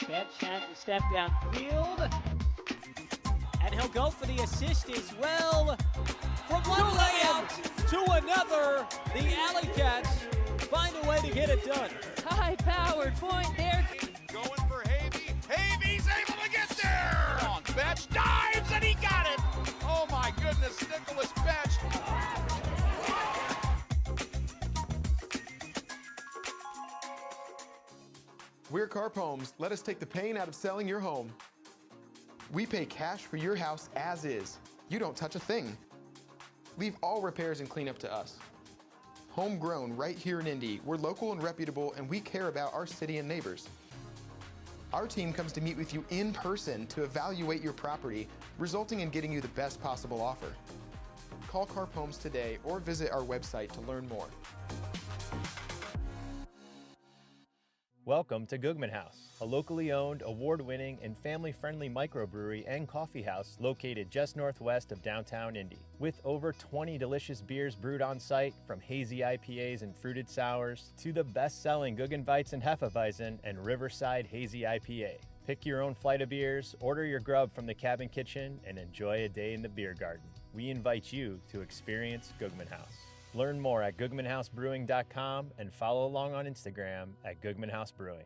Betch has to step downfield. And he'll go for the assist as well. From one layout to another, the AlleyCats find a way to get it done. High-powered point there. Going for Havey. Havey's able to get there! On Betch dives and he got it! Oh my goodness, Nicholas Betch. We're Carp Homes. Let us take the pain out of selling your home. We pay cash for your house as is. You don't touch a thing. Leave all repairs and cleanup to us. Homegrown right here in Indy. We're local and reputable, and we care about our city and neighbors. Our team comes to meet with you in person to evaluate your property, resulting in getting you the best possible offer. Call Carp Homes today or visit our website to learn more. Welcome to Googman House, a locally owned, award-winning, and family-friendly microbrewery and coffee house located just northwest of downtown Indy. With over 20 delicious beers brewed on site, from hazy IPAs and fruited sours to the best-selling Guggenweizen and Hefeweizen and Riverside Hazy IPA. Pick your own flight of beers, order your grub from the cabin kitchen, and enjoy a day in the beer garden. We invite you to experience Googman House. Learn more at GoogmanHouseBrewing.com and follow along on Instagram at Googman House Brewing.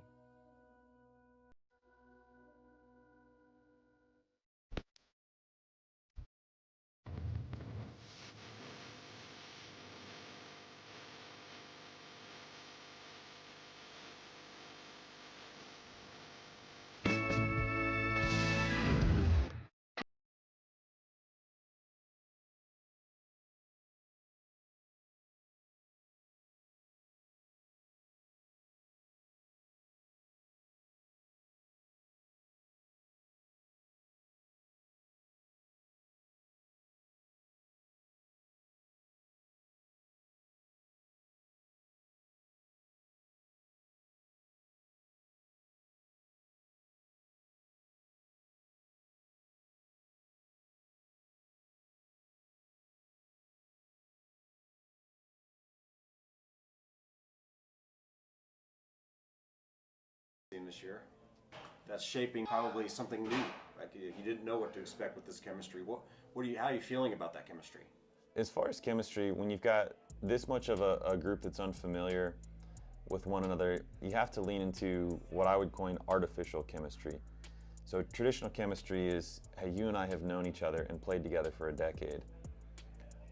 This year that's shaping probably something new. Like you didn't know what to expect with this chemistry. How are you feeling about that chemistry? As far as chemistry, when you've got this much of a group that's unfamiliar with one another, you have to lean into what I would coin artificial chemistry. So traditional chemistry is how you and I have known each other and played together for a decade.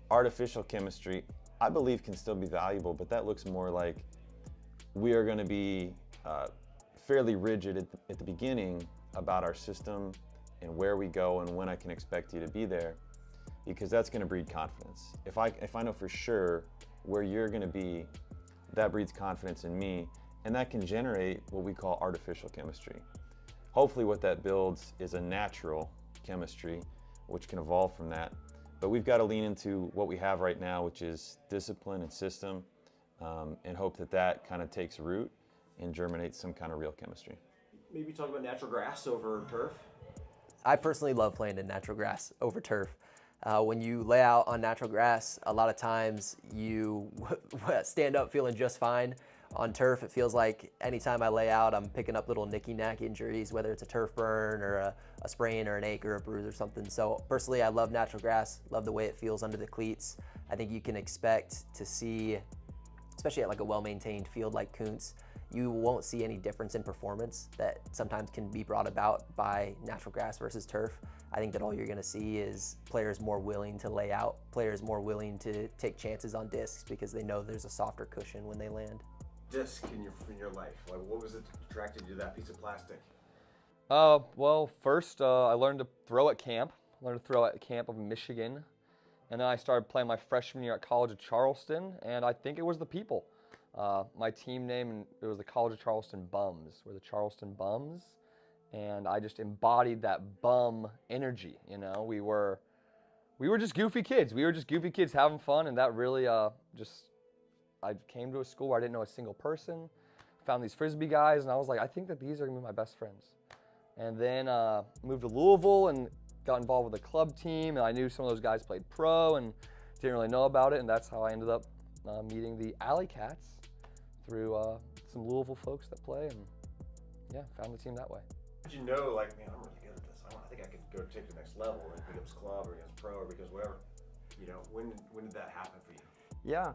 Artificial chemistry, I believe, can still be valuable, but that looks more like we are going to be fairly rigid at the beginning about our system and where we go and when I can expect you to be there, because that's going to breed confidence. If I know for sure where you're going to be, that breeds confidence in me, and that can generate what we call artificial chemistry. Hopefully what that builds is a natural chemistry, which can evolve from that. But we've got to lean into what we have right now, which is discipline and system, and hope that that kind of takes root and germinate some kind of real chemistry. Maybe talk about natural grass over turf. I personally love playing in natural grass over turf. When you lay out on natural grass, a lot of times you stand up feeling just fine. On turf, it feels like anytime I lay out, I'm picking up little nicky-nack injuries, whether it's a turf burn or a sprain or an ache or a bruise or something. So personally, I love natural grass, love the way it feels under the cleats. I think you can expect to see, especially at like a well-maintained field like Kuntz, you won't see any difference in performance that sometimes can be brought about by natural grass versus turf. I think that all you're gonna see is players more willing to lay out, players more willing to take chances on discs because they know there's a softer cushion when they land. Disc in your life, like what was it attracted you to that piece of plastic? Well, first I learned to throw at camp. Up in Michigan. And then I started playing my freshman year at College of Charleston, and I think it was the people. My team name, it was the College of Charleston Bums. We're the Charleston Bums, and I just embodied that bum energy, you know? We were just goofy kids. We were just goofy kids having fun, and that really I came to a school where I didn't know a single person, found these Frisbee guys, and I was like, I think that these are gonna be my best friends. And then moved to Louisville and got involved with a club team, and I knew some of those guys played pro and didn't really know about it, and that's how I ended up meeting the AlleyCats through some Louisville folks that play, and yeah, found the team that way. Did you know, like, man, I'm really good at this. I think I could go take the next level and becomes club or becomes pro or becomes whatever. You know, when did that happen for you? Yeah,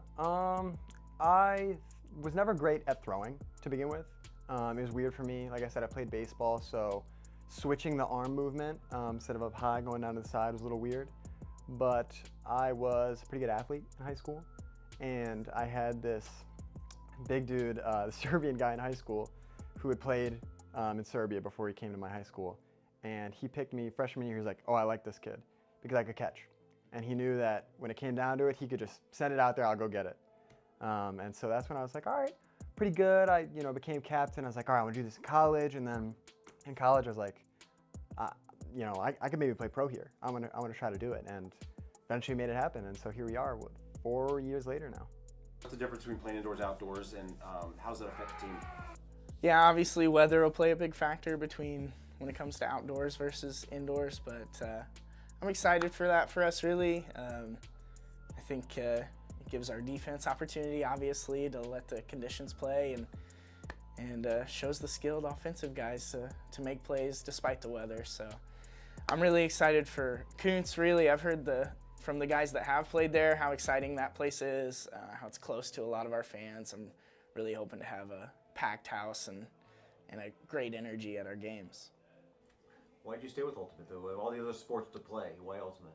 I was never great at throwing to begin with. It was weird for me. Like I said, I played baseball, so switching the arm movement instead of up high going down to the side was a little weird. But I was a pretty good athlete in high school, and I had this big dude, the Serbian guy in high school, who had played in Serbia before he came to my high school. And he picked me freshman year. He was like, oh, I like this kid because I could catch. And he knew that when it came down to it, he could just send it out there, I'll go get it. And so that's when I was like, all right, pretty good. I became captain. I was like, all right, I want to do this in college. And then in college, I was like, I could maybe play pro here. I want to try to do it. And eventually made it happen. And so here we are, 4 years later now. What's the difference between playing indoors, outdoors, and how does that affect the team? Yeah, obviously weather will play a big factor between when it comes to outdoors versus indoors, but I'm excited for that for us, really. I think it gives our defense opportunity, obviously, to let the conditions play, and shows the skilled offensive guys to make plays despite the weather. So I'm really excited for Kuntz, really. I've heard from the guys that have played there how exciting that place is, how it's close to a lot of our fans. I'm really hoping to have a packed house and a great energy at our games. Why did you stay with Ultimate, though? Of all the other sports to play, why Ultimate?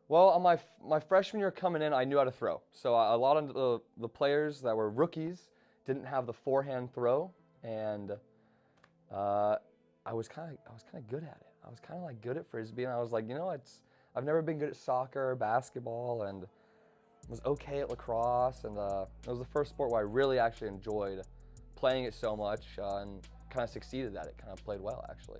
Well, on my freshman year coming in, I knew how to throw. So a lot of the players that were rookies didn't have the forehand throw, and I was kind of good at it. I was kind of like good at Frisbee, and I was like, I've never been good at soccer or basketball, and was okay at lacrosse, and it was the first sport where I really actually enjoyed playing it so much and kind of succeeded at it, kind of played well, actually.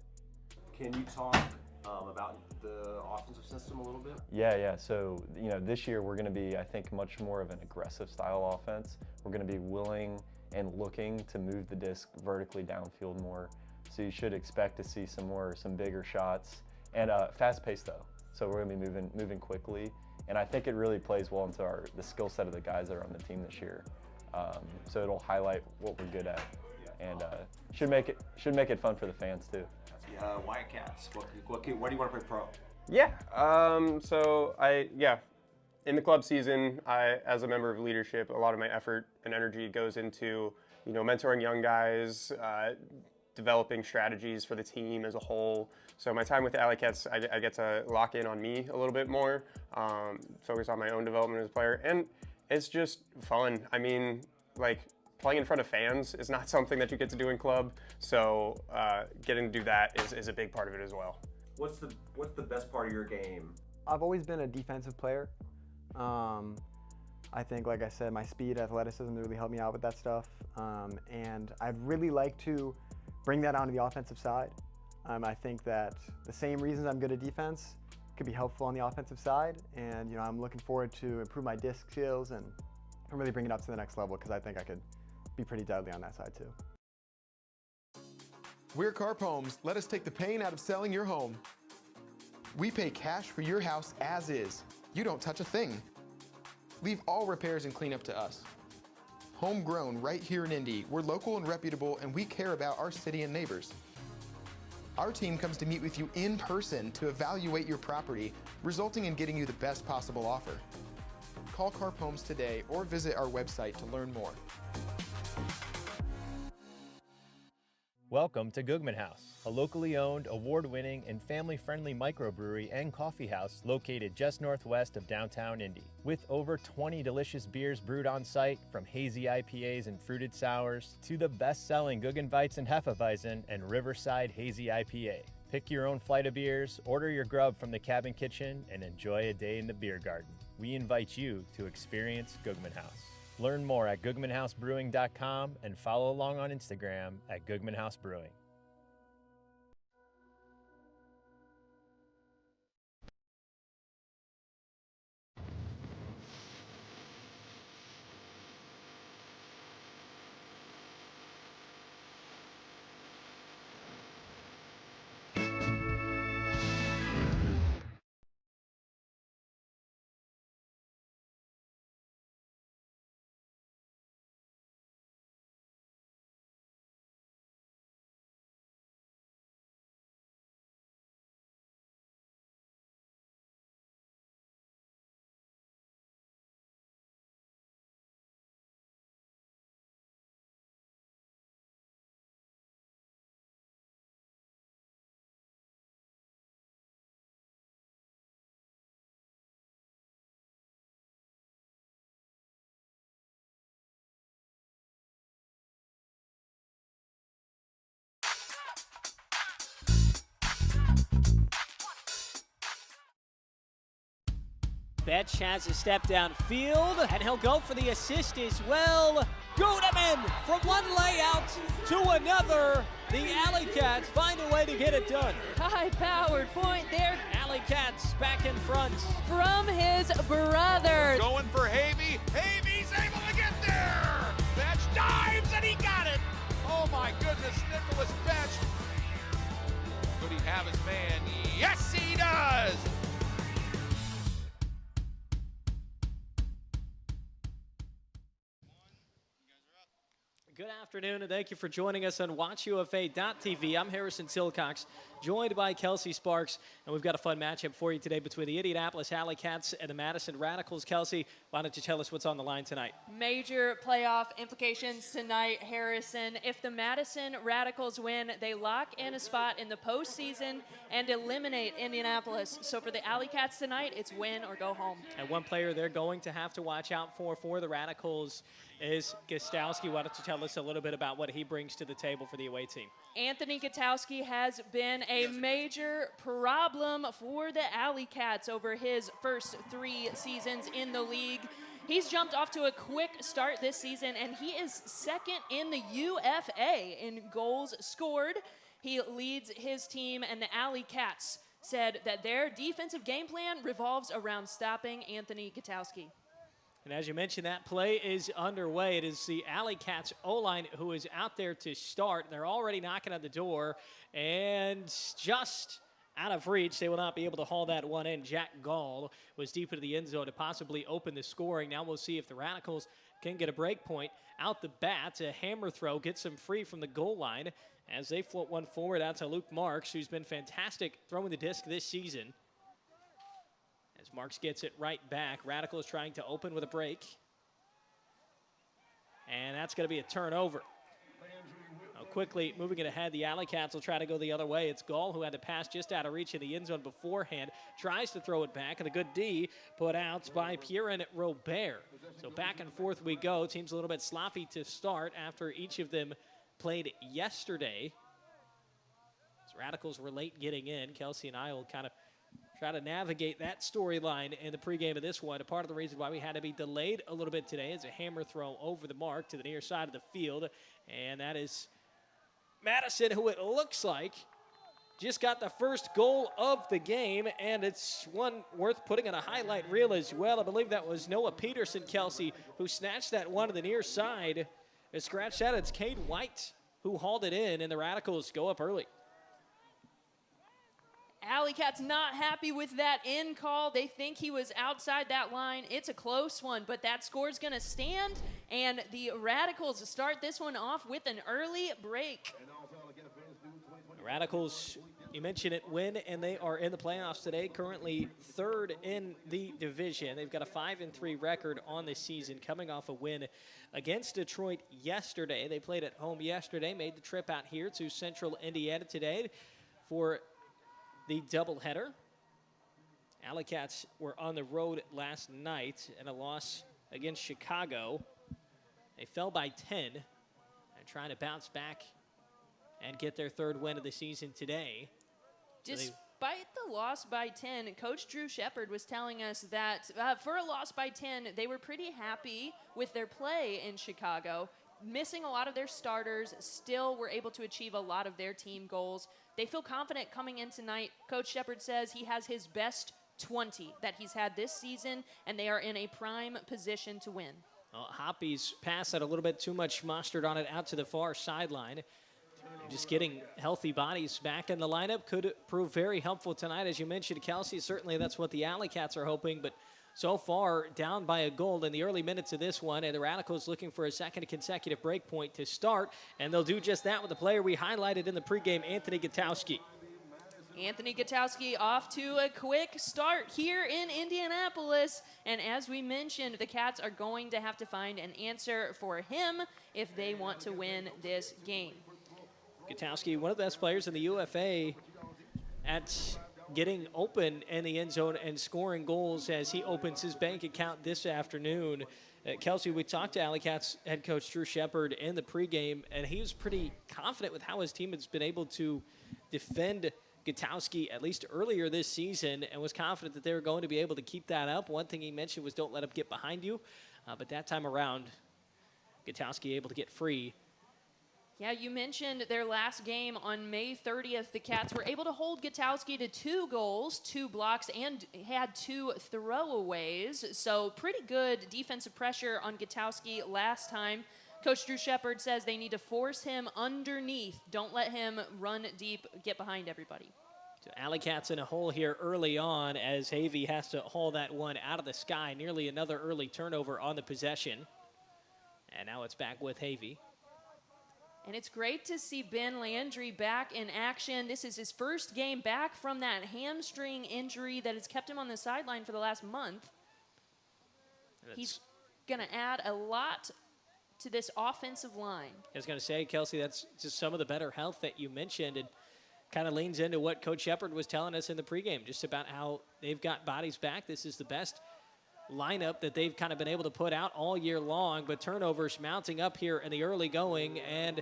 Can you talk about the offensive system a little bit? Yeah. So, this year we're going to be, I think, much more of an aggressive style offense. We're going to be willing and looking to move the disc vertically downfield more. So you should expect to see some bigger shots, and fast pace though. So we're going to be moving quickly, and I think it really plays well into the skill set of the guys that are on the team this year. So it'll highlight what we're good at, and should make it fun for the fans too. Wildcats. Why do you want to play pro? Yeah. In the club season, as a member of leadership, a lot of my effort and energy goes into mentoring young guys, developing strategies for the team as a whole. So my time with the AlleyCats, I get to lock in on me a little bit more, focus on my own development as a player, and it's just fun. I mean, like, playing in front of fans is not something that you get to do in club, so getting to do that is a big part of it as well. What's the best part of your game? I've always been a defensive player. I think, like I said, my speed, athleticism really helped me out with that stuff, and I'd really like to bring that onto the offensive side. I think that the same reasons I'm good at defense could be helpful on the offensive side, and I'm looking forward to improve my disc skills and really bring it up to the next level, because I think I could be pretty deadly on that side too. We're Carp Homes. Let us take the pain out of selling your home. We pay cash for your house as is. You don't touch a thing. Leave all repairs and cleanup to us. Homegrown right here in Indy. We're local and reputable, and we care about our city and neighbors. Our team comes to meet with you in person to evaluate your property, resulting in getting you the best possible offer. Call Carp Homes today or visit our website to learn more. Welcome to Googman House, a locally owned, award-winning, and family-friendly microbrewery and coffee house located just northwest of downtown Indy. With over 20 delicious beers brewed on site, from hazy IPAs and fruited sours to the best-selling Guggenweizen and Hefeweizen and Riverside Hazy IPA. Pick your own flight of beers, order your grub from the cabin kitchen, and enjoy a day in the beer garden. We invite you to experience Googman House. Learn more at GoogmanHouseBrewing.com and follow along on Instagram at Googman House Brewing. Betch has a step downfield, and he'll go for the assist as well. Goodeman from one layout to another. The AlleyCats find a way to get it done. High-powered point there. AlleyCats back in front. From his brother. Going for Havey. Havey's able to get there. Betch dives and he got it. Oh my goodness, Nicholas Betch. Could he have his man? Yes, he does. Good afternoon, and thank you for joining us on WatchUFA.tv. I'm Harrison Silcox, joined by Kelsey Sparks, and we've got a fun matchup for you today between the Indianapolis AlleyCats and the Madison Radicals. Kelsey, why don't you tell us what's on the line tonight? Major playoff implications tonight, Harrison. If the Madison Radicals win, they lock in a spot in the postseason and eliminate Indianapolis. So for the AlleyCats tonight, it's win or go home. And one player they're going to have to watch out for the Radicals is Gostowski. Why don't you tell us a little bit about what he brings to the table for the away team? Anthony Gostowski has been a major problem for the AlleyCats over his first 3 seasons in the league. He's jumped off to a quick start this season, and he is second in the UFA in goals scored. He leads his team, and the AlleyCats said that their defensive game plan revolves around stopping Anthony Gostowski. And as you mentioned, that play is underway. It is the AlleyCats O-line who is out there to start. They're already knocking on the door, and just out of reach. They will not be able to haul that one in. Jack Gall was deep into the end zone to possibly open the scoring. Now we'll see if the Radicals can get a break point out the bat. A hammer throw gets them free from the goal line as they float one forward out to Luke Marks, who's been fantastic throwing the disc this season. As Marks gets it right back, Radicals trying to open with a break. And that's going to be a turnover. Now quickly moving it ahead, the AlleyCats will try to go the other way. It's Gall who had to pass just out of reach in the end zone beforehand. Tries to throw it back, and a good D put out by Pierre Robert. So back and forth we go. Team's a little bit sloppy to start after each of them played yesterday. As Radicals were late getting in, Kelsey and I will kind of try to navigate that storyline in the pregame of this one. A part of the reason why we had to be delayed a little bit today is a hammer throw over the mark to the near side of the field. And that is Madison, who it looks like just got the first goal of the game. And it's one worth putting on a highlight reel as well. I believe that was Noah Peterson, Kelsey, who snatched that one to the near side. And scratched that. It's Cade White who hauled it in, and the Radicals go up early. AlleyCats not happy with that in call. They think he was outside that line. It's a close one, but that score's going to stand, and the Radicals start this one off with an early break. The Radicals, you mentioned it, win, and they are in the playoffs today, currently third in the division. They've got a 5-3 record on the season, coming off a win against Detroit yesterday. They played at home yesterday, made the trip out here to Central Indiana today for the doubleheader. AlleyCats were on the road last night in a loss against Chicago. They fell by 10 and trying to bounce back and get their third win of the season today. Despite the loss by 10, Coach Drew Shepard was telling us that for a loss by 10, they were pretty happy with their play in Chicago. Missing a lot of their starters, still were able to achieve a lot of their team goals. They feel confident coming in tonight. Coach Shepard says he has his best 20 that he's had this season, and they are in a prime position to win. Well, Hoppy's pass had a little bit too much mustard on it out to the far sideline. Just getting healthy bodies back in the lineup could prove very helpful tonight. As you mentioned, Kelsey, certainly that's what the AlleyCats are hoping, but so far down by a goal in the early minutes of this one, and the Radicals looking for a second consecutive break point to start, and they'll do just that with the player we highlighted in the pregame, Anthony Gostowski. Anthony Gostowski off to a quick start here in Indianapolis, and as we mentioned, the Cats are going to have to find an answer for him if they want to win this game. Gostowski, one of the best players in the UFA at getting open in the end zone and scoring goals as he opens his bank account this afternoon. Kelsey, we talked to AlleyCats head coach Drew Shepard in the pregame, and he was pretty confident with how his team has been able to defend Gutowski at least earlier this season and was confident that they were going to be able to keep that up. One thing he mentioned was don't let them get behind you. But that time around, Gutowski able to get free. Yeah, you mentioned their last game on May 30th. The Cats were able to hold Gutowski to 2 goals, 2 blocks, and had 2 throwaways. So pretty good defensive pressure on Gutowski last time. Coach Drew Shepard says they need to force him underneath. Don't let him run deep, get behind everybody. So AlleyCats in a hole here early on as Havey has to haul that one out of the sky. Nearly another early turnover on the possession. And now it's back with Havey. And it's great to see Ben Landry back in action. This is his first game back from that hamstring injury that has kept him on the sideline for the last month. He's going to add a lot to this offensive line. I was going to say, Kelsey, that's just some of the better health that you mentioned, and kind of leans into what Coach Shepard was telling us in the pregame, just about how they've got bodies back. This is the best lineup that they've kind of been able to put out all year long, but turnovers mounting up here in the early going and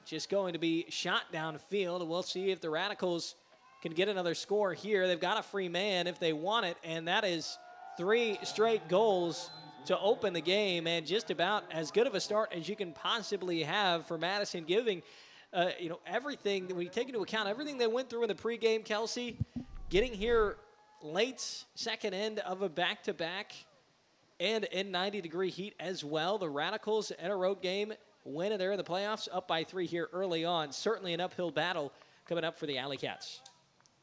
just going to be shot downfield. We'll see if the Radicals can get another score here. They've got a free man if they want it, and that is 3 straight goals to open the game, and just about as good of a start as you can possibly have for Madison, giving everything, when you take into account everything they went through in the pregame, Kelsey, getting here late second end of a back-to-back and in 90-degree heat as well. The Radicals at a road game win, and they're in the playoffs, up by 3 here early on. Certainly an uphill battle coming up for the AlleyCats.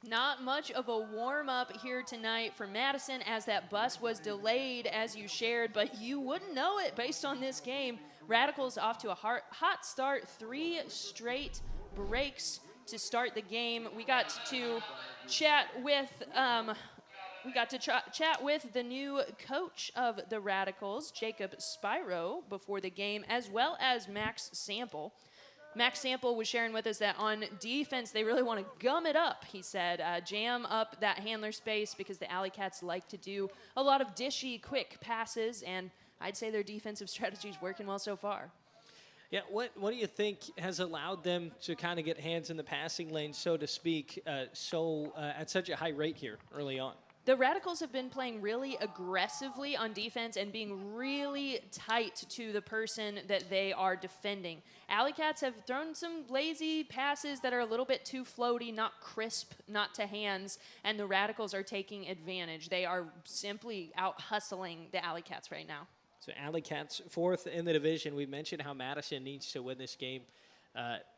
Not much of a warm-up here tonight for Madison as that bus was delayed, as you shared, but you wouldn't know it based on this game. Radicals off to a hot start, 3 straight breaks to start the game. We got to chat with chat with the new coach of the Radicals, Jacob Spiro, before the game, as well as Max Sample. Max Sample was sharing with us that on defense, they really want to gum it up, he said. Jam up that handler space because the AlleyCats like to do a lot of dishy, quick passes, and I'd say their defensive strategy is working well so far. Yeah, what do you think has allowed them to kind of get hands in the passing lane, so to speak, at such a high rate here early on? The Radicals have been playing really aggressively on defense and being really tight to the person that they are defending. AlleyCats have thrown some lazy passes that are a little bit too floaty, not crisp, not to hands, and the Radicals are taking advantage. They are simply out-hustling the AlleyCats right now. So AlleyCats 4th in the division. We mentioned how Madison needs to win this game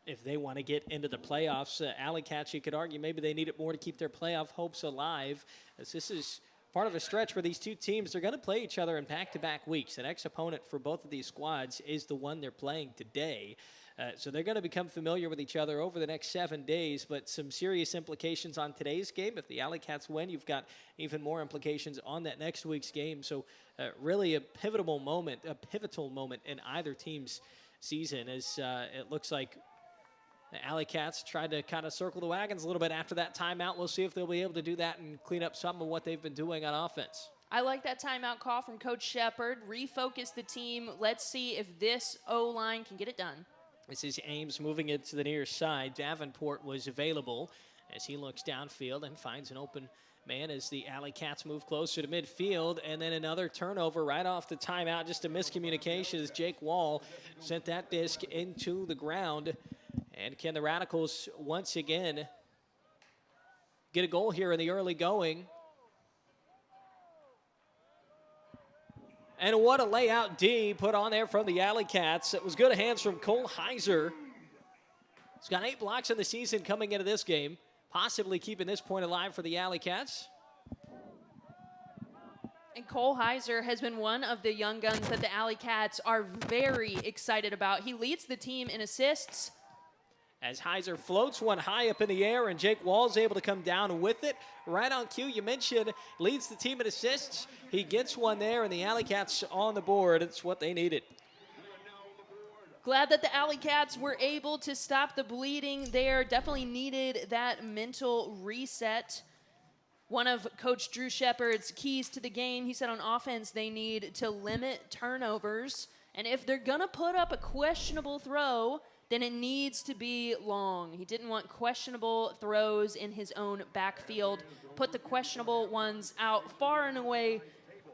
if they want to get into the playoffs. AlleyCats, you could argue maybe they need it more to keep their playoff hopes alive, as this is part of a stretch where these two teams are going to play each other in back-to-back weeks. The next opponent for both of these squads is the one they're playing today. So they're going to become familiar with each other over the next 7 days, but some serious implications on today's game. If the AlleyCats win, you've got even more implications on that next week's game. So really a pivotal moment in either team's season, as it looks like the AlleyCats tried to kind of circle the wagons a little bit after that timeout. We'll see if they'll be able to do that and clean up some of what they've been doing on offense. I like that timeout call from Coach Shepard. Refocus the team. Let's see if this O-line can get it done. This is Ames moving it to the near side. Davenport was available as he looks downfield and finds an open man as the AlleyCats move closer to midfield. And then another turnover right off the timeout. Just a miscommunication as Jake Wall sent that disc into the ground. And can the Radicals once again get a goal here in the early going? And what a layout D put on there from the AlleyCats. It was good hands from Cole Heiser. He's got 8 blocks in the season coming into this game, possibly keeping this point alive for the AlleyCats. And Cole Heiser has been one of the young guns that the AlleyCats are very excited about. He leads the team in assists. As Heiser floats one high up in the air, and Jake Wall's able to come down with it. Right on cue, you mentioned, leads the team in assists. He gets one there, and the AlleyCats on the board. It's what they needed. Glad that the AlleyCats were able to stop the bleeding there. Definitely needed that mental reset. One of Coach Drew Shepard's keys to the game, he said on offense they need to limit turnovers. And if they're going to put up a questionable throw, then it needs to be long. He didn't want questionable throws in his own backfield. Put the questionable ones out far and away,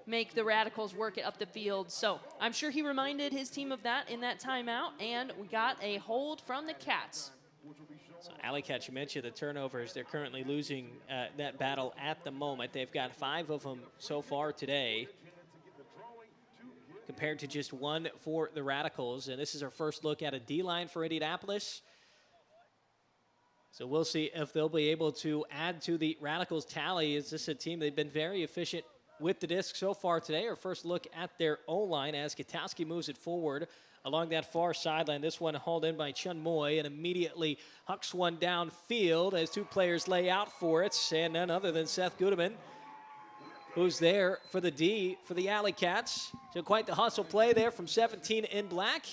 make the Radicals work it up the field. So I'm sure he reminded his team of that in that timeout, and we got a hold from the Cats. So AlleyCats, you mentioned the turnovers. They're currently losing that battle at the moment. They've got 5 of them so far today, compared to just 1 for the Radicals. And this is our first look at a D-line for Indianapolis. So we'll see if they'll be able to add to the Radicals' tally. Is this a team they've been very efficient with the disc so far today? Our first look at their O-line as Katowski moves it forward along that far sideline. This one hauled in by Chun Moy and immediately hucks one downfield as 2 players lay out for it, and none other than Seth Gudeman, who's there for the D for the AlleyCats. So quite the hustle play there from 17 in black.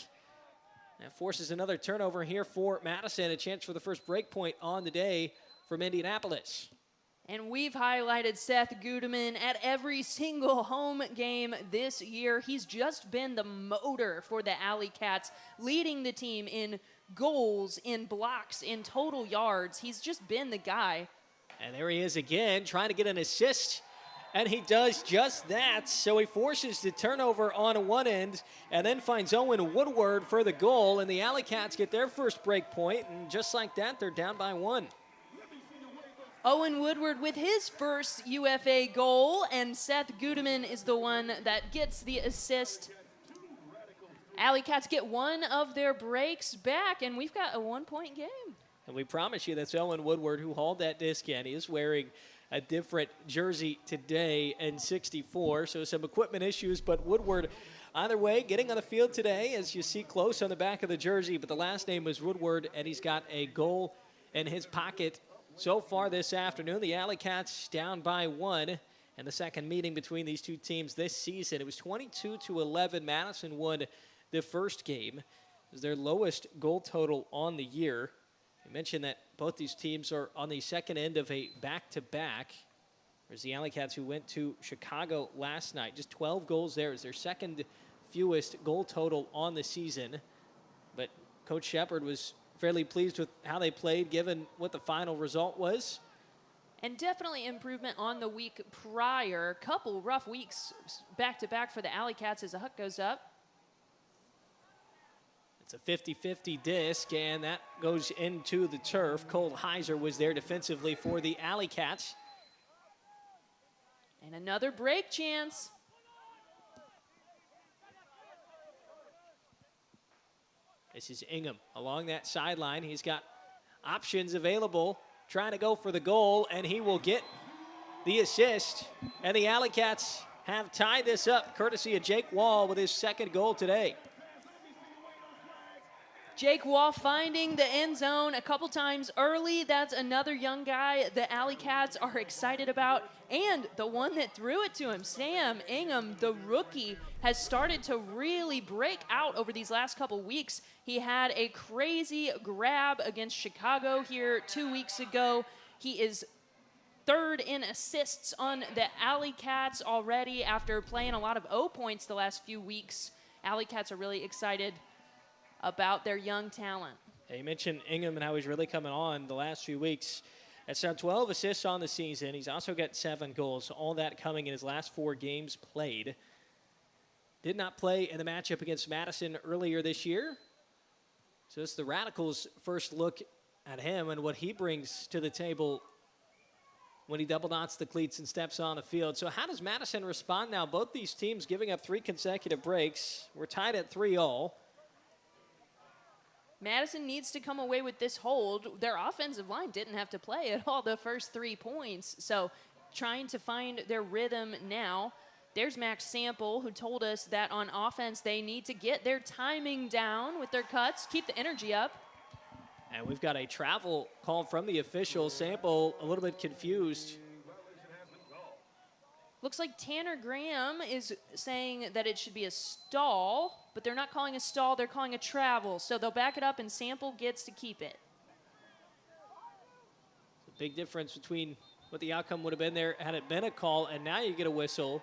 That forces another turnover here for Madison, a chance for the first break point on the day from Indianapolis. And we've highlighted Seth Gudeman at every single home game this year. He's just been the motor for the AlleyCats, leading the team in goals, in blocks, in total yards. He's just been the guy. And there he is again, trying to get an assist. And he does just that. So he forces the turnover on one end and then finds Owen Woodward for the goal. And the AlleyCats get their first break point. And just like that, they're down by 1. Owen Woodward with his first UFA goal, and Seth Gudeman is the one that gets the assist. AlleyCats get 1 of their breaks back, and we've got a 1-point game. And we promise you that's Owen Woodward who hauled that disc in. He is wearing a different jersey today in 64, so some equipment issues, but Woodward, either way, getting on the field today, as you see close on the back of the jersey, but the last name was Woodward, and he's got a goal in his pocket so far this afternoon. The AlleyCats down by 1 in the second meeting between these 2 teams this season. It was 22-11. Madison won the first game. It was their lowest goal total on the year. I mentioned that both these teams are on the second end of a back-to-back. There's the AlleyCats who went to Chicago last night. Just 12 goals there is their second fewest goal total on the season. But Coach Shepard was fairly pleased with how they played given what the final result was. And definitely improvement on the week prior. Couple rough weeks back-to-back for the AlleyCats as the huck goes up. It's a 50-50 disc, and that goes into the turf. Cole Heiser was there defensively for the AlleyCats. And another break chance. This is Ingham along that sideline. He's got options available, trying to go for the goal, and he will get the assist. And the AlleyCats have tied this up, courtesy of Jake Wall with his second goal today. Jake Wall finding the end zone a couple times early. That's another young guy the AlleyCats are excited about. And the one that threw it to him, Sam Ingham, the rookie, has started to really break out over these last couple weeks. He had a crazy grab against Chicago here 2 weeks ago. He is third in assists on the AlleyCats already after playing a lot of O points the last few weeks. AlleyCats are really excited about their young talent. You mentioned Ingham and how he's really coming on the last few weeks. That's now 12 assists on the season. He's also got 7 goals, all that coming in his last 4 games played. Did not play in the matchup against Madison earlier this year. So it's the Radicals' first look at him and what he brings to the table when he double knots the cleats and steps on the field. So how does Madison respond now? Both these teams giving up 3 consecutive breaks. We're tied at 3-all. Madison needs to come away with this hold. Their offensive line didn't have to play at all the first 3 points. So trying to find their rhythm now. There's Max Sample, who told us that on offense they need to get their timing down with their cuts, keep the energy up. And we've got a travel call from the official. Sample a little bit confused. Looks like Tanner Graham is saying that it should be a stall, but they're not calling a stall, they're calling a travel. So they'll back it up and Sample gets to keep it. The big difference between what the outcome would have been there had it been a call, and now you get a whistle.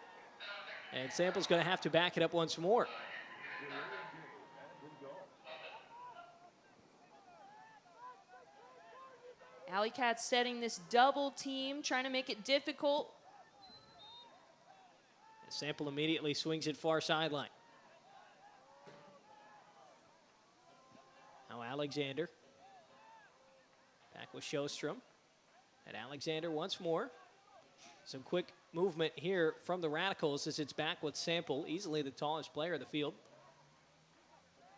And Sample's going to have to back it up once more. AlleyCats setting this double team, trying to make it difficult. Sample immediately swings it far sideline. Now Alexander. Back with Sjostrom. And Alexander once more. Some quick movement here from the Radicals as it's back with Sample, easily the tallest player of the field.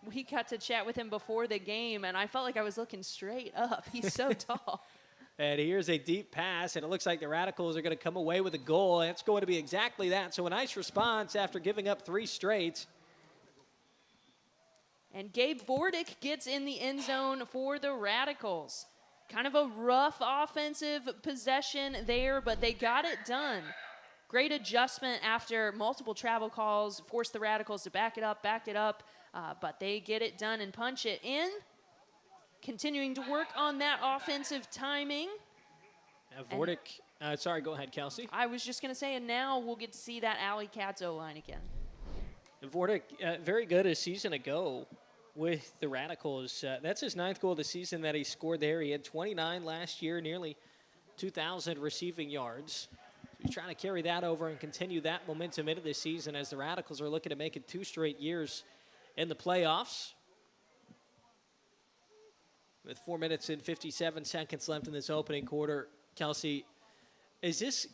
We got to chat with him before the game, and I felt like I was looking straight up. He's so tall. And here's a deep pass, and it looks like the Radicals are going to come away with a goal. And it's going to be exactly that. So a nice response after giving up 3 straight. And Gabe Vordick gets in the end zone for the Radicals. Kind of a rough offensive possession there, but they got it done. Great adjustment after multiple travel calls, forced the Radicals to back it up, but they get it done and punch it in. Continuing to work on that offensive timing. Now Vordick, sorry, go ahead, Kelsey. I was just going to say, and now we'll get to see that AlleyCats O-line again. And Vordick, very good a season ago with the Radicals. That's his 9th goal of the season that he scored there. He had 29 last year, nearly 2,000 receiving yards. He's trying to carry that over and continue that momentum into this season as the Radicals are looking to make it 2 straight years in the playoffs. With 4 minutes and 57 seconds left in this opening quarter, Kelsey, is this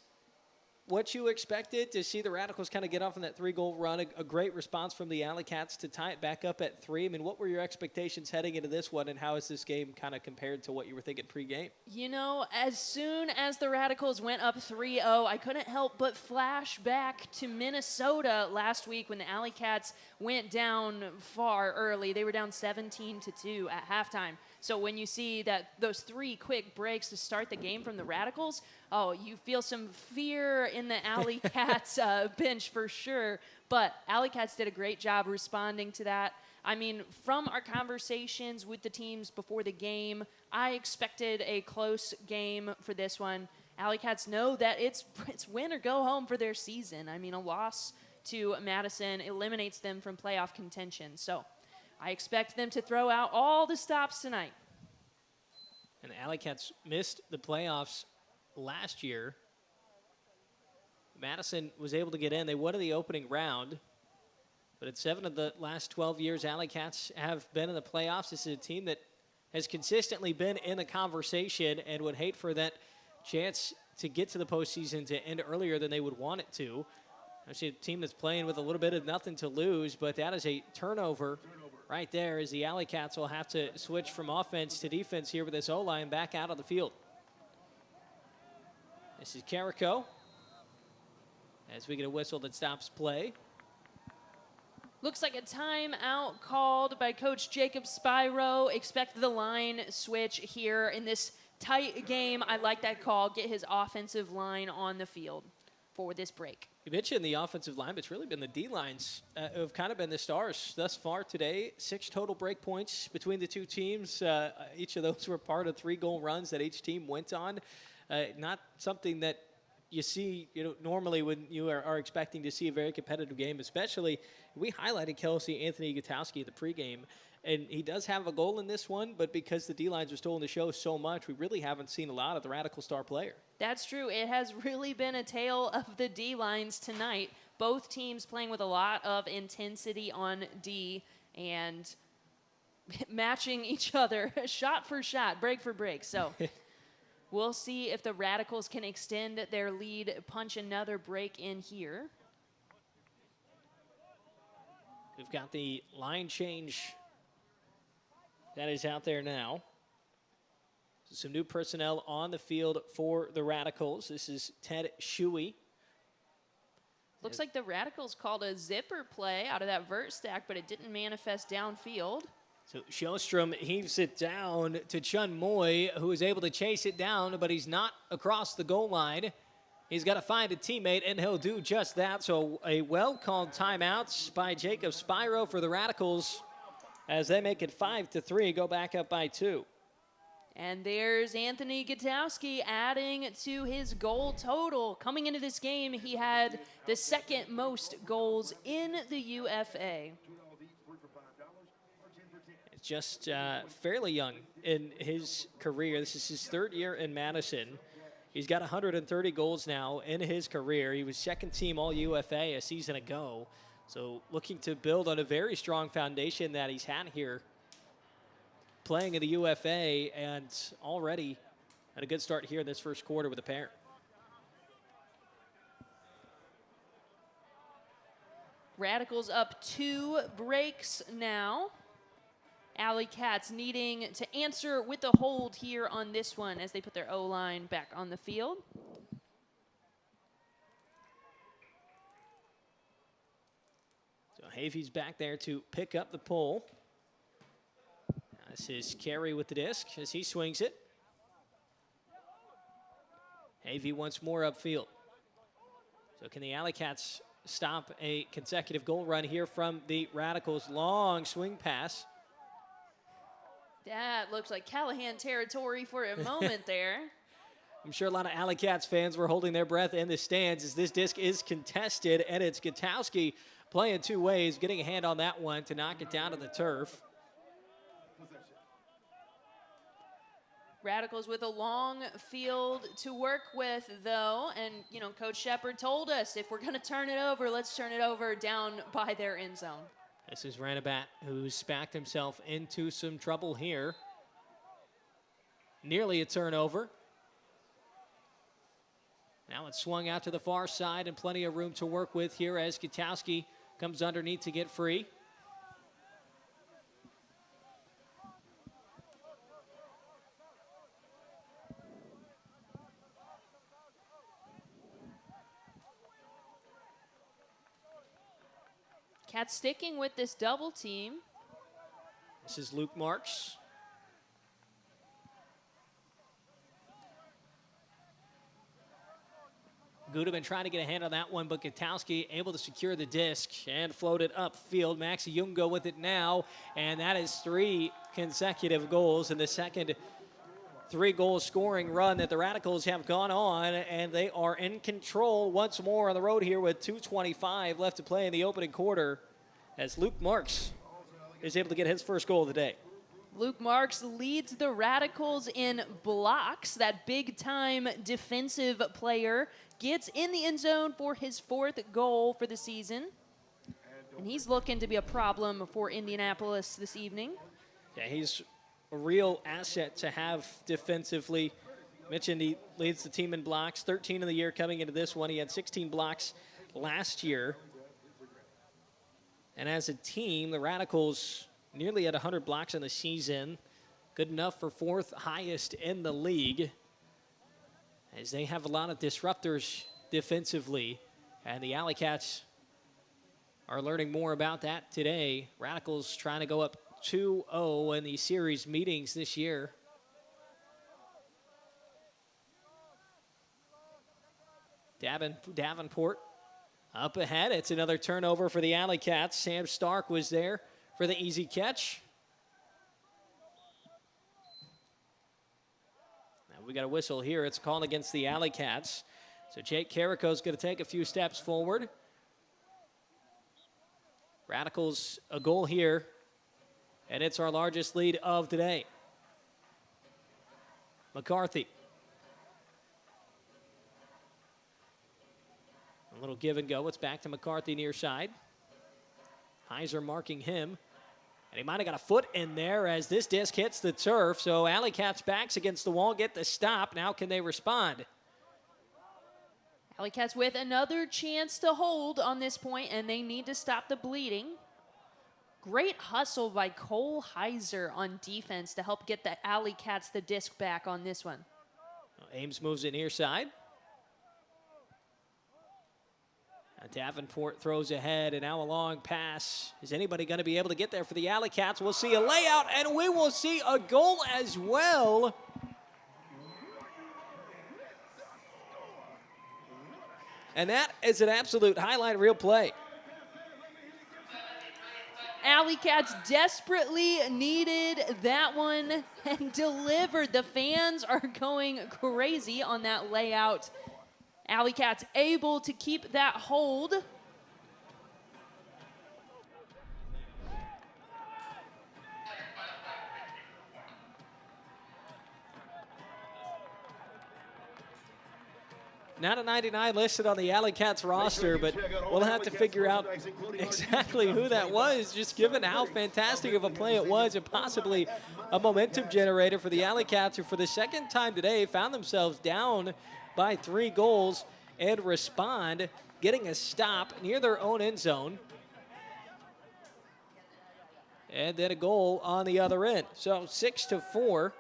what you expected to see the Radicals kind of get off on that 3-goal run? A great response from the AlleyCats to tie it back up at 3. I mean, what were your expectations heading into this one, and how is this game kind of compared to what you were thinking pregame? You know, as soon as the Radicals went up 3-0, I couldn't help but flash back to Minnesota last week when the AlleyCats went down far early. They were down 17-2 at halftime. So when you see that those 3 quick breaks to start the game from the Radicals, oh, you feel some fear in the AlleyCats bench for sure. But AlleyCats did a great job responding to that. I mean, from our conversations with the teams before the game, I expected a close game for this one. AlleyCats know that it's win or go home for their season. I mean, a loss to Madison eliminates them from playoff contention. So I expect them to throw out all the stops tonight. And the AlleyCats missed the playoffs last year. Madison was able to get in. They won in the opening round. But in 7 of the last 12 years, AlleyCats have been in the playoffs. This is a team that has consistently been in the conversation and would hate for that chance to get to the postseason to end earlier than they would want it to. Actually, a team that's playing with a little bit of nothing to lose, but that is a turnover right there as the AlleyCats will have to switch from offense to defense here with this O-line back out of the field. This is Carrico as we get a whistle that stops play. Looks like a timeout called by Coach Jacob Spyro. Expect the line switch here in this tight game. I like that call. Get his offensive line on the field for this break. You mentioned the offensive line, but it's really been the D-lines who have kind of been the stars thus far today. 6 total break points between the 2 teams. Each of those were part of 3-goal runs that each team went on. Not something that you see, normally when you are expecting to see a very competitive game, especially we highlighted Kelsey Anthony Gutowski at the pregame, and he does have a goal in this one, but because the D-lines are still in the show so much, we really haven't seen a lot of the Radical star player. That's true. It has really been a tale of the D-lines tonight. Both teams playing with a lot of intensity on D and matching each other shot for shot, break for break. So we'll see if the Radicals can extend their lead, punch another break in here. We've got the line change that is out there now. Some new personnel on the field for the Radicals. This is Ted Shuey. Looks like the Radicals called a zipper play out of that vert stack, but it didn't manifest downfield. So Sjostrom heaves it down to Chun Moy, who is able to chase it down, but he's not across the goal line. He's got to find a teammate, and he'll do just that. So a well-called timeout by Jacob Spyro for the Radicals as they make it 5-3, go back up by 2. And there's Anthony Gutowski adding to his goal total. Coming into this game, he had the 2nd most goals in the UFA. just fairly young in his career. This is his 3rd year in Madison. He's got 130 goals now in his career. He was 2nd team All UFA a season ago. So looking to build on a very strong foundation that he's had here, playing in the UFA, and already had a good start here in this first quarter with a pair. Radicals up 2 breaks now. AlleyCats needing to answer with the hold here on this one as they put their O-line back on the field. So Havey's back there to pick up the pull. This is Carey with the disc as he swings it. Havey once more upfield. So can the AlleyCats stop a consecutive goal run here from the Radicals? Long swing pass. That looks like Callahan territory for a moment there. I'm sure a lot of AlleyCats fans were holding their breath in the stands as this disc is contested, and it's Gutowski playing 2 ways, getting a hand on that one to knock it down to the turf. Radicals with a long field to work with, though, and, you know, Coach Shepard told us if we're going to turn it over, let's turn it over down by their end zone. This is Ranabat, who's backed himself into some trouble here. Nearly a turnover. Now it's swung out to the far side and plenty of room to work with here as Gutowski comes underneath to get free. Cats sticking with this double team. This is Luke Marks. Gudeman trying to get a hand on that one, but Gutowski able to secure the disc and float it upfield. Maxi Jungo with it now, and that is 3 consecutive goals in the second 3-goal scoring run that the Radicals have gone on, and they are in control once more on the road here with 2:25 left to play in the opening quarter as Luke Marks is able to get his first goal of the day. Luke Marks leads the Radicals in blocks. That big-time defensive player gets in the end zone for his 4th goal for the season. And he's looking to be a problem for Indianapolis this evening. Yeah, he's a real asset to have defensively. Mentioned he leads the team in blocks, 13 in the year coming into this one. He had 16 blocks last year. And as a team, the Radicals nearly at 100 blocks in the season. Good enough for 4th highest in the league, as they have a lot of disruptors defensively. And the AlleyCats are learning more about that today. Radicals trying to go up 2-0 in the series meetings this year. Davenport up ahead. It's another turnover for the AlleyCats. Sam Stark was there for the easy catch. Now we got a whistle here. It's called against the AlleyCats. So Jake Carrico's going to take a few steps forward. Radicals a goal here, and it's our largest lead of today. McCarthy. A little give and go. It's back to McCarthy near side. Heiser marking him. And he might have got a foot in there as this disc hits the turf. So AlleyCats backs against the wall, get the stop. Now can they respond? AlleyCats with another chance to hold on this point, and they need to stop the bleeding. Great hustle by Cole Heiser on defense to help get the AlleyCats the disc back on this one. Ames moves it near side. Davenport throws ahead, and now a long pass. Is anybody going to be able to get there for the AlleyCats? We'll see a layout, and we will see a goal as well. And that is an absolute highlight reel play. AlleyCats desperately needed that one and delivered. The fans are going crazy on that layout. AlleyCats able to keep that hold. Not a 99 listed on the AlleyCats roster, but we'll have to figure out exactly who that was, just given how fantastic of a play it was and possibly a momentum generator for the AlleyCats, who for the second time today found themselves down by 3 goals and respond, getting a stop near their own end zone. And then a goal on the other end. So 6-4.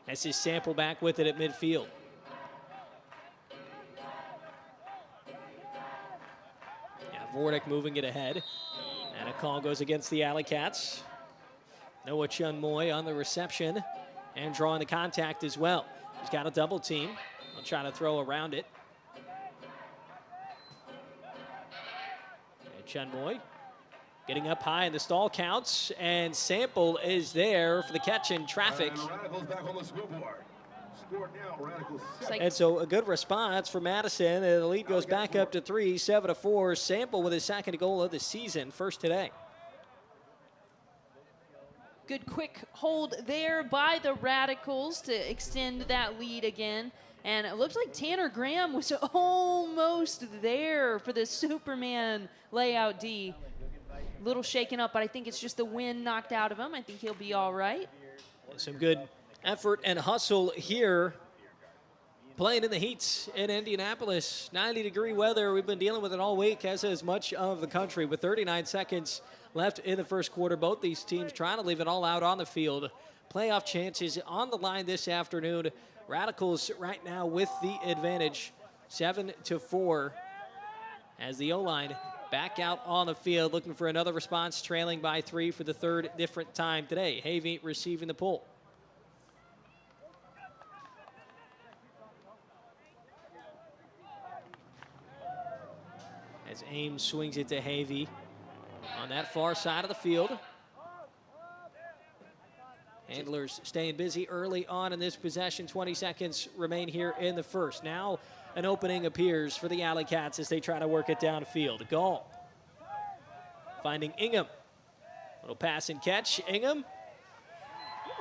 That's his Sample back with it at midfield. Yeah, Vordic moving it ahead. And a call goes against the AlleyCats. Noah Chun-Moy on the reception and drawing the contact as well. He's got a double team. I'll try to throw around it. And Chun-Moy getting up high in the stall counts, and Sample is there for the catch in traffic. And so a good response for Madison, and the lead goes back up to 3, 7-4. Sample with his second goal of the season, first today. Good quick hold there by the Radicals to extend that lead again. And it looks like Tanner Graham was almost there for the Superman layout D. Little shaken up, but I think it's just the wind knocked out of him. I think he'll be all right. Some good effort and hustle here. Playing in the heat in Indianapolis. 90-degree weather. We've been dealing with it all week, as has much of the country. With 39 seconds left in the first quarter, both these teams trying to leave it all out on the field. Playoff chances on the line this afternoon. Radicals right now with the advantage. 7-4 as the O-line back out on the field, looking for another response, trailing by 3 for the third different time today. Havey receiving the pull. As Ames swings it to Havey on that far side of the field. Handlers staying busy early on in this possession. 20 seconds remain here in the first. Now an opening appears for the AlleyCats as they try to work it downfield. Gall finding Ingham. Little pass and catch. Ingham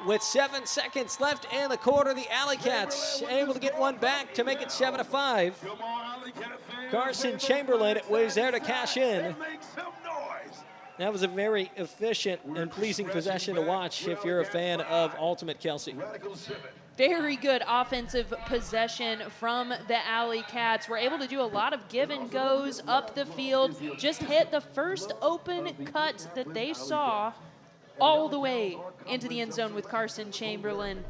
with 7 seconds left in the quarter. The AlleyCats able to get one back to make it 7-5. Carson Chamberlain was there to cash in. That was a very efficient and pleasing possession to watch if you're a fan of Ultimate Kelsey. Very good offensive possession from the AlleyCats. We're able to do a lot of give and goes up the field. Just hit the first open cut that they saw all the way into the end zone with Carson Chamberlain.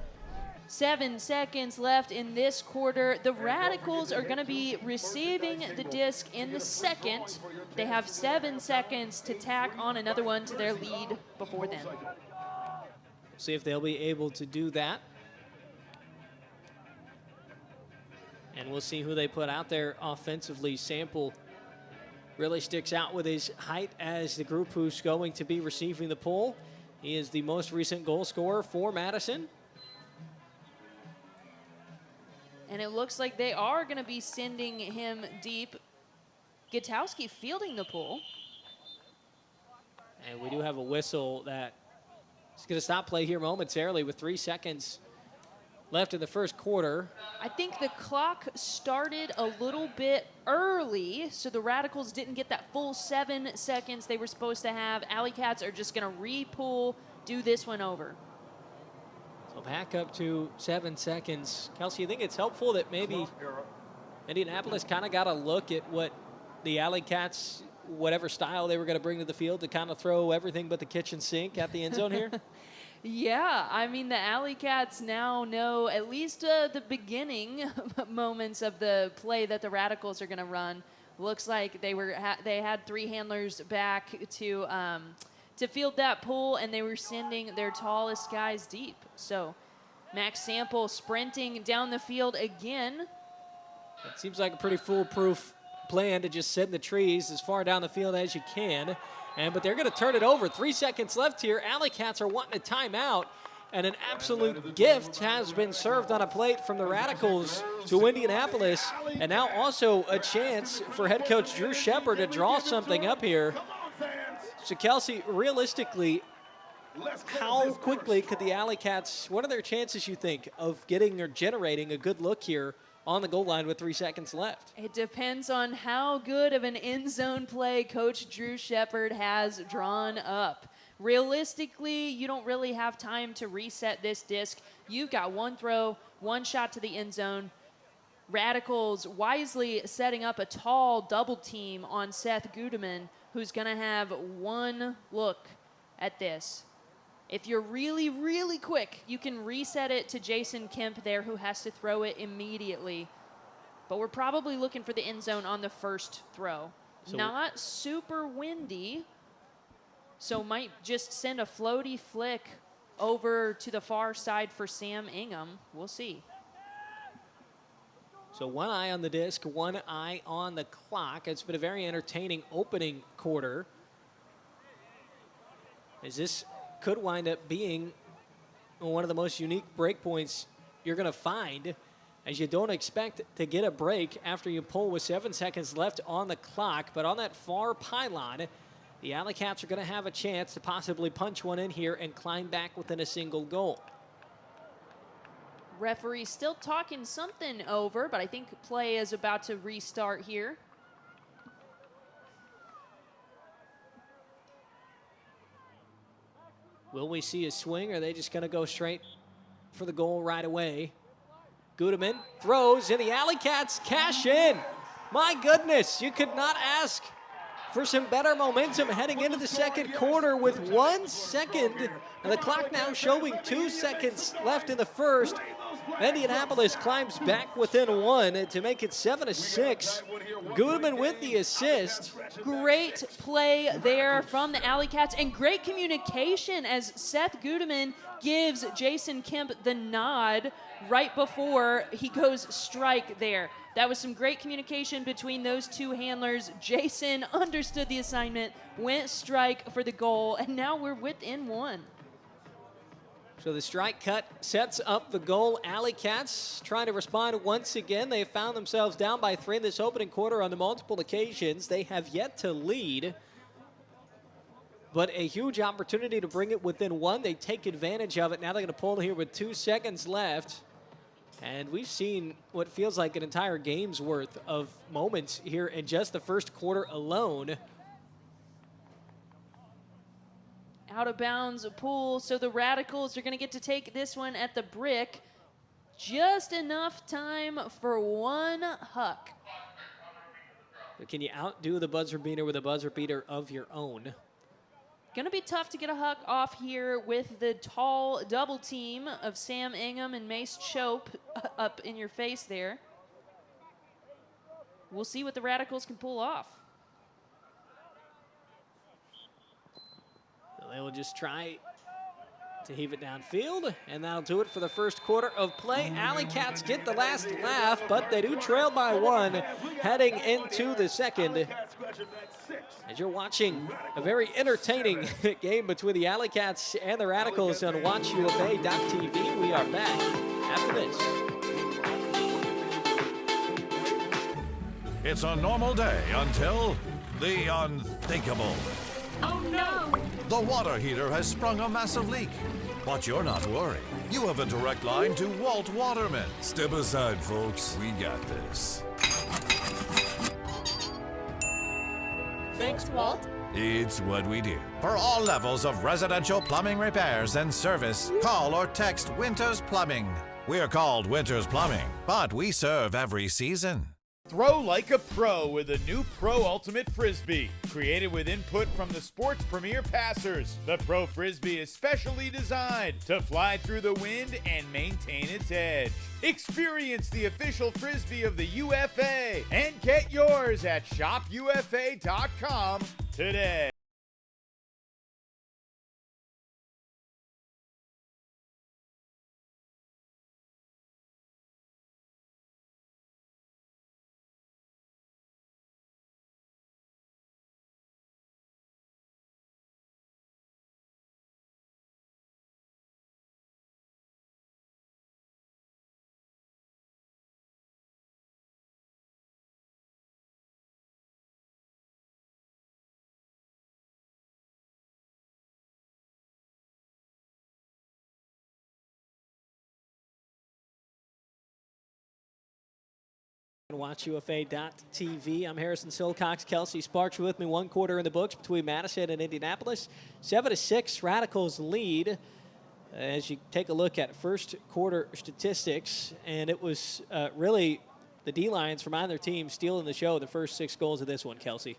7 seconds left in this quarter. The Radicals are going to be receiving the disc in the second. They have 7 seconds to tack on another one to their lead before then. See if they'll be able to do that. And we'll see who they put out there offensively. Sample really sticks out with his height as the group who's going to be receiving the pull. He is the most recent goal scorer for Madison. And it looks like they are going to be sending him deep. Gutowski fielding the pull. And we do have a whistle that is going to stop play here momentarily with 3 seconds left in the first quarter. I think the clock started a little bit early, so the Radicals didn't get that full 7 seconds they were supposed to have. AlleyCats are just going to re-pull, do this one over. So back up to 7 seconds. Kelsey, you think it's helpful that maybe Indianapolis kind of got a look at what the AlleyCats, whatever style they were going to bring to the field, to kind of throw everything but the kitchen sink at the end zone here? Yeah, I mean, the AlleyCats now know at least the beginning moments of the play that the Radicals are going to run. Looks like they had 3 handlers back to field that pull, and they were sending their tallest guys deep. So Max Sample sprinting down the field again. It seems like a pretty foolproof plan to just sit in the trees as far down the field as you can. But they're going to turn it over. 3 seconds left here. AlleyCats are wanting a timeout. And an absolute gift has been served on a plate from the Radicals to Indianapolis. And now also a chance for head coach Drew Shepard to draw something up here. So Kelsey, realistically, how quickly could the AlleyCats, what are their chances, you think, of getting or generating a good look here on the goal line with 3 seconds left? It depends on how good of an end zone play Coach Drew Shepard has drawn up. Realistically, you don't really have time to reset this disc. You've got one throw, one shot to the end zone. Radicals wisely setting up a tall double team on Seth Gudeman, who's going to have one look at this. If you're really, really quick, you can reset it to Jason Kemp there, who has to throw it immediately. But we're probably looking for the end zone on the first throw. So not super windy, so might just send a floaty flick over to the far side for Sam Ingham. We'll see. So one eye on the disc, one eye on the clock. It's been a very entertaining opening quarter, as this could wind up being one of the most unique break points you're going to find, as you don't expect to get a break after you pull with 7 seconds left on the clock. But on that far pylon, the AlleyCats are going to have a chance to possibly punch one in here and climb back within a single goal. Referee still talking something over, but I think play is about to restart here. Will we see a swing, or are they just going to go straight for the goal right away? Gudeman throws, and the AlleyCats cash in. My goodness, you could not ask for some better momentum heading into the second quarter with 1 second, and the clock now showing 2 seconds left in the first. Indianapolis climbs back within 1 to make it 7-6. Gudeman with the assist. Great play there from the AlleyCats, and great communication as Seth Gudeman gives Jason Kemp the nod right before he goes strike there. That was some great communication between those two handlers. Jason understood the assignment, went strike for the goal, and now we're within 1. So the strike cut sets up the goal. AlleyCats trying to respond once again. They found themselves down by 3 in this opening quarter on the multiple occasions. They have yet to lead, but a huge opportunity to bring it within 1. They take advantage of it. Now they're going to pull here with 2 seconds left. And we've seen what feels like an entire game's worth of moments here in just the first quarter alone. Out of bounds pool, so the Radicals are going to get to take this one at the brick. Just enough time for one huck. But can you outdo the buzzer beater with a buzzer beater of your own? Going to be tough to get a huck off here with the tall double team of Sam Ingham and Mace Chope up in your face there. We'll see what the Radicals can pull off. They will just try to heave it downfield, and that'll do it for the first quarter of play. AlleyCats get the last laugh, but they do trail by 1 heading into the second. As you're watching a very entertaining game between the AlleyCats and the Radicals on WatchUFA.tv. We are back after this. It's a normal day until the unthinkable. Oh no! The water heater has sprung a massive leak. But you're not worried. You have a direct line to Walt Waterman. Step aside, folks. We got this. Thanks, Walt. It's what we do. For all levels of residential plumbing repairs and service, call or text Winters Plumbing. We're called Winters Plumbing, but we serve every season. Throw like a pro with a new Pro Ultimate Frisbee. Created with input from the sport's premier passers, the Pro Frisbee is specially designed to fly through the wind and maintain its edge. Experience the official Frisbee of the UFA and get yours at shopufa.com today. WatchUFA.tv. I'm Harrison Silcox. Kelsey Sparks with me. 1 quarter in the books between Madison and Indianapolis. 7-6 Radicals lead. As you take a look at first quarter statistics, and it was really the D-lines from either team stealing the show the first 6 goals of this one, Kelsey.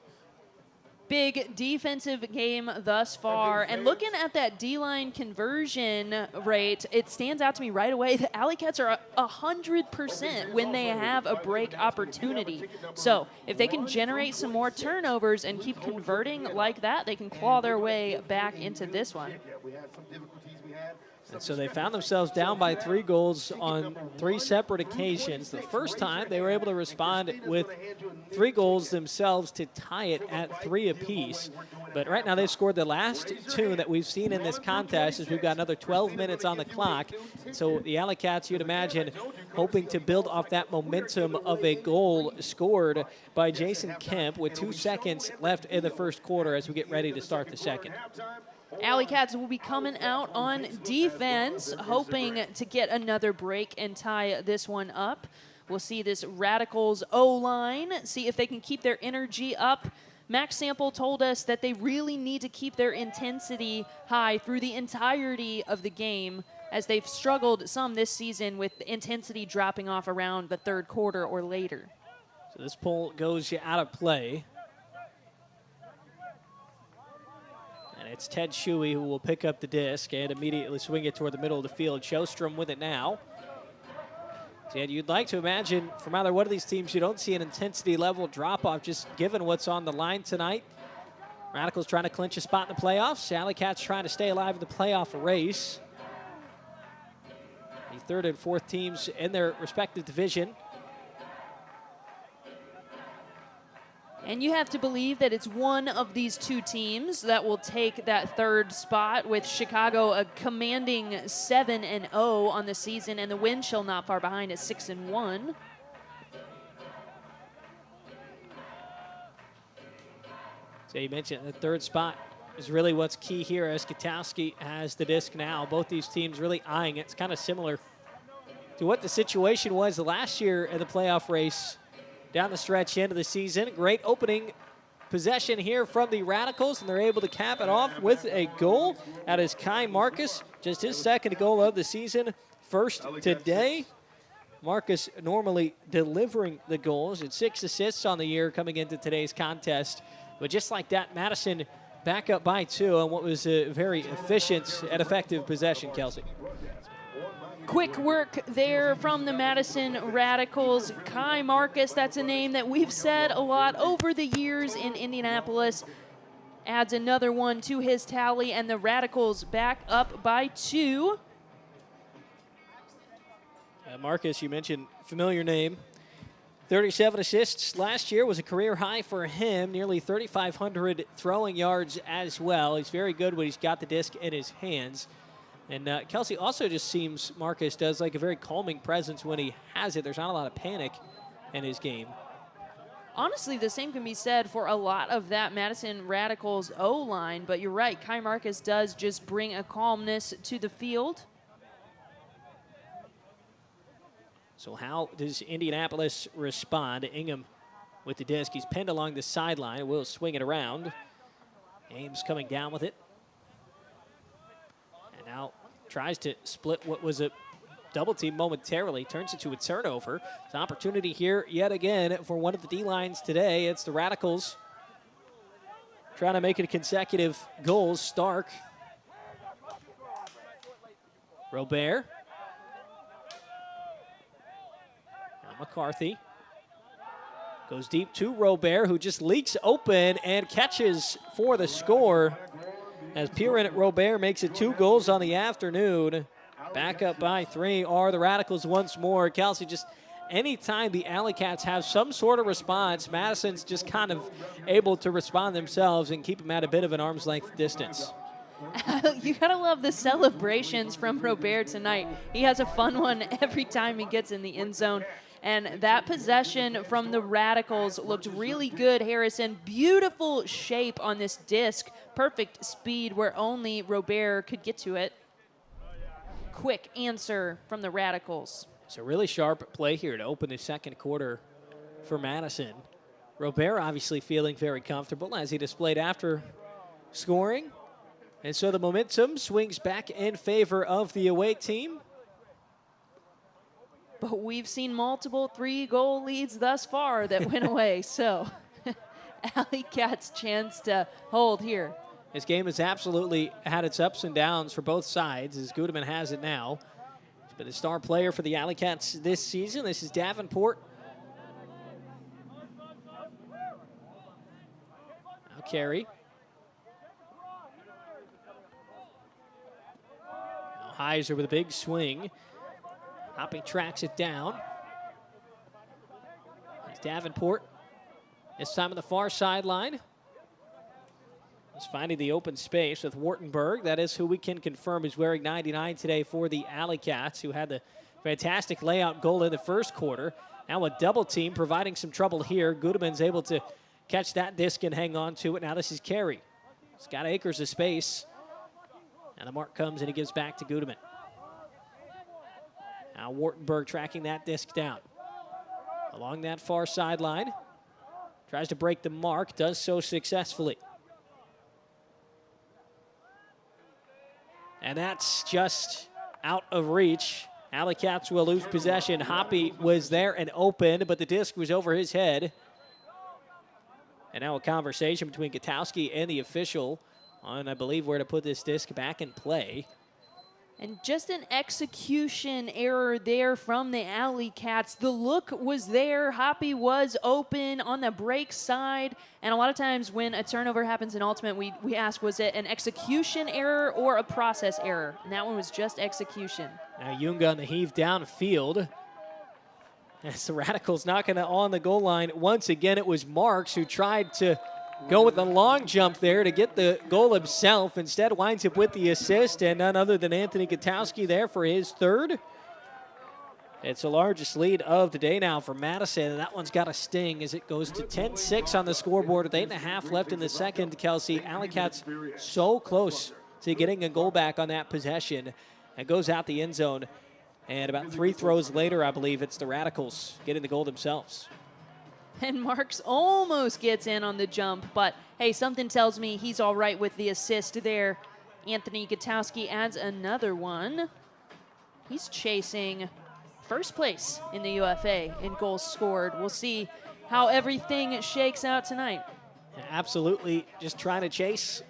Big defensive game thus far. And looking at that D-line conversion rate, it stands out to me right away. The AlleyCats are 100% when they have a break opportunity. So if they can generate some more turnovers and keep converting like that, they can claw their way back into this one. And so they found themselves down by 3 goals on 3 separate occasions. The first time they were able to respond with 3 goals themselves to tie it at 3 apiece. But right now they've scored the last 2 that we've seen in this contest as we've got another 12 minutes on the clock. So the AlleyCats, you'd imagine, hoping to build off that momentum of a goal scored by Jason Kemp with 2 seconds left in the first quarter as we get ready to start the second. AlleyCats will be coming out on defense, hoping to get another break and tie this one up. We'll see this Radicals O-line, see if they can keep their energy up. Max Sample told us that they really need to keep their intensity high through the entirety of the game, as they've struggled some this season with intensity dropping off around the 3rd quarter or later. So this pull goes out of play. It's Ted Shuey who will pick up the disc and immediately swing it toward the middle of the field. Sjostrom with it now. And you'd like to imagine from either one of these teams you don't see an intensity level drop-off just given what's on the line tonight. Radicals trying to clinch a spot in the playoffs. AlleyCats trying to stay alive in the playoff race. The 3rd and 4th teams in their respective division. And you have to believe that it's one of these 2 teams that will take that 3rd spot, with Chicago a commanding 7-0 on the season, and the Winchell not far behind at 6-1. So you mentioned the 3rd spot is really what's key here as Katowski has the disc now. Both these teams really eyeing it. It's kind of similar to what the situation was last year in the playoff race down the stretch end of the season. Great opening possession here from the Radicals, and they're able to cap it off with a goal. That is Kai Marcus, just his 2nd goal of the season, 1st today. Marcus normally delivering the goals, and 6 assists on the year coming into today's contest. But just like that, Madison back up by 2 on what was a very efficient and effective possession, Kelsey. Quick work there from the Madison Radicals. Kai Marcus, that's a name that we've said a lot over the years in Indianapolis, adds another one to his tally, and the Radicals back up by 2. Marcus, you mentioned familiar name. 37 assists last year was a career high for him, nearly 3,500 throwing yards as well. He's very good when he's got the disc in his hands. And Kelsey also just seems, Marcus does, like a very calming presence when he has it. There's not a lot of panic in his game. Honestly, the same can be said for a lot of that Madison Radicals O-line, but you're right, Kai Marcus does just bring a calmness to the field. So how does Indianapolis respond? Ingham with the disc. He's pinned along the sideline. Will swing it around. Ames coming down with it. And now tries to split what was a double team momentarily. Turns it to a turnover. It's an opportunity here yet again for one of the D-lines today. It's the Radicals trying to make it consecutive goals. Stark. Robert. Now McCarthy. Goes deep to Robert, who just leaks open and catches for the score. As Pierre Robert makes it 2 goals on the afternoon. Back up by 3 are the Radicals once more. Kelsey, just anytime the AlleyCats have some sort of response, Madison's just kind of able to respond themselves and keep them at a bit of an arm's length distance. You gotta love the celebrations from Robert tonight. He has a fun one every time he gets in the end zone. And that possession from the Radicals looked really good, Harrison. Beautiful shape on this disc. Perfect speed where only Robert could get to it. Quick answer from the Radicals. It's a really sharp play here to open the second quarter for Madison. Robert obviously feeling very comfortable as he displayed after scoring. And so the momentum swings back in favor of the away team. But we've seen multiple 3-goal leads thus far that went away. So AlleyCats chance to hold here. This game has absolutely had its ups and downs for both sides, as Gudeman has it now. He's been a star player for the AlleyCats this season. This is Davenport. Now Carey. Heiser with a big swing. Hoppy tracks it down. It's Davenport. This time on the far sideline. He's finding the open space with Wartenberg. That is who we can confirm is wearing 99 today for the AlleyCats, who had the fantastic layout goal in the first quarter. Now a double team providing some trouble here. Gudeman's able to catch that disc and hang on to it. Now this is Carey. He's got acres of space. And the mark comes and he gives back to Gudeman. Now Wartenberg tracking that disc down. Along that far sideline. Tries to break the mark, does so successfully. And that's just out of reach. AlleyCats will lose possession. Hoppy was there and open, but the disc was over his head. And now a conversation between Gutowski and the official on, I believe, where to put this disc back in play. And just an execution error there from the AlleyCats. The look was there. Hoppy was open on the break side. And a lot of times when a turnover happens in Ultimate, we ask, was it an execution error or a process error? And that one was just execution. Now Yunga on the heave downfield. As the Radicals knocking it on the goal line. Once again, it was Marks who tried to go with the long jump there to get the goal himself. Instead winds up with the assist, and none other than Anthony Gutowski there for his third. It's the largest lead of the day now for Madison, and that one's got a sting as it goes to 10-6 on the scoreboard with 8.5 left in the second. Kelsey, AlleyCats so close to getting a goal back on that possession. It goes out the end zone, and about 3 throws later, I believe, it's the Radicals getting the goal themselves. And Marks almost gets in on the jump, but hey, something tells me he's all right with the assist there. Anthony Gutowski adds another one. He's chasing first place in the UFA in goals scored. We'll see how everything shakes out tonight. Absolutely just trying to chase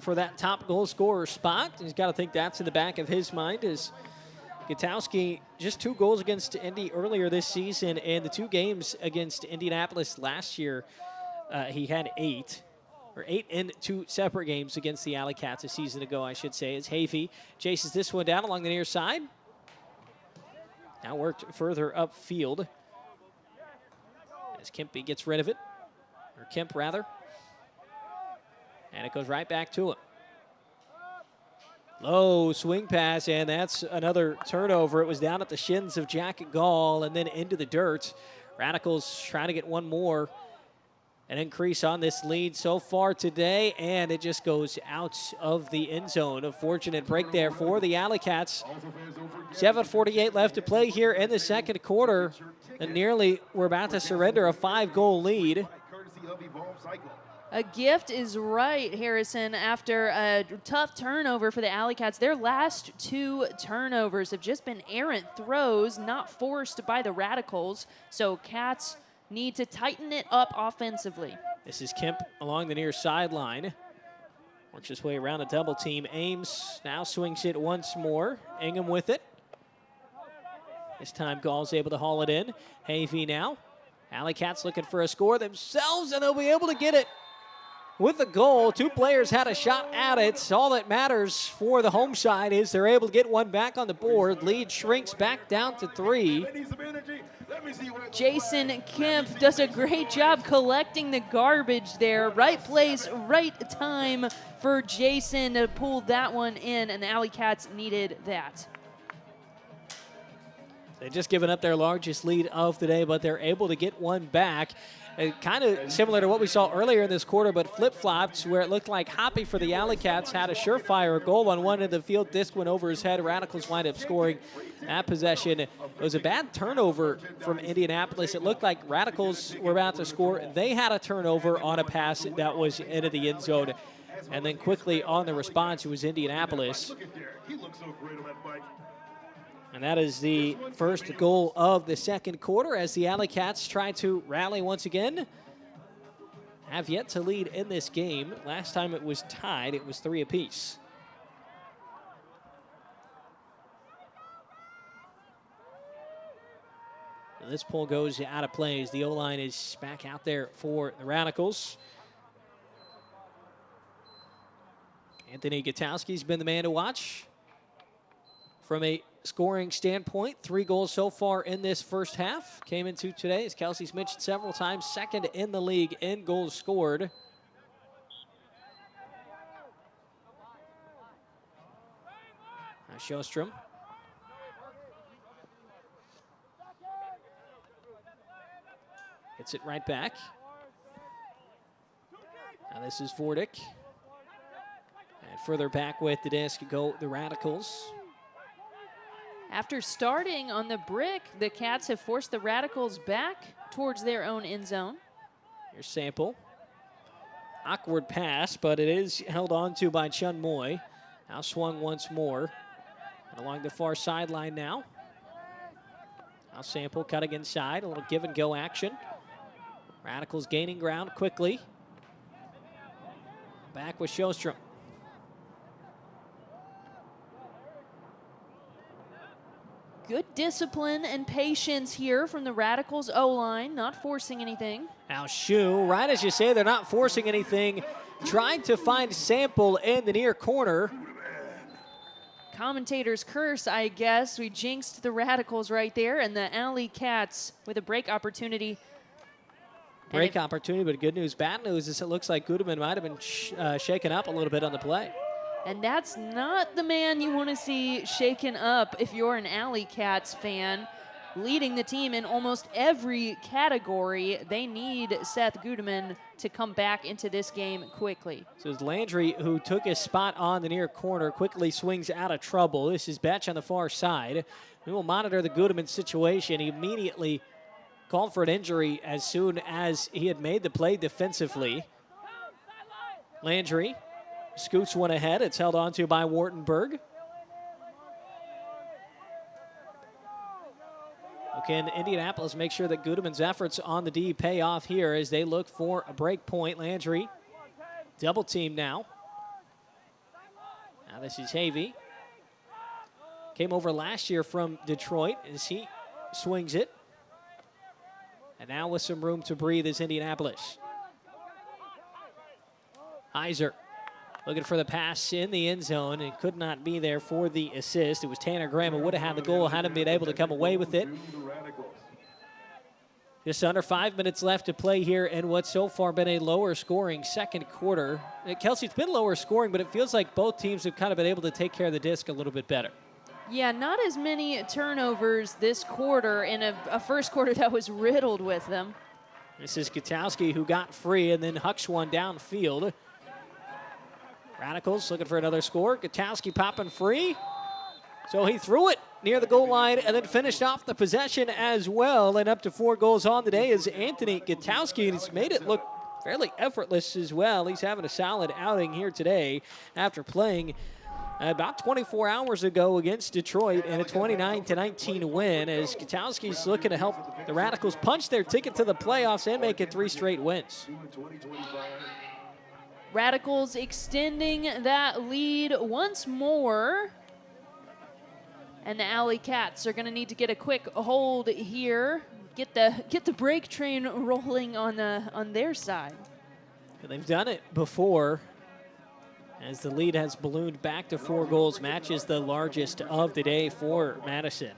for that top goal scorer spot. He's got to think that's in the back of his mind as Gutowski, just 2 goals against Indy earlier this season, and the 2 games against Indianapolis last year, he had 8 in 2 separate games against the AlleyCats a season ago, I should say, as Havey chases this one down along the near side. Now worked further upfield as Kempe gets rid of it, or Kemp rather, and it goes right back to him. Low swing pass, and that's another turnover. It was down at the shins of Jack Gall and then into the dirt. Radicals trying to get one more, an increase on this lead so far today, and it just goes out of the end zone. A fortunate break there for the AlleyCats. 7:48 left to play here in the second quarter, and nearly we're about to surrender a 5-goal lead. A gift is right, Harrison, after a tough turnover for the AlleyCats. Their last 2 turnovers have just been errant throws, not forced by the Radicals. So Cats need to tighten it up offensively. This is Kemp along the near sideline. Works his way around a double team. Ames now swings it once more. Ingham with it. This time Gall's able to haul it in. Havey now. AlleyCats looking for a score themselves, and they'll be able to get it with the goal. 2 players had a shot at it. All that matters for the home side is they're able to get one back on the board. Lead shrinks back down to 3. Jason Kemp does a great job collecting the garbage there. Right place, right time for Jason to pull that one in, and the AlleyCats needed that. They've just given up their largest lead of the day, but they're able to get one back. Kind of similar to what we saw earlier in this quarter, but flip-flops, where it looked like Hoppy for the AlleyCats had a surefire goal on one end of the field. Disc went over his head. Radicals wind up scoring that possession. It was a bad turnover from Indianapolis. It looked like Radicals were about to score. They had a turnover on a pass that was into the end zone. And then quickly on the response, it was Indianapolis. And that is the first goal of the second quarter as the AlleyCats try to rally once again. Have yet to lead in this game. Last time it was tied, it was 3 apiece. And this pull goes out of play as the O-line is back out there for the Radicals. Anthony Gutowski's been the man to watch. From a scoring standpoint, 3 goals so far in this first half. Came into today, as Kelsey's mentioned several times, second in the league in goals scored. Now Sjostrom. Hits it right back. Now this is Vordic. And further back with the disc go the Radicals. After starting on the brick, the Cats have forced the Radicals back towards their own end zone. Here's Sample. Awkward pass, but it is held on to by Chun Moy. Now swung once more. And along the far sideline now. Now Sample cutting inside, a little give and go action. Radicals gaining ground quickly. Back with Sjostrom. Good discipline and patience here from the Radicals O-line, not forcing anything. Now Shu, right as you say, they're not forcing anything, trying to find Sample in the near corner. Commentator's curse, I guess. We jinxed the Radicals right there, and the AlleyCats with a break opportunity. Break opportunity, but good news. Bad news is it looks like Gudeman might have been shaken up a little bit on the play. And that's not the man you want to see shaken up if you're an AlleyCats fan. Leading the team in almost every category. They need Seth Gudeman to come back into this game quickly. So it's Landry who took his spot on the near corner, quickly swings out of trouble. This is Betch on the far side. We will monitor the Gudeman situation. He immediately called for an injury as soon as he had made the play defensively. Landry scoots one ahead. It's held on to by Wartenberg. Can Indianapolis make sure that Gudeman's efforts on the D pay off here as they look for a break point? Landry, double team now. Now this is Havey. Came over last year from Detroit as he swings it. And now with some room to breathe is Indianapolis. Heiser looking for the pass in the end zone and could not be there for the assist. It was Tanner Graham who would have had the goal, hadn't been able to come away with it. Just under 5 minutes left to play here in what's so far been a lower scoring second quarter. Kelsey, it's been lower scoring, but it feels like both teams have kind of been able to take care of the disc a little bit better. Yeah, not as many turnovers this quarter in a first quarter that was riddled with them. This is Gutowski who got free and then hucks one downfield. Radicals looking for another score. Gutowski popping free. So he threw it near the goal line and then finished off the possession as well. And up to 4 goals on the day is Anthony Gutowski, and he's made it look fairly effortless as well. He's having a solid outing here today after playing about 24 hours ago against Detroit in a 29-19 win, as Gutowski's looking to help the Radicals punch their ticket to the playoffs and make it 3 straight wins. Radicals extending that lead once more. And the AlleyCats are going to need to get a quick hold here, get the brake train rolling on their side. And they've done it before, as the lead has ballooned back to 4 goals, matches the largest of the day for Madison.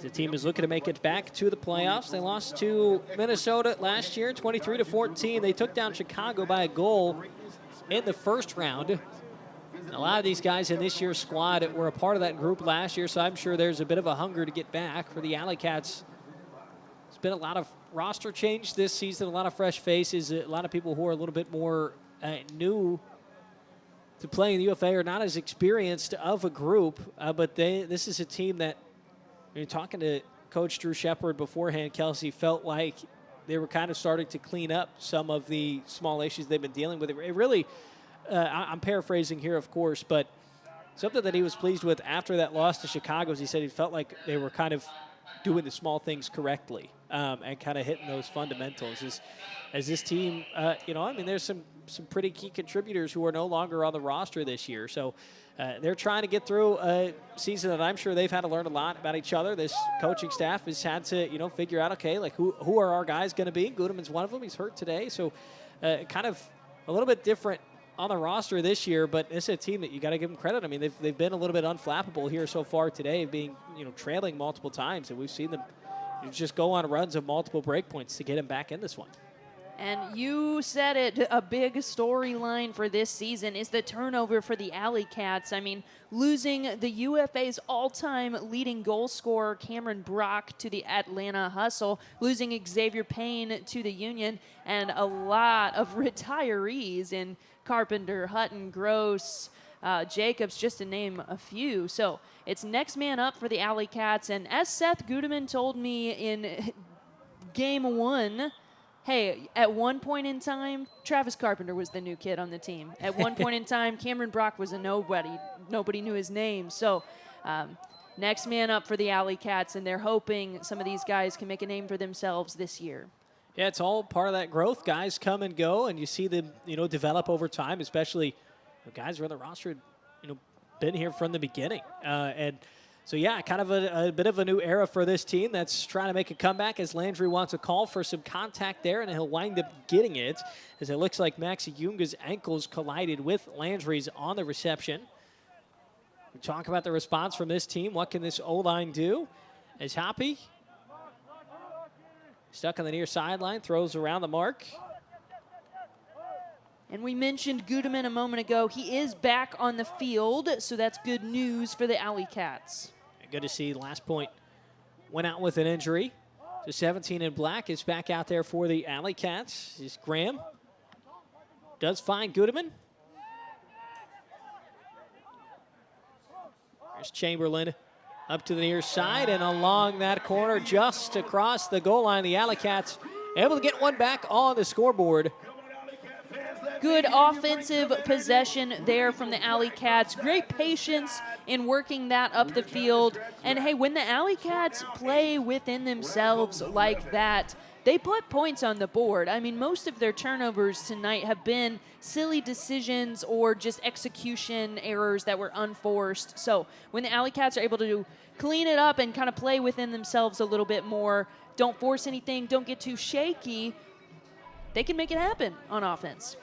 The team is looking to make it back to the playoffs. They lost to Minnesota last year, 23-14. They took down Chicago by a goal in the first round. A lot of these guys in this year's squad were a part of that group last year, so I'm sure there's a bit of a hunger to get back for the AlleyCats. It's been a lot of roster change this season, a lot of fresh faces, a lot of people who are a little bit more new to playing the UFA or not as experienced of a group, but this is a team that, when you're talking to Coach Drew Shepard beforehand, Kelsey, felt like they were kind of starting to clean up some of the small issues they've been dealing with. It really, I'm paraphrasing here, of course, but something that he was pleased with after that loss to Chicago is he said he felt like they were kind of doing the small things correctly and kind of hitting those fundamentals. As this team, there's some pretty key contributors who are no longer on the roster this year. So they're trying to get through a season that I'm sure they've had to learn a lot about each other. This coaching staff has had to, figure out, okay, like who are our guys going to be? Gudeman's one of them. He's hurt today. So kind of a little bit different on the roster this year, but it's a team that you got to give them credit. I mean, they've been a little bit unflappable here so far today, being, trailing multiple times, and we've seen them just go on runs of multiple breakpoints to get them back in this one. And you said it, a big storyline for this season is the turnover for the AlleyCats. I mean, losing the UFA's all-time leading goal scorer, Cameron Brock, to the Atlanta Hustle, losing Xavier Payne to the Union, and a lot of retirees in Carpenter, Hutton, Gross, Jacobs, just to name a few. So it's next man up for the AlleyCats. And as Seth Gudeman told me in game 1, hey, at one point in time, Travis Carpenter was the new kid on the team. At one point in time, Cameron Brock was a nobody. Nobody knew his name. So next man up for the AlleyCats, and they're hoping some of these guys can make a name for themselves this year. Yeah, it's all part of that growth. Guys come and go, and you see them, develop over time, especially guys who are on the roster, been here from the beginning. And so, yeah, kind of a bit of a new era for this team that's trying to make a comeback as Landry wants a call for some contact there, and he'll wind up getting it as it looks like Maxi Yunga's ankles collided with Landry's on the reception. We talk about the response from this team. What can this O-line do? As Hoppy, stuck on the near sideline, throws around the mark. And we mentioned Gudeman a moment ago. He is back on the field, so that's good news for the AlleyCats. Good to see. Last point went out with an injury. So 17 in black is back out there for the AlleyCats. Is Graham. Does find Gudeman. There's Chamberlain up to the near side and along that corner just across the goal line. The AlleyCats able to get one back on the scoreboard. Good offensive possession there from the AlleyCats. Great patience in working that up the field. And, hey, when the AlleyCats play within themselves like that, they put points on the board. I mean, most of their turnovers tonight have been silly decisions or just execution errors that were unforced. So when the AlleyCats are able to clean it up and kind of play within themselves a little bit more, don't force anything, don't get too shaky, they can make it happen on offense.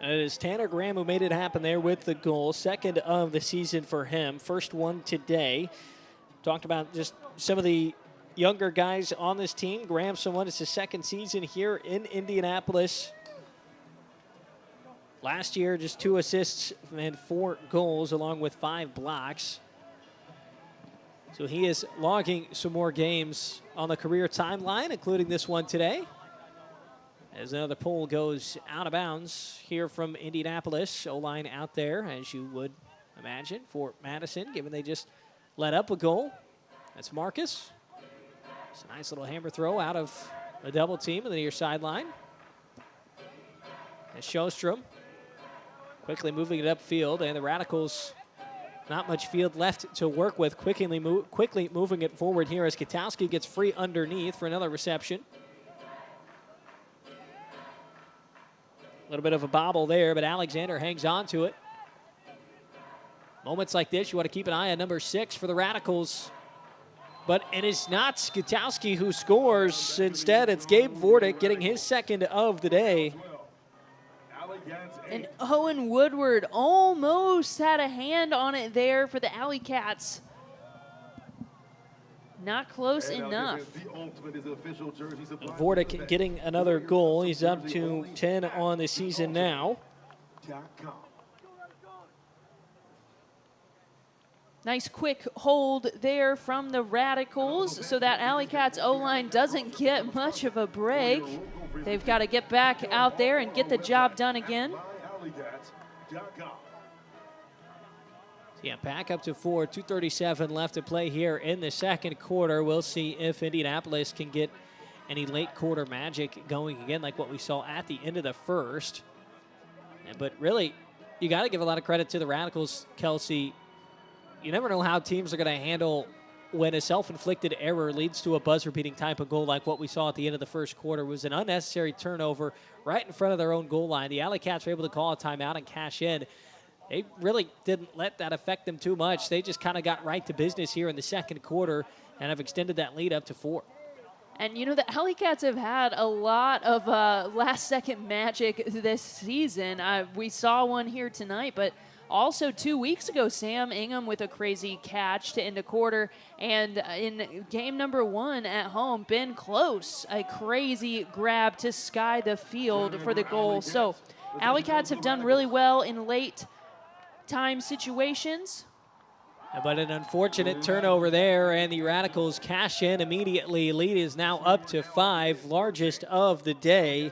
It is Tanner Graham who made it happen there with the goal. Second of the season for him. First one today. Talked about just some of the younger guys on this team. Graham, someone, it's his second season here in Indianapolis. Last year, just 2 assists and 4 goals, along with 5 blocks. So he is logging some more games on the career timeline, including this one today. As another pull goes out of bounds here from Indianapolis. O-line out there, as you would imagine, for Madison, given they just let up a goal. That's Marcus. It's a nice little hammer throw out of a double team on the near sideline. And Sjostrom quickly moving it upfield, and the Radicals, not much field left to work with. Quickly moving it forward here as Katowski gets free underneath for another reception. A little bit of a bobble there, but Alexander hangs on to it. Moments like this, you want to keep an eye on number 6 for the Radicals. But it is not Skatowski who scores. Instead, it's Gabe Vordick getting his second of the day. And Owen Woodward almost had a hand on it there for the AlleyCats. Not close enough. Vordick getting another goal. He's up to 10 on the season now. Nice quick hold there from the Radicals so that AlleyCats O-line doesn't get much of a break. They've got to get back out there and get the job done again. Yeah, back up to 4, 2:37 left to play here in the second quarter. We'll see if Indianapolis can get any late quarter magic going again like what we saw at the end of the first. But really, you got to give a lot of credit to the Radicals, Kelsey. You never know how teams are going to handle when a self-inflicted error leads to a buzzer-beating type of goal like what we saw at the end of the first quarter. It was an unnecessary turnover right in front of their own goal line. The AlleyCats were able to call a timeout and cash in. They really didn't let that affect them too much. They just kind of got right to business here in the second quarter and have extended that lead up to 4. And, you know, the AlleyCats have had a lot of last-second magic this season. We saw one here tonight, but also 2 weeks ago, Sam Ingham with a crazy catch to end a quarter. And in game number 1 at home, Ben Close, a crazy grab to sky the field for the goal. So AlleyCats have done really well in late-time situations. But an unfortunate turnover there, and the Radicals cash in immediately. Lead is now up to 5, largest of the day.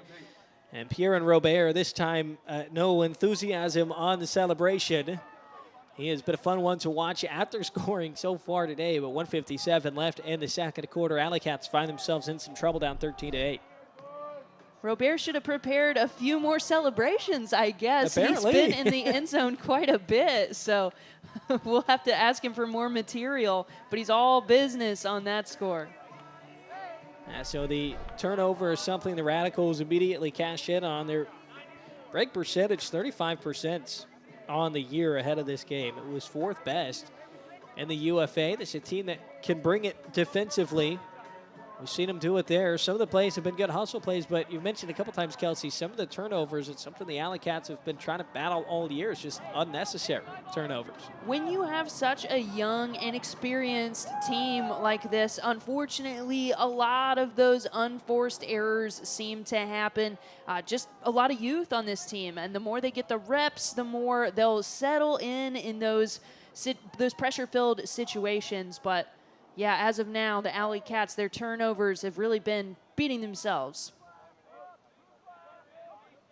And Pierre and Robert, this time, no enthusiasm on the celebration. He has been a fun one to watch after scoring so far today, but 1:57 left in the second quarter. AlleyCats find themselves in some trouble, down 13-8. Robert should have prepared a few more celebrations, I guess. Apparently. He's been in the end zone quite a bit, so we'll have to ask him for more material, but he's all business on that score. So the turnover is something the Radicals immediately cash in on. Their break percentage, 35% on the year ahead of this game. It was 4th best in the UFA. This is a team that can bring it defensively. We've seen them do it there. Some of the plays have been good hustle plays, but you mentioned a couple times, Kelsey, some of the turnovers, it's something the AlleyCats have been trying to battle all year. It's just unnecessary turnovers. When you have such a young, inexperienced team like this, unfortunately, a lot of those unforced errors seem to happen. Just a lot of youth on this team, and the more they get the reps, the more they'll settle in those pressure-filled situations. But yeah, as of now, the AlleyCats, their turnovers have really been beating themselves.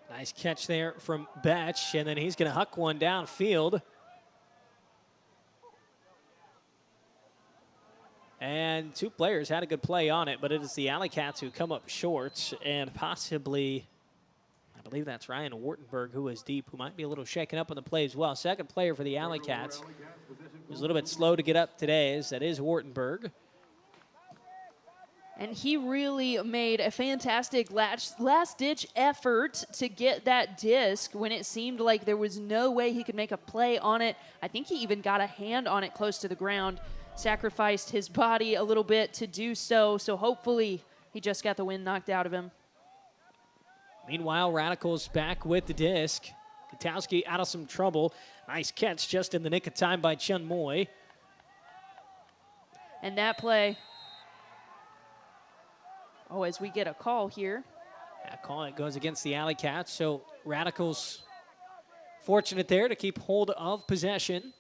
Nice catch there from Betch, and then he's going to huck one downfield. And 2 players had a good play on it, but it is the AlleyCats who come up short, and possibly, I believe that's Ryan Wartenberg, who is deep, who might be a little shaken up on the play as well. Second player for the AlleyCats. Was a little bit slow to get up today, as that is Wartenberg. And he really made a fantastic last-ditch effort to get that disc when it seemed like there was no way he could make a play on it. I think he even got a hand on it close to the ground, sacrificed his body a little bit to do so, so hopefully he just got the wind knocked out of him. Meanwhile, Radicals back with the disc. Katowski out of some trouble. Nice catch just in the nick of time by Chun Moy. And that play, as we get a call here. That call, it goes against the AlleyCats, so Radicals fortunate there to keep hold of possession.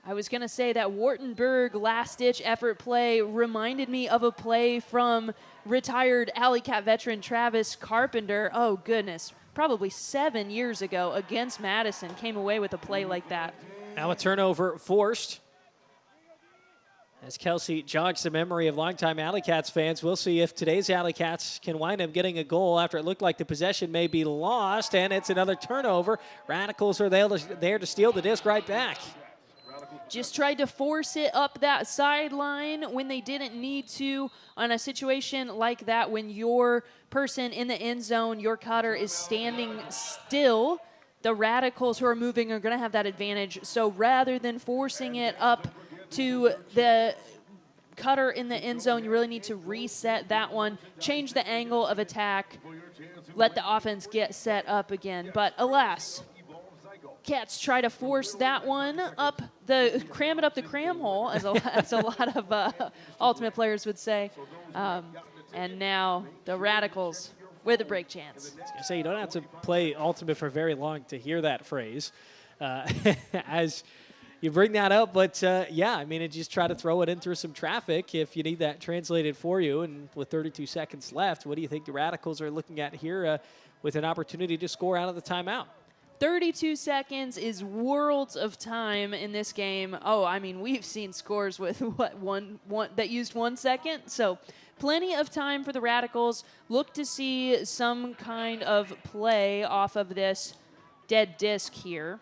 I was going to say that Wartenberg last-ditch effort play reminded me of a play from retired AlleyCat veteran Travis Carpenter. Oh, goodness. Probably 7 years ago against Madison, came away with a play like that. Now a turnover forced. As Kelsey jogs the memory of longtime AlleyCats fans, we'll see if today's AlleyCats can wind up getting a goal after it looked like the possession may be lost, and it's another turnover. Radicals are there to steal the disc right back. Just tried to force it up that sideline when they didn't need to. On a situation like that, when your person in the end zone, your cutter, is standing still, the Radicals who are moving are going to have that advantage. So rather than forcing it up to the cutter in the end zone, you really need to reset that one, change the angle of attack, let the offense get set up again. But alas, Cats try to force that one up cram it up the cram hole, as a lot of Ultimate players would say. And now the Radicals with a break chance. I was gonna say, you don't have to play Ultimate for very long to hear that phrase. As you bring that up, but yeah, I mean, just try to throw it in through some traffic if you need that translated for you. And with 32 seconds left, what do you think the Radicals are looking at here with an opportunity to score out of the timeout? 32 seconds is worlds of time in this game. Oh, I mean, we've seen scores with one that used 1 second. So plenty of time for the Radicals. Look to see some kind of play off of this dead disc here.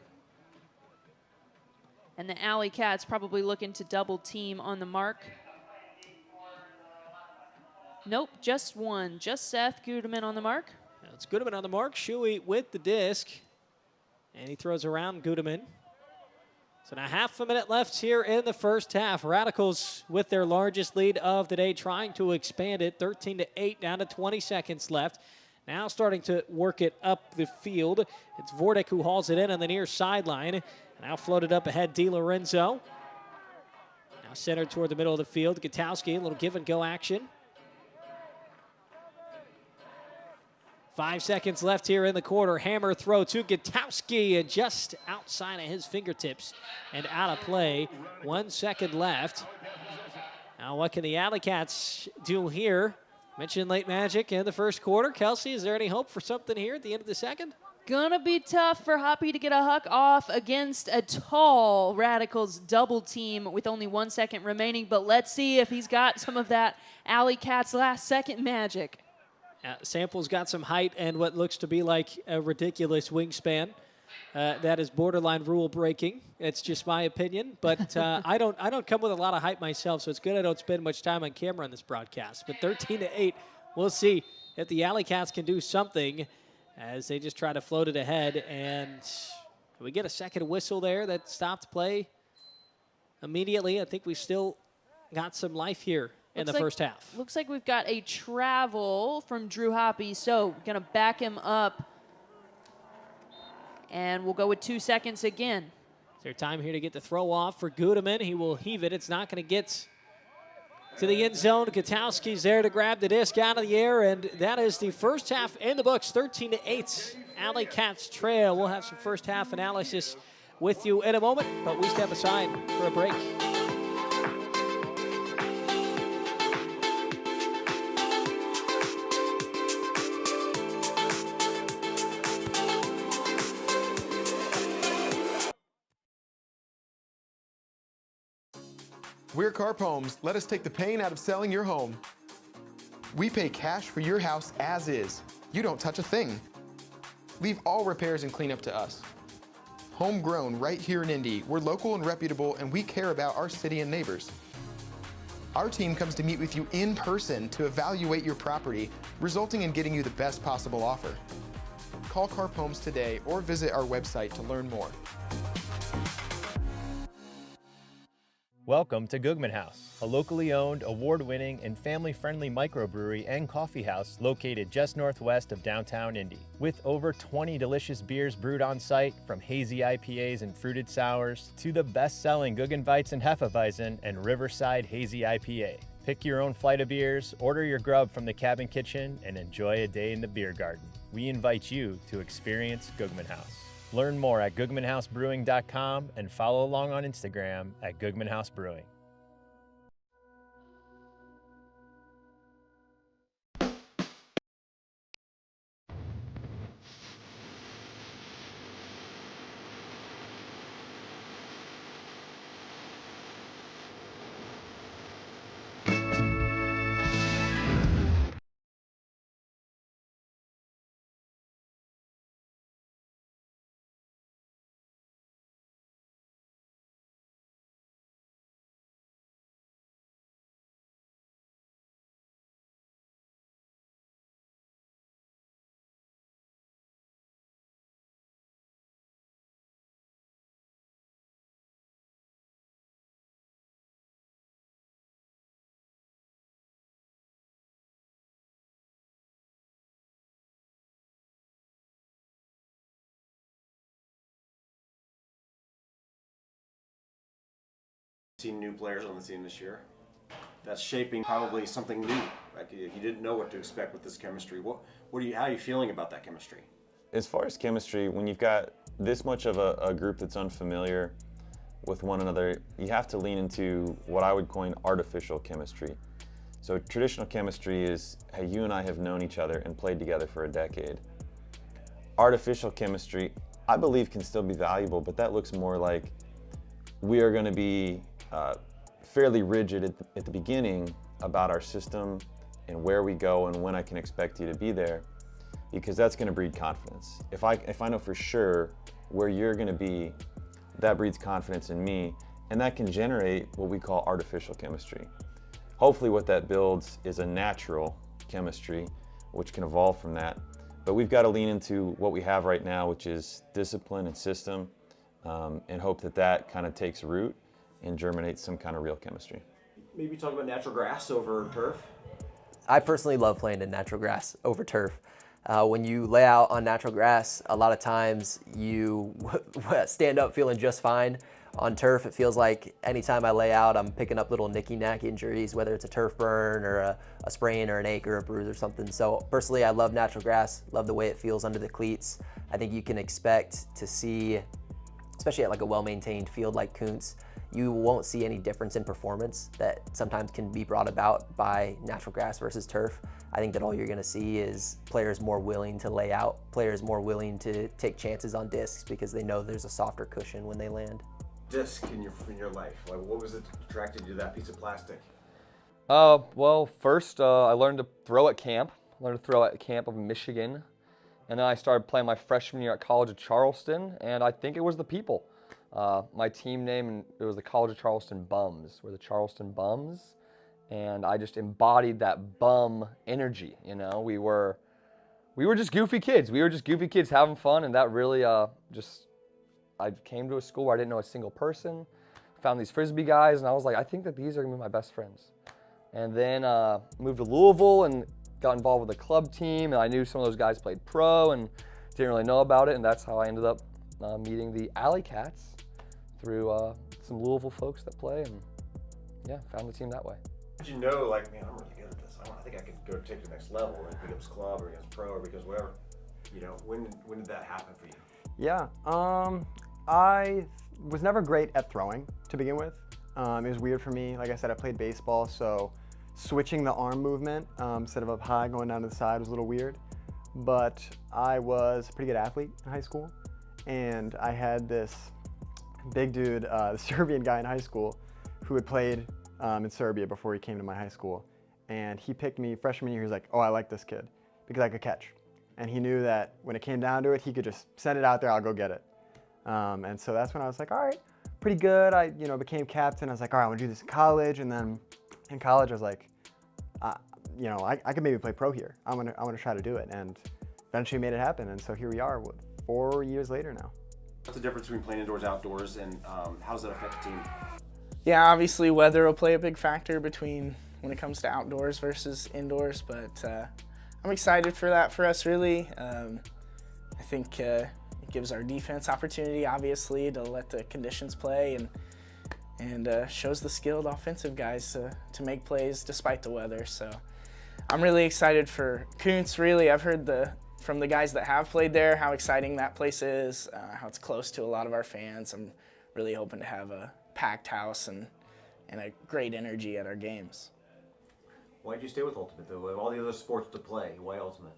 And the AlleyCats probably looking to double team on the mark. Nope, just one. Just Seth Gudeman on the mark. Now it's Gudeman on the mark. Shuey with the disc. And he throws around Gudeman. So now half a minute left here in the first half. Radicals with their largest lead of the day, trying to expand it. 13-8, down to 20 seconds left. Now starting to work it up the field. It's Vordick who hauls it in on the near sideline. Now floated up ahead, DiLorenzo. Now centered toward the middle of the field. Gutowski, a little give and go action. 5 seconds left here in the quarter. Hammer throw to Gutowski, just outside of his fingertips and out of play. 1 second left. Now what can the AlleyCats do here? Mentioned late magic in the first quarter. Kelsey, is there any hope for something here at the end of the second? Gonna be tough for Hoppy to get a huck off against a tall Radicals double team with only 1 second remaining, but let's see if he's got some of that AlleyCats last second magic. Sample's got some height and what looks to be like a ridiculous wingspan. That is borderline rule breaking. It's just my opinion, but I don't come with a lot of hype myself, so it's good I don't spend much time on camera on this broadcast. But 13-8, we'll see if the AlleyCats can do something as they just try to float it ahead. And we get a second whistle there that stopped play immediately. I think we still got some life here in the first half. Looks like we've got a travel from Drew Hoppy, so going to back him up. And we'll go with 2 seconds again. Is there time here to get the throw off for Gudeman? He will heave it. It's not going to get to the end zone. Gutowski's there to grab the disc out of the air, and that is the first half in the books. 13-8, AlleyCats trail. We'll have some first half analysis with you in a moment, but we step aside for a break. We're Carp Homes. Let us take the pain out of selling your home. We pay cash for your house as is. You don't touch a thing. Leave all repairs and cleanup to us. Homegrown right here in Indy. We're local and reputable, and we care about our city and neighbors. Our team comes to meet with you in person to evaluate your property, resulting in getting you the best possible offer. Call Carp Homes today or visit our website to learn more. Welcome to Googman House, a locally owned, award-winning, and family-friendly microbrewery and coffee house located just northwest of downtown Indy. With over 20 delicious beers brewed on site, from hazy IPAs and fruited sours to the best-selling Guggenweizen and Hefeweizen and Riverside Hazy IPA. Pick your own flight of beers, order your grub from the cabin kitchen, and enjoy a day in the beer garden. We invite you to experience Googman House. Learn more at GoogmanHouseBrewing.com and follow along on Instagram at Googman House Brewing. Seen new players on the team this year. That's shaping probably something new. Like you didn't know what to expect with this chemistry. How are you feeling about that chemistry? As far as chemistry, when you've got this much of a group that's unfamiliar with one another, you have to lean into what I would coin artificial chemistry. So traditional chemistry is, hey, you and I have known each other and played together for a decade. Artificial chemistry, I believe, can still be valuable, but that looks more like we are going to be fairly rigid at the beginning about our system and where we go and when I can expect you to be there, because that's going to breed confidence. If I know for sure where you're going to be, that breeds confidence in me, and that can generate what we call artificial chemistry. Hopefully what that builds is a natural chemistry, which can evolve from that. But we've got to lean into what we have right now, which is discipline and system, and hope that that kind of takes root and germinates some kind of real chemistry. Maybe talk about natural grass over turf. I personally love playing in natural grass over turf. When you lay out on natural grass, a lot of times you stand up feeling just fine. On turf, it feels like anytime I lay out, I'm picking up little nicky-nack injuries, whether it's a turf burn or a sprain or an ache or a bruise or something. So personally, I love natural grass, love the way it feels under the cleats. I think you can expect to see, especially at like a well-maintained field like Kuntz, you won't see any difference in performance that sometimes can be brought about by natural grass versus turf. I think that all you're going to see is players more willing to lay out, players more willing to take chances on discs because they know there's a softer cushion when they land. Disc in your life, like what was it attracted you to that piece of plastic? Well, first I learned to throw at camp. I learned to throw at camp up in Michigan, and then I started playing my freshman year at College of Charleston, and I think it was the people. My team name, it was the College of Charleston Bums. We're the Charleston Bums, and I just embodied that bum energy. You know, we were just goofy kids. We were just goofy kids having fun, and that really I came to a school where I didn't know a single person, found these Frisbee guys, and I was like, I think that these are gonna be my best friends. And then moved to Louisville and got involved with a club team, and I knew some of those guys played pro and didn't really know about it, and that's how I ended up meeting the AlleyCats through some Louisville folks that play, and yeah, found the team that way. Did you know, like, man, I'm really good at this. I think I could go take the next level, like because club or because pro or because whatever. You know, when did that happen for you? Yeah, I was never great at throwing to begin with. It was weird for me. Like I said, I played baseball, so switching the arm movement instead of up high going down to the side was a little weird. But I was a pretty good athlete in high school, and I had this big dude, the Serbian guy in high school, who had played in Serbia before he came to my high school. And he picked me freshman year. He was like, oh, I like this kid because I could catch. And he knew that when it came down to it, he could just send it out there, I'll go get it. And so that's when I was like, all right, pretty good. I became captain. I was like, all right, I want to do this in college. And then in college, I was like, I could maybe play pro here. I want to try to do it. And eventually made it happen. And so here we are, 4 years later now. What's the difference between playing indoors, outdoors, and how does that affect the team? Yeah, obviously weather will play a big factor between when it comes to outdoors versus indoors, but I'm excited for that for us, really. I think it gives our defense opportunity, obviously, to let the conditions play, and shows the skilled offensive guys to make plays despite the weather. So I'm really excited for Kuntz, really. I've heard from the guys that have played there how exciting that place is, how it's close to a lot of our fans. I'm really hoping to have a packed house and a great energy at our games. Why did you stay with Ultimate, though? Of all the other sports to play, why Ultimate?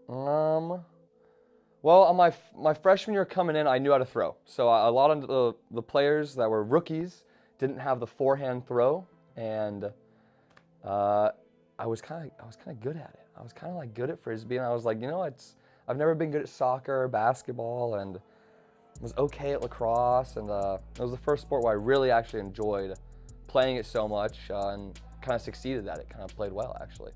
Well, on my freshman year coming in, I knew how to throw. So a lot of the players that were rookies didn't have the forehand throw, and I was kind of good at it. I was kind of like good at Frisbee, and I was like, I've never been good at soccer or basketball, and was okay at lacrosse, and it was the first sport where I really actually enjoyed playing it so much, and kind of succeeded at it, kind of played well, actually.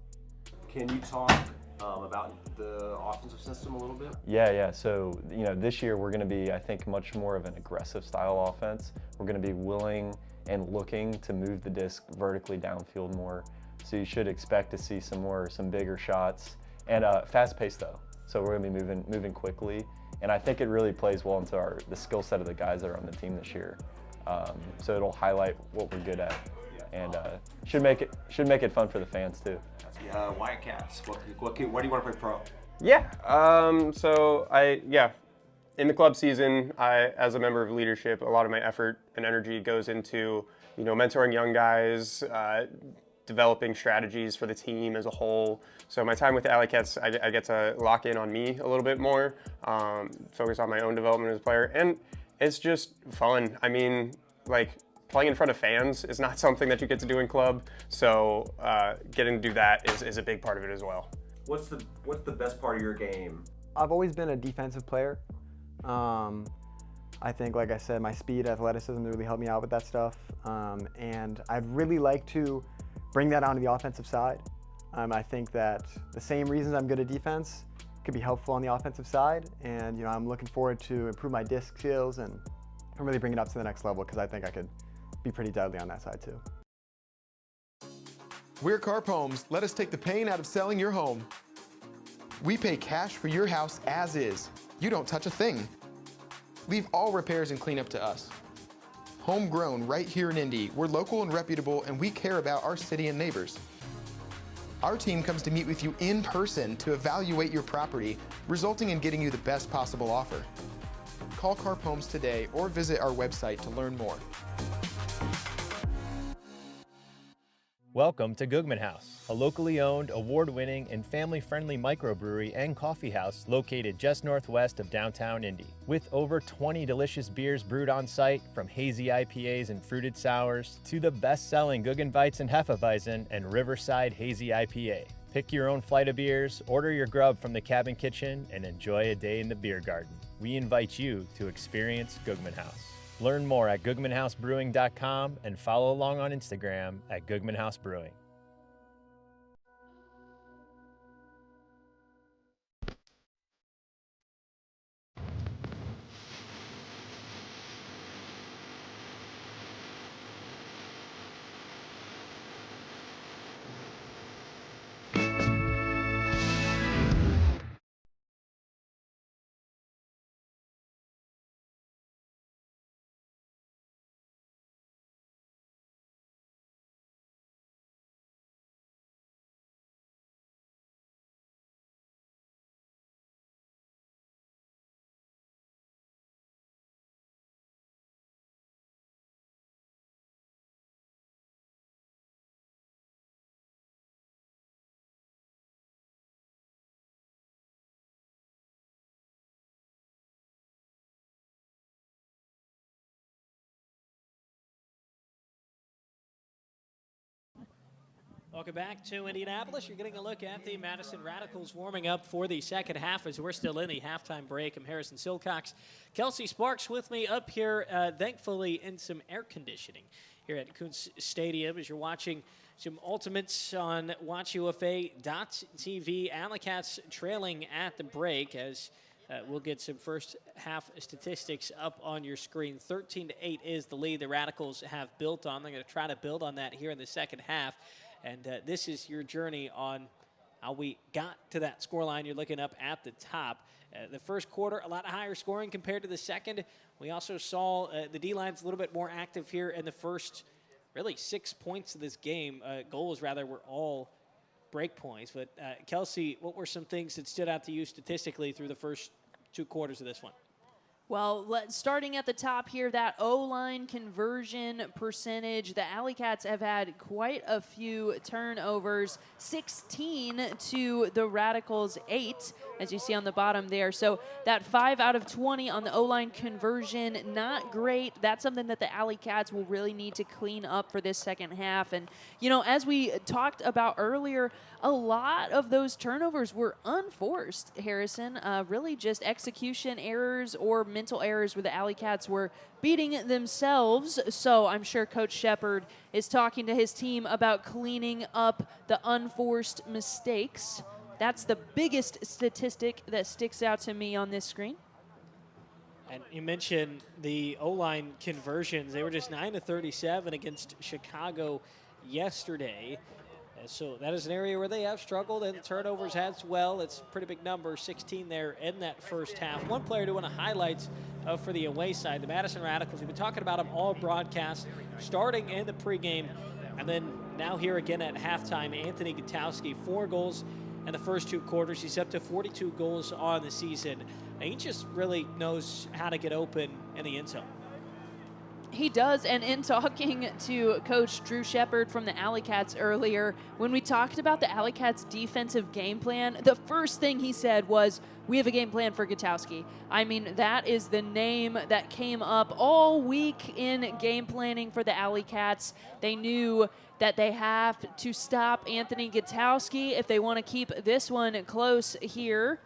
Can you talk about the offensive system a little bit? Yeah. So, this year we're going to be, I think, much more of an aggressive style offense. We're going to be willing and looking to move the disc vertically downfield more. So you should expect to see some bigger shots, and fast pace though. So we're going to be moving quickly, and I think it really plays well into the skill set of the guys that are on the team this year. So it'll highlight what we're good at, and should make it fun for the fans too. Wildcats. What do you want to play pro? Yeah. in the club season, as a member of leadership, a lot of my effort and energy goes into, mentoring young guys, developing strategies for the team as a whole. So my time with the AlleyCats, I get to lock in on me a little bit more, focus on my own development as a player, and it's just fun. I mean, like, playing in front of fans is not something that you get to do in club, so getting to do that is a big part of it as well. What's the best part of your game? I've always been a defensive player. I think, like I said, my speed, athleticism really helped me out with that stuff, and I'd really like to bring that onto the offensive side. I think that the same reasons I'm good at defense could be helpful on the offensive side, and I'm looking forward to improve my disc skills and really bring it up to the next level, because I think I could be pretty deadly on that side too. We're Carp Homes. Let us take the pain out of selling your home. We pay cash for your house as is. You don't touch a thing. Leave all repairs and cleanup to us. Homegrown right here in Indy, we're local and reputable, and we care about our city and neighbors. Our team comes to meet with you in person to evaluate your property, resulting in getting you the best possible offer. Call Carp Homes today or visit our website to learn more. Welcome to Googman House, a locally owned, award-winning, and family-friendly microbrewery and coffee house located just northwest of downtown Indy. With over 20 delicious beers brewed on site, from hazy IPAs and fruited sours to the best-selling Guggenweizen and Hefeweizen and Riverside Hazy IPA. Pick your own flight of beers, order your grub from the cabin kitchen, and enjoy a day in the beer garden. We invite you to experience Googman House. Learn more at GoogmanHouseBrewing.com and follow along on Instagram at Googman House Brewing. Welcome back to Indianapolis. You're getting a look at the Madison Radicals warming up for the second half as we're still in the halftime break. I'm Harrison Silcox. Kelsey Sparks with me up here, thankfully in some air conditioning here at Kuntz Stadium as you're watching some Ultimates on WatchUFA.tv. AlleyCats trailing at the break as we'll get some first half statistics up on your screen. 13-8 is the lead the Radicals have built on. They're going to try to build on that here in the second half. And this is your journey on how we got to that scoreline. You're looking up at the top. The first quarter, a lot higher scoring compared to the second. We also saw the D-lines a little bit more active here in the first, really, 6 points of this game. Goals, rather, were all break points. But, Kelsey, what were some things that stood out to you statistically through the first 2 quarters of this one? Well, starting at the top here, that O-line conversion percentage, the AlleyCats have had quite a few turnovers, 16 to the Radicals' 8, as you see on the bottom there. So that 5 out of 20 on the O-line conversion, not great. That's something that the AlleyCats will really need to clean up for this second half. And, you know, as we talked about earlier, a lot of those turnovers were unforced, Harrison. Really just execution errors or mental errors where the AlleyCats were beating themselves. So I'm sure Coach Shepard is talking to his team about cleaning up the unforced mistakes. That's the biggest statistic that sticks out to me on this screen. And you mentioned the O-line conversions. They were just 9-37 against Chicago yesterday. So that is an area where they have struggled, and the turnovers as well. It's a pretty big number, 16 there in that first half. One player to want to highlight for the away side, the Madison Radicals. We've been talking about them all broadcast, starting in the pregame, and then now here again at halftime. Anthony Gutowski, 4 goals in the first 2 quarters. He's up to 42 goals on the season And he just really knows how to get open in the end zone. He does, and in talking to Coach Drew Shepard from the AlleyCats earlier, when we talked about the AlleyCats' defensive game plan, the first thing he said was, we have a game plan for Gutowski. I mean, that is the name that came up all week in game planning for the AlleyCats. They knew that they have to stop Anthony Gutowski if they want to keep this one close here.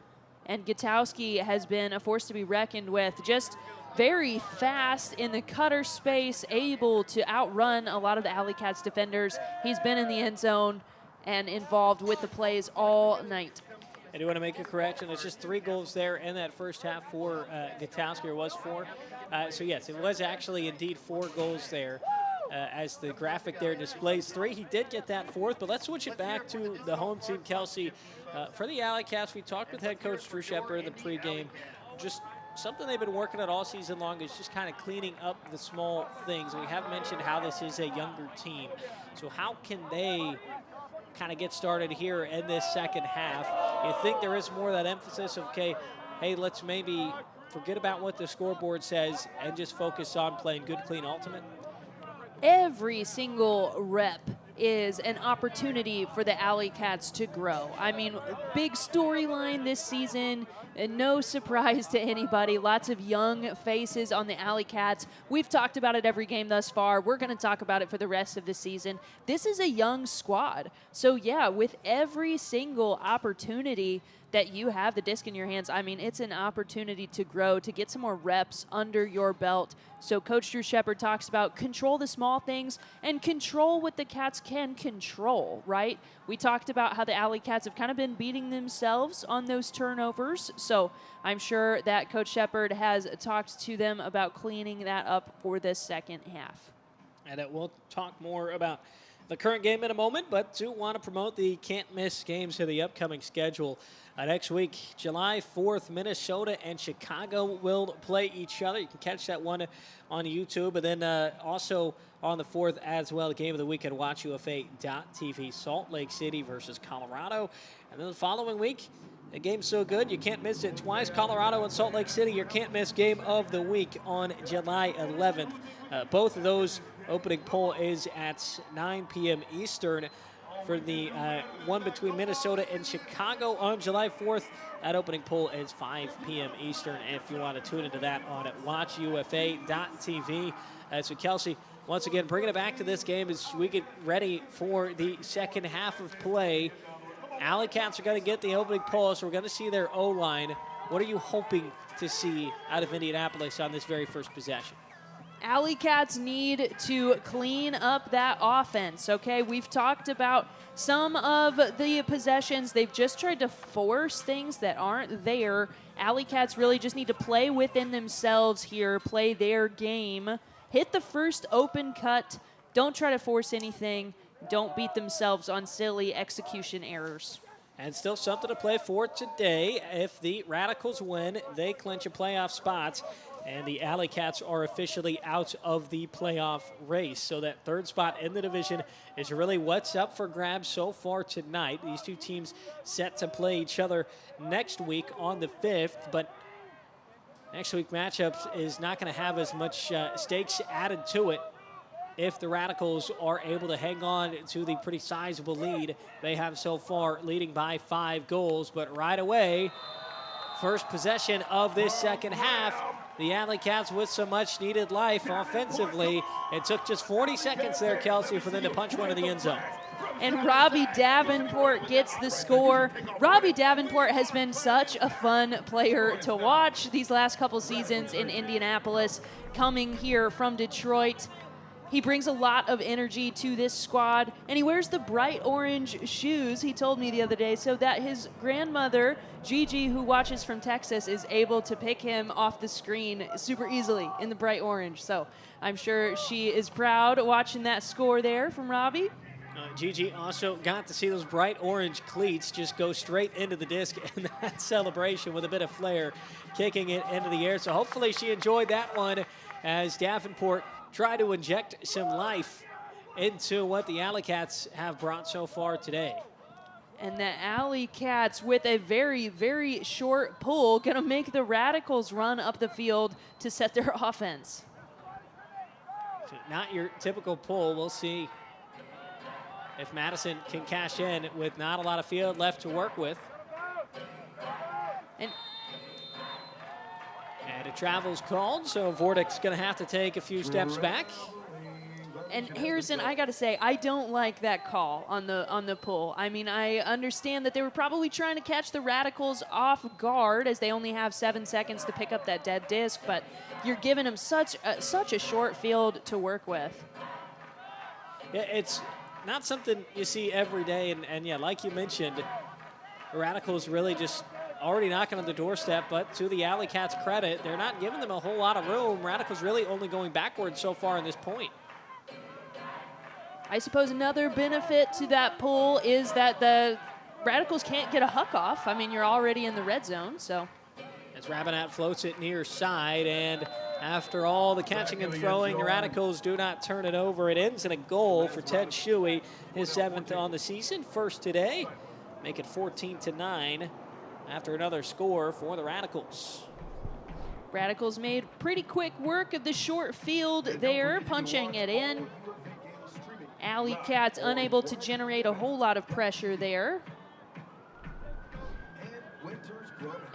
And Gutowski has been a force to be reckoned with. Just very fast in the cutter space, able to outrun a lot of the AlleyCats defenders. He's been in the end zone and involved with the plays all night. I do want to make a correction. It's just 3 goals there in that first half for Gutowski, or was 4. So, yes, it was actually indeed 4 goals there. As the graphic there displays 3. He did get that 4th, but let's switch it back to the home team, Kelsey. For the AlleyCats, we talked with head coach Drew Shepard in the pregame. Just something they've been working on all season long is just kind of cleaning up the small things. We have mentioned how this is a younger team. So how can they kind of get started here in this second half? You think there is more of that emphasis of, okay, hey, let's maybe forget about what the scoreboard says and just focus on playing good, clean ultimate? Every single rep is an opportunity for the AlleyCats to grow. I mean, big storyline this season, and no surprise to anybody. Lots of young faces on the AlleyCats. We've talked about it every game thus far. We're going to talk about it for the rest of the season. This is a young squad. So, yeah, with every single opportunity that you have the disc in your hands, I mean, it's an opportunity to grow, to get some more reps under your belt. So Coach Drew Shepard talks about control the small things and control what the Cats can control, right? We talked about how the AlleyCats have kind of been beating themselves on those turnovers. So I'm sure that Coach Shepard has talked to them about cleaning that up for the second half. And we'll talk more about the current game in a moment, but do want to promote the can't-miss games of the upcoming schedule. Next week, July 4th, Minnesota and Chicago will play each other. You can catch that one on YouTube. And then also on the 4th as well, the game of the week at WatchUFA.tv, Salt Lake City versus Colorado. And then the following week, the game's so good you can't miss it twice. Colorado and Salt Lake City, your can't-miss game of the week on July 11th. Both of those opening poll is at 9 p.m. Eastern. For the one between Minnesota and Chicago on July 4th, that opening poll is 5 p.m. Eastern. And if you want to tune into that on WatchUFA.tv. So, Kelsey, once again, bringing it back to this game as we get ready for the second half of play. AlleyCats are going to get the opening poll, so we're going to see their O-line. What are you hoping to see out of Indianapolis on this very first possession? AlleyCats need to clean up that offense, okay? We've talked about some of the possessions. They've just tried to force things that aren't there. AlleyCats really just need to play within themselves here, play their game, hit the first open cut, don't try to force anything, don't beat themselves on silly execution errors. And still something to play for today. If the Radicals win, they clinch a playoff spot. And the AlleyCats are officially out of the playoff race. So that third spot in the division is really what's up for grabs so far tonight. These two teams set to play each other next week on the 5th. But next week matchup is not going to have as much stakes added to it if the Radicals are able to hang on to the pretty sizable lead they have so far, leading by 5 goals. But right away, first possession of this second half, the AlleyCats with some much-needed life offensively. It took just 40 seconds there, Kelsey, for them to punch one in the end zone. And Robbie Davenport gets the score. Robbie Davenport has been such a fun player to watch these last couple seasons in Indianapolis, coming here from Detroit. He brings a lot of energy to this squad, and he wears the bright orange shoes, he told me the other day, so that his grandmother, Gigi, who watches from Texas, is able to pick him off the screen super easily in the bright orange. So I'm sure she is proud watching that score there from Robbie. Gigi also got to see those bright orange cleats just go straight into the disc in that celebration with a bit of flair, kicking it into the air. So hopefully she enjoyed that one as Davenport try to inject some life into what the AlleyCats have brought so far today. And the AlleyCats with a very, very short pull, gonna make the Radicals run up the field to set their offense. So not your typical pull. We'll see if Madison can cash in with not a lot of field left to work with. And a travel's called, so Vortic's gonna have to take a few steps back. And Harrison, I gotta say, I don't like that call on the pull. I mean, I understand that they were probably trying to catch the Radicals off guard, as they only have 7 seconds to pick up that dead disc, but you're giving them such a short field to work with. Yeah, it's not something you see every day, and yeah, like you mentioned, the Radicals really just already knocking on the doorstep, but to the AlleyCats' credit, they're not giving them a whole lot of room. Radicals really only going backwards so far in this point. I suppose another benefit to that pull is that the Radicals can't get a huck off. I mean, you're already in the red zone, so. As Rabinat floats it near side, and after all the catching and throwing, the Radicals do not turn it over. It ends in a goal for Ted Shuey, his 7th on the season, first today. Make it 14-9 after another score for the Radicals. Radicals made pretty quick work of the short field there, punching it in. AlleyCats unable to generate a whole lot of pressure there.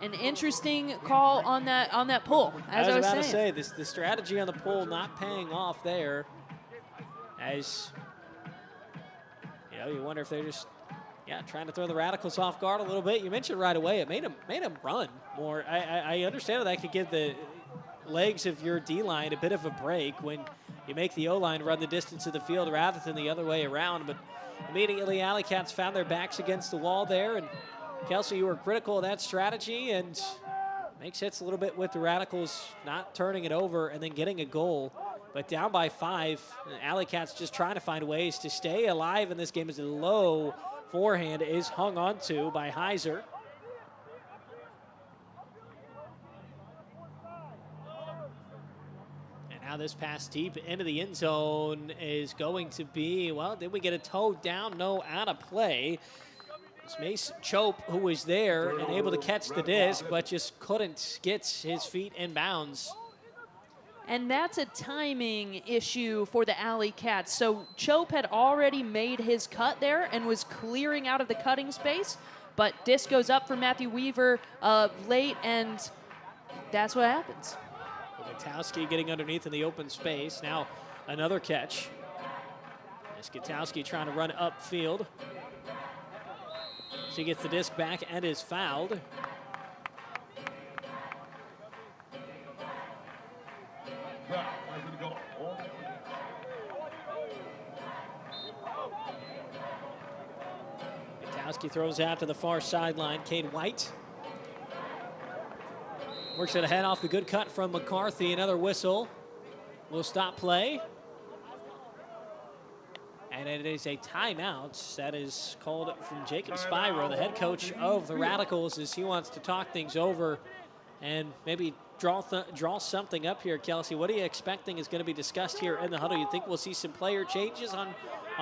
An interesting call on that pull, as I was about saying. to say, the strategy on the pull not paying off there. As you know, you wonder if they're just trying to throw the Radicals off guard a little bit. You mentioned right away it made them run more. I understand that could give the legs of your D-line a bit of a break when you make the O-line run the distance of the field rather than the other way around. But immediately, AlleyCats found their backs against the wall there. And Kelsey, you were critical of that strategy and makes hits a little bit with the Radicals not turning it over and then getting a goal. But down by 5, AlleyCats just trying to find ways to stay alive in this game as a low forehand is hung on to by Heiser. Now this pass deep into the end zone is going to be, well, did we get a toe down? No, out of play. It's Mace Chope who was there and able to catch the disc, but just couldn't get his feet in bounds. And that's a timing issue for the AlleyCats. So Chope had already made his cut there and was clearing out of the cutting space, but disc goes up for Matthew Weaver late, and that's what happens. Gutowski getting underneath in the open space. Now another catch. As Gutowski trying to run upfield. So he gets the disc back and is fouled. Gutowski throws out to the far sideline. Cade White works it ahead off the good cut from McCarthy. Another whistle will stop play. And it is a timeout that is called from Jacob Spyro, the head coach of the Radicals, as he wants to talk things over and maybe draw something up here. Kelsey, what are you expecting is going to be discussed here in the huddle? You think we'll see some player changes on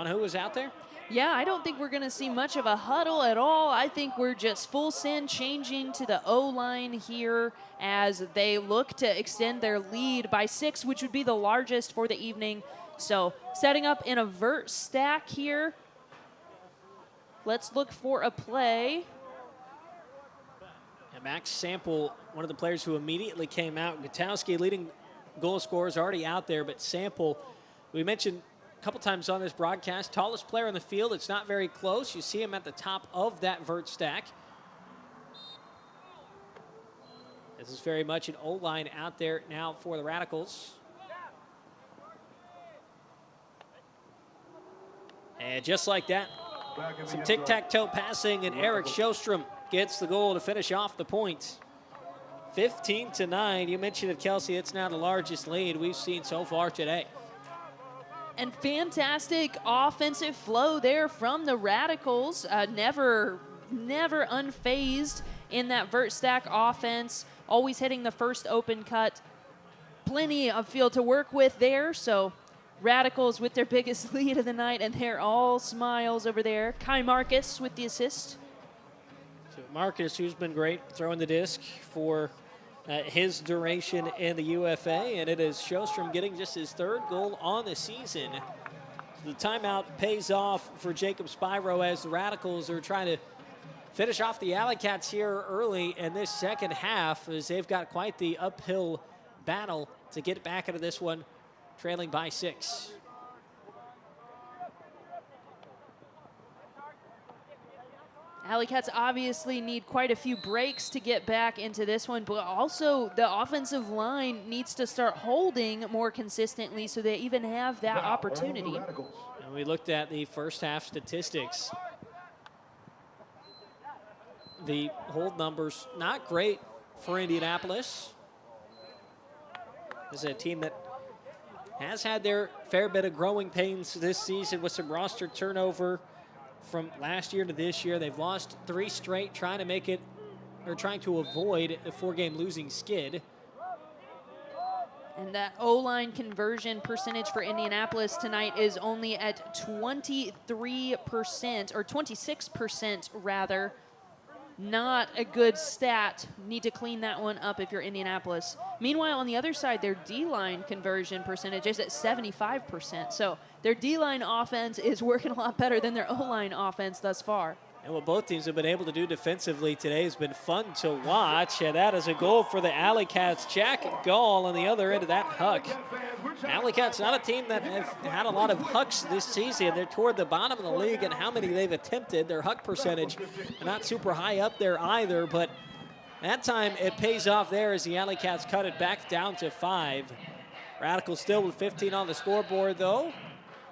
who is out there? Yeah, I don't think we're going to see much of a huddle at all. I think we're just full send changing to the O-line here as they look to extend their lead by 6, which would be the largest for the evening. So setting up in a vert stack here. Let's look for a play. And Max Sample, one of the players who immediately came out. Gutowski, leading goal scorer, is already out there, but Sample, we mentioned a couple times on this broadcast, tallest player on the field. It's not very close. You see him at the top of that vert stack. This is very much an O-line out there now for the Radicals. And just like that, some tic-tac-toe passing, and Eric Sjostrom gets the goal to finish off the point. 15-9. You mentioned it, Kelsey. It's now the largest lead we've seen so far today. And fantastic offensive flow there from the Radicals. Never unfazed in that vert stack offense. Always hitting the first open cut. Plenty of field to work with there, so Radicals with their biggest lead of the night, and they're all smiles over there. Kai Marcus with the assist. So Marcus, who's been great throwing the disc for his duration in the UFA, and it is Sjostrom getting just his 3rd goal on the season. So the timeout pays off for Jacob Spyro as the Radicals are trying to finish off the AlleyCats here early in this second half, as they've got quite the uphill battle to get back into this one, trailing by 6. AlleyCats obviously need quite a few breaks to get back into this one, but also the offensive line needs to start holding more consistently so they even have that opportunity. And we looked at the first half statistics. The hold numbers not great for Indianapolis. This is a team that has had their fair bit of growing pains this season with some roster turnover from last year to this year. They've lost 3 straight, trying to avoid a 4-game losing skid. And that O-line conversion percentage for Indianapolis tonight is only at 23%, or 26% rather. Not a good stat. Need to clean that one up if you're Indianapolis. Meanwhile, on the other side, their D-line conversion percentage is at 75%. So their D-line offense is working a lot better than their O-line offense thus far. And what both teams have been able to do defensively today has been fun to watch. And that is a goal for the AlleyCats. Jack Gall on the other end of that huck. AlleyCats not a team that have had a lot of hucks this season. They're toward the bottom of the league and how many they've attempted. Their huck percentage not super high up there either, but that time it pays off there as the AlleyCats cut it back down to 5. Radicals still with 15 on the scoreboard though.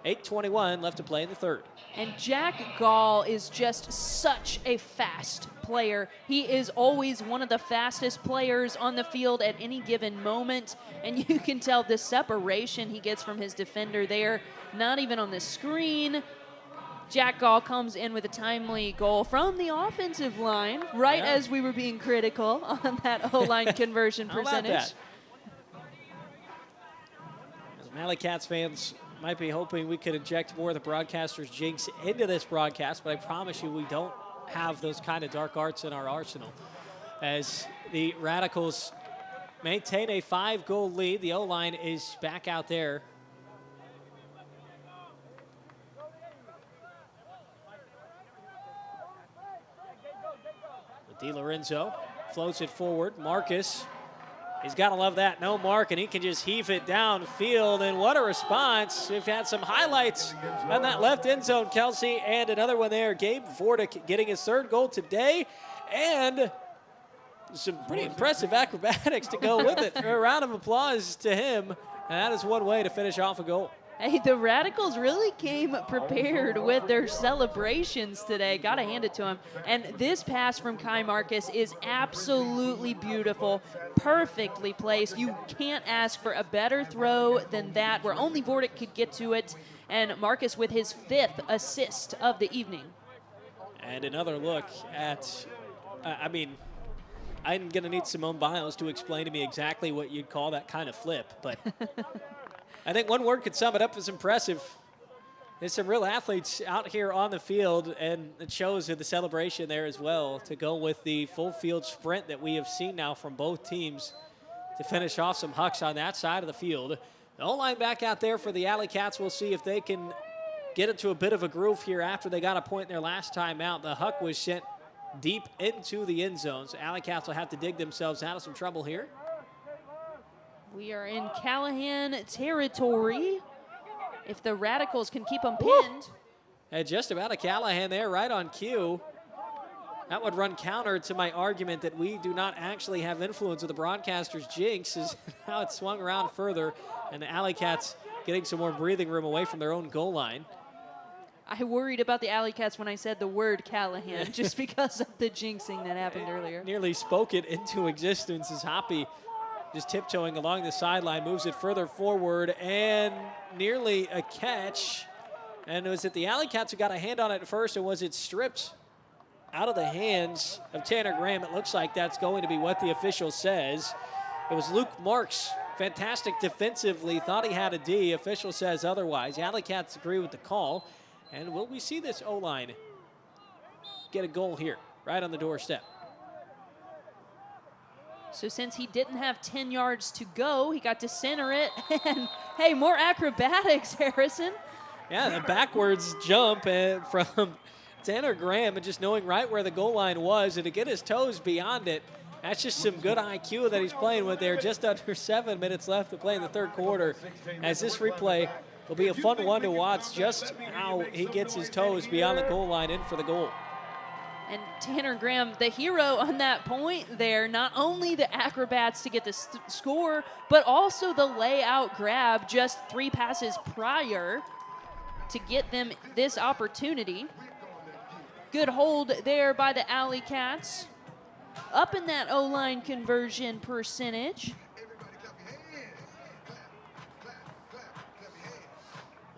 8:21 left to play in the 3rd. And Jack Gall is just such a fast player. He is always one of the fastest players on the field at any given moment. And you can tell the separation he gets from his defender there. Not even on the screen. Jack Gall comes in with a timely goal from the offensive line, right as we were being critical on that O-line conversion percentage. How about that? As AlleyCats fans might be hoping we could inject more of the broadcaster's jinx into this broadcast, but I promise you we don't have those kind of dark arts in our arsenal. As the Radicals maintain a 5-goal lead, the O-line is back out there. Di Lorenzo floats it forward. Marcus, he's got to love that no mark, and he can just heave it downfield. And what a response. We've had some highlights on that left end zone, Kelsey, and another one there. Gabe Vordick getting his 3rd goal today, and some pretty impressive acrobatics to go with it. A round of applause to him, and that is one way to finish off a goal. Hey, the Radicals really came prepared with their celebrations today. Got to hand it to them. And this pass from Kai Marcus is absolutely beautiful, perfectly placed. You can't ask for a better throw than that, where only Vordick could get to it. And Marcus with his 5th assist of the evening. And another look at, I'm going to need Simone Biles to explain to me exactly what you'd call that kind of flip, but I think one word could sum it up as impressive. There's some real athletes out here on the field, and it shows in the celebration there as well, to go with the full field sprint that we have seen now from both teams to finish off some hucks on that side of the field. The O-line back out there for the AlleyCats. We'll see if they can get into a bit of a groove here after they got a point in their last time out. The huck was sent deep into the end zone, so AlleyCats will have to dig themselves out of some trouble here. We are in Callahan territory. If the Radicals can keep them pinned. And just about a Callahan there, right on cue. That would run counter to my argument that we do not actually have influence of the broadcaster's jinx, is how it swung around further, and the AlleyCats getting some more breathing room away from their own goal line. I worried about the AlleyCats when I said the word Callahan, just because of the jinxing that happened earlier. Nearly spoke it into existence as Hoppy just tiptoeing along the sideline, moves it further forward, and nearly a catch. And was it the AlleyCats who got a hand on it first, or was it stripped out of the hands of Tanner Graham? It looks like that's going to be what the official says. It was Luke Marks fantastic defensively, thought he had a D. Official says otherwise. The AlleyCats agree with the call. And will we see this O-line get a goal here, right on the doorstep? So since he didn't have 10 yards to go, he got to center it. And, hey, more acrobatics, Harrison. Yeah, the backwards jump from Tanner Graham and just knowing right where the goal line was and to get his toes beyond it. That's just some good IQ that he's playing with there. Just under 7 minutes left to play in the third quarter. As this replay will be a fun one to watch, just how he gets his toes beyond the goal line in for the goal. And Tanner Graham, the hero on that point there, not only the acrobats to get the score, but also the layout grab just 3 passes prior to get them this opportunity. Good hold there by the AlleyCats. Up in that O-line conversion percentage.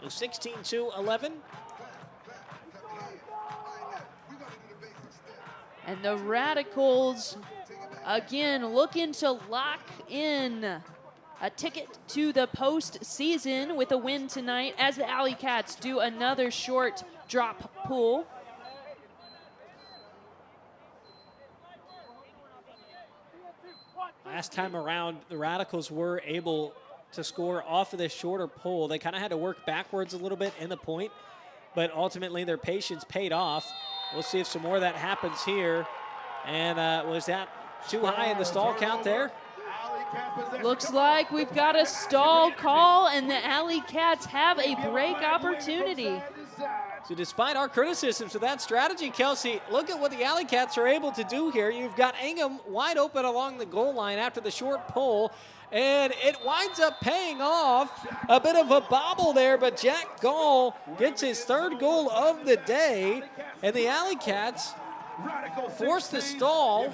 16-11. And the Radicals, again, looking to lock in a ticket to the postseason with a win tonight as the AlleyCats do another short drop pull. Last time around, the Radicals were able to score off of this shorter pull. They kind of had to work backwards a little bit in the point, but ultimately their patience paid off. We'll see if some more of that happens here. And was that too high in the stall count there? Looks like we've got a stall call, and the AlleyCats have a break opportunity. So despite our criticisms of that strategy, Kelsey, look at what the AlleyCats are able to do here. You've got Ingham wide open along the goal line after the short pull, and it winds up paying off. A bit of a bobble there, but Jack Gall gets his 3rd goal of the day, and the AlleyCats force the stall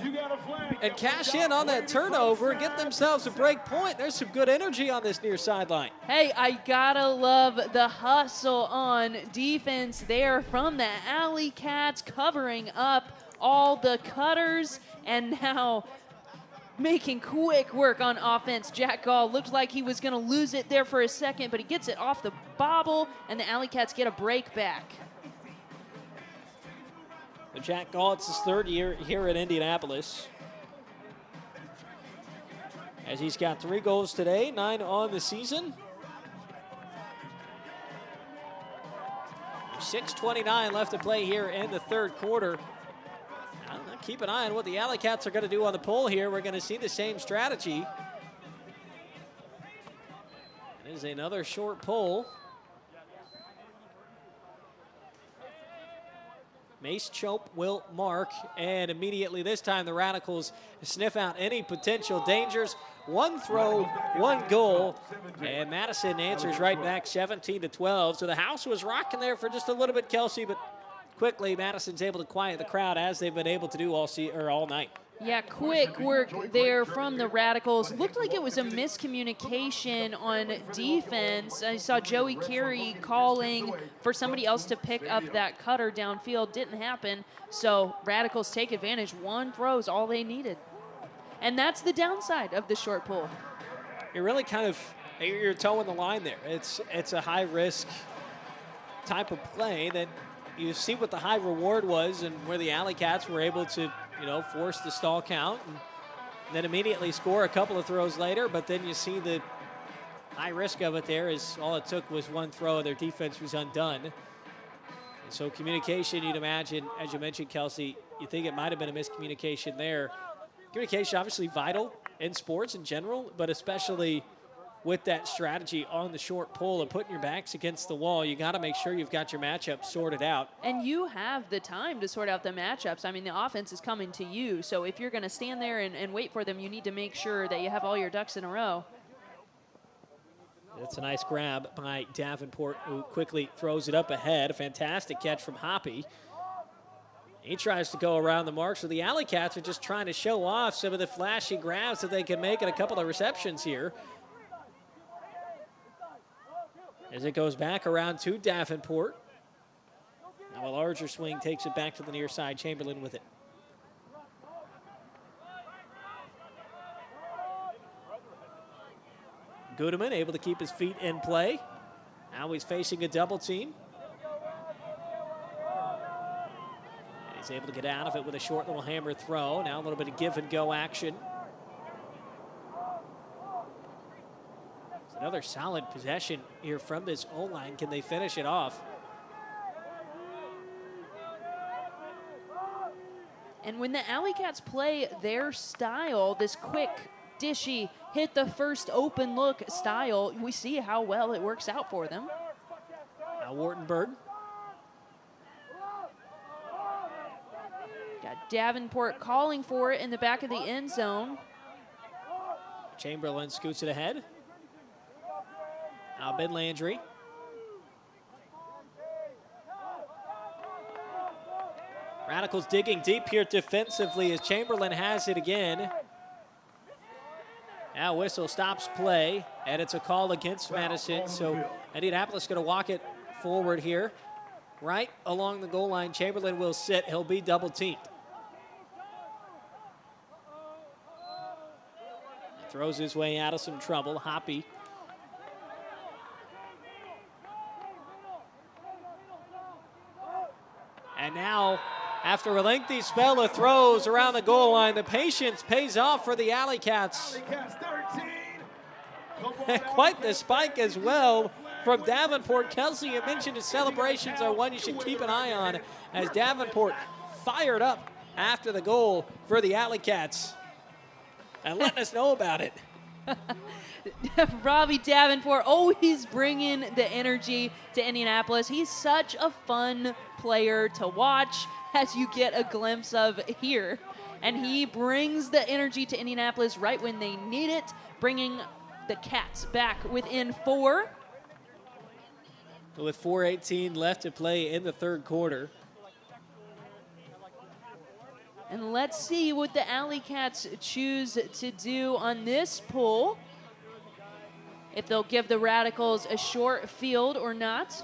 and cash in on that turnover and get themselves a break point. There's some good energy on this near sideline. Hey, I gotta love the hustle on defense there from the AlleyCats, covering up all the cutters and now making quick work on offense. Jack Gall looked like he was gonna lose it there for a second, but he gets it off the bobble, and the AlleyCats get a break back. Jack Gall, it's his 3rd year here in Indianapolis. As he's got 3 goals today, 9 on the season. 6:29 left to play here in the 3rd quarter. Now, keep an eye on what the AlleyCats are going to do on the pull here. We're going to see the same strategy. It is another short pull. Mace Chope will mark, and immediately this time the Radicals sniff out any potential dangers. 1 throw, 1 goal, and Madison answers right back 17-12. So the house was rocking there for just a little bit, Kelsey, but quickly Madison's able to quiet the crowd as they've been able to do all night. Yeah, quick work there from the Radicals. Looked like it was a miscommunication on defense. I saw Joey Carey calling for somebody else to pick up that cutter downfield. Didn't happen, so Radicals take advantage. 1 throw is all they needed. And that's the downside of the short pull. You're really you're toeing the line there. It's a high-risk type of play that you see what the high reward was and where the AlleyCats were able to force the stall count and then immediately score a couple of throws later, but then you see the high risk of it there is all it took was 1 throw. Their defense was undone. And so communication, you'd imagine, as you mentioned, Kelsey, you think it might have been a miscommunication there. Communication obviously vital in sports in general, but especially with that strategy on the short pull and putting your backs against the wall, you got to make sure you've got your matchup sorted out. And you have the time to sort out the matchups. I mean, the offense is coming to you, so if you're going to stand there and wait for them, you need to make sure that you have all your ducks in a row. That's a nice grab by Davenport, who quickly throws it up ahead. A fantastic catch from Hoppy. He tries to go around the mark, so the AlleyCats are just trying to show off some of the flashy grabs that they can make in a couple of receptions here. As it goes back around to Davenport. Now a larger swing takes it back to the near side. Chamberlain with it. Gudeman able to keep his feet in play. Now he's facing a double team. And he's able to get out of it with a short little hammer throw. Now a little bit of give and go action. It's another solid possession here from this O-line. Can they finish it off? And when the AlleyCats play their style, this quick, dishy, hit the first open look style, we see how well it works out for them. Now Wartenberg. Got Davenport calling for it in the back of the end zone. Chamberlain scoots it ahead. Now Ben Landry. Radicals digging deep here defensively as Chamberlain has it again. Now whistle stops play, and it's a call against Madison. So Indianapolis going to walk it forward here. Right along the goal line, Chamberlain will sit. He'll be double teamed. Throws his way out of some trouble. Hoppy. And now, after a lengthy spell of throws around the goal line, the patience pays off for the AlleyCats. Quite the spike as well from Davenport. Kelsey, you mentioned his celebrations are one you should keep an eye on as Davenport fired up after the goal for the AlleyCats and letting us know about it. Robbie Davenport always bringing the energy to Indianapolis. He's such a fun player to watch, as you get a glimpse of here. And he brings the energy to Indianapolis right when they need it, bringing the Cats back within 4. With 4:18 left to play in the third quarter. And let's see what the AlleyCats choose to do on this pull. If they'll give the Radicals a short field or not.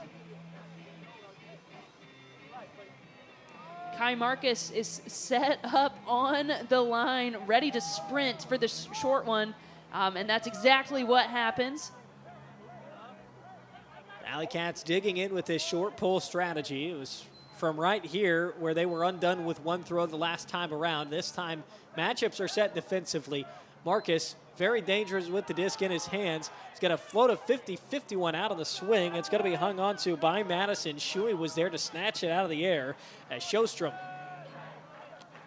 Kai Marcus is set up on the line, ready to sprint for the short one, and that's exactly what happens. AlleyCats digging in with this short pull strategy. It was from right here where they were undone with one throw the last time around. This time, matchups are set defensively. Marcus, very dangerous with the disc in his hands. He's got a float of 50-51 out of the swing. It's going to be hung on to by Madison. Shuey was there to snatch it out of the air as Sjostrom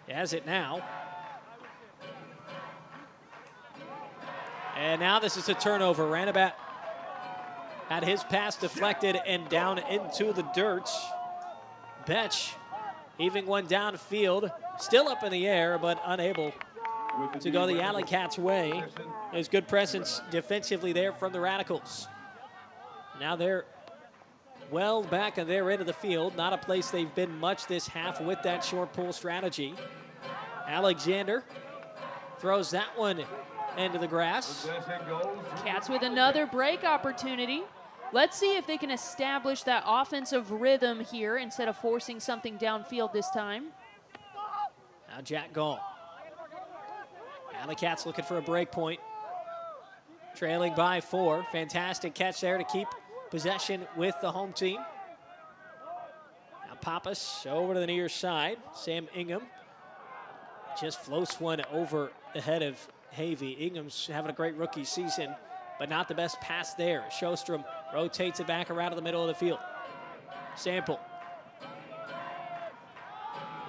has it now. And now this is a turnover. Ranabat had his pass deflected and down into the dirt. Betch heaving one downfield, still up in the air, but unable to go the AlleyCats' way. There's good presence defensively there from the Radicals. Now they're well back in their end of the field. Not a place they've been much this half with that short pull strategy. Alexander throws that one into the grass. Cats with another break opportunity. Let's see if they can establish that offensive rhythm here instead of forcing something downfield this time. Now Jack Gall. AlleyCats looking for a break point. Trailing by 4. Fantastic catch there to keep possession with the home team. Now Pappas over to the near side. Sam Ingham just floats one over the head of Havey. Ingham's having a great rookie season, but not the best pass there. Sjostrom rotates it back around to the middle of the field. Sample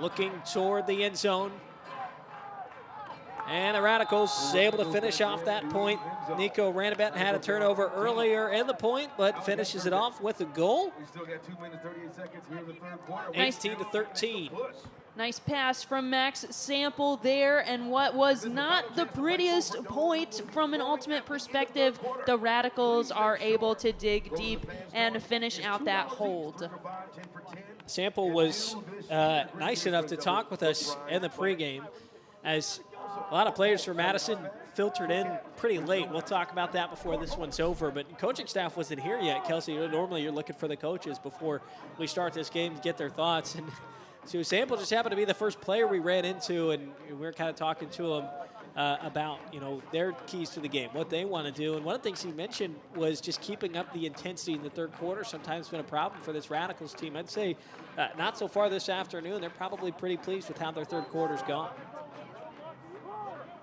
looking toward the end zone. And the Radicals able to finish off that point. Nico Ranabat had a turnover earlier in the point, but finishes it off with a goal. 18-13. Nice pass from Max Sample there, and what was not the prettiest point from an ultimate perspective, the Radicals are able to dig deep and finish out that hold. Sample was nice enough to talk with us in the pregame, as a lot of players from Madison filtered in pretty late. We'll talk about that before this one's over, but coaching staff wasn't here yet. Kelsey, normally you're looking for the coaches before we start this game to get their thoughts. And so Sample just happened to be the first player we ran into, and we were kind of talking to him about, their keys to the game, what they want to do. And one of the things he mentioned was just keeping up the intensity in the third quarter. Sometimes been a problem for this Radicals team. I'd say not so far this afternoon. They're probably pretty pleased with how their third quarter's gone.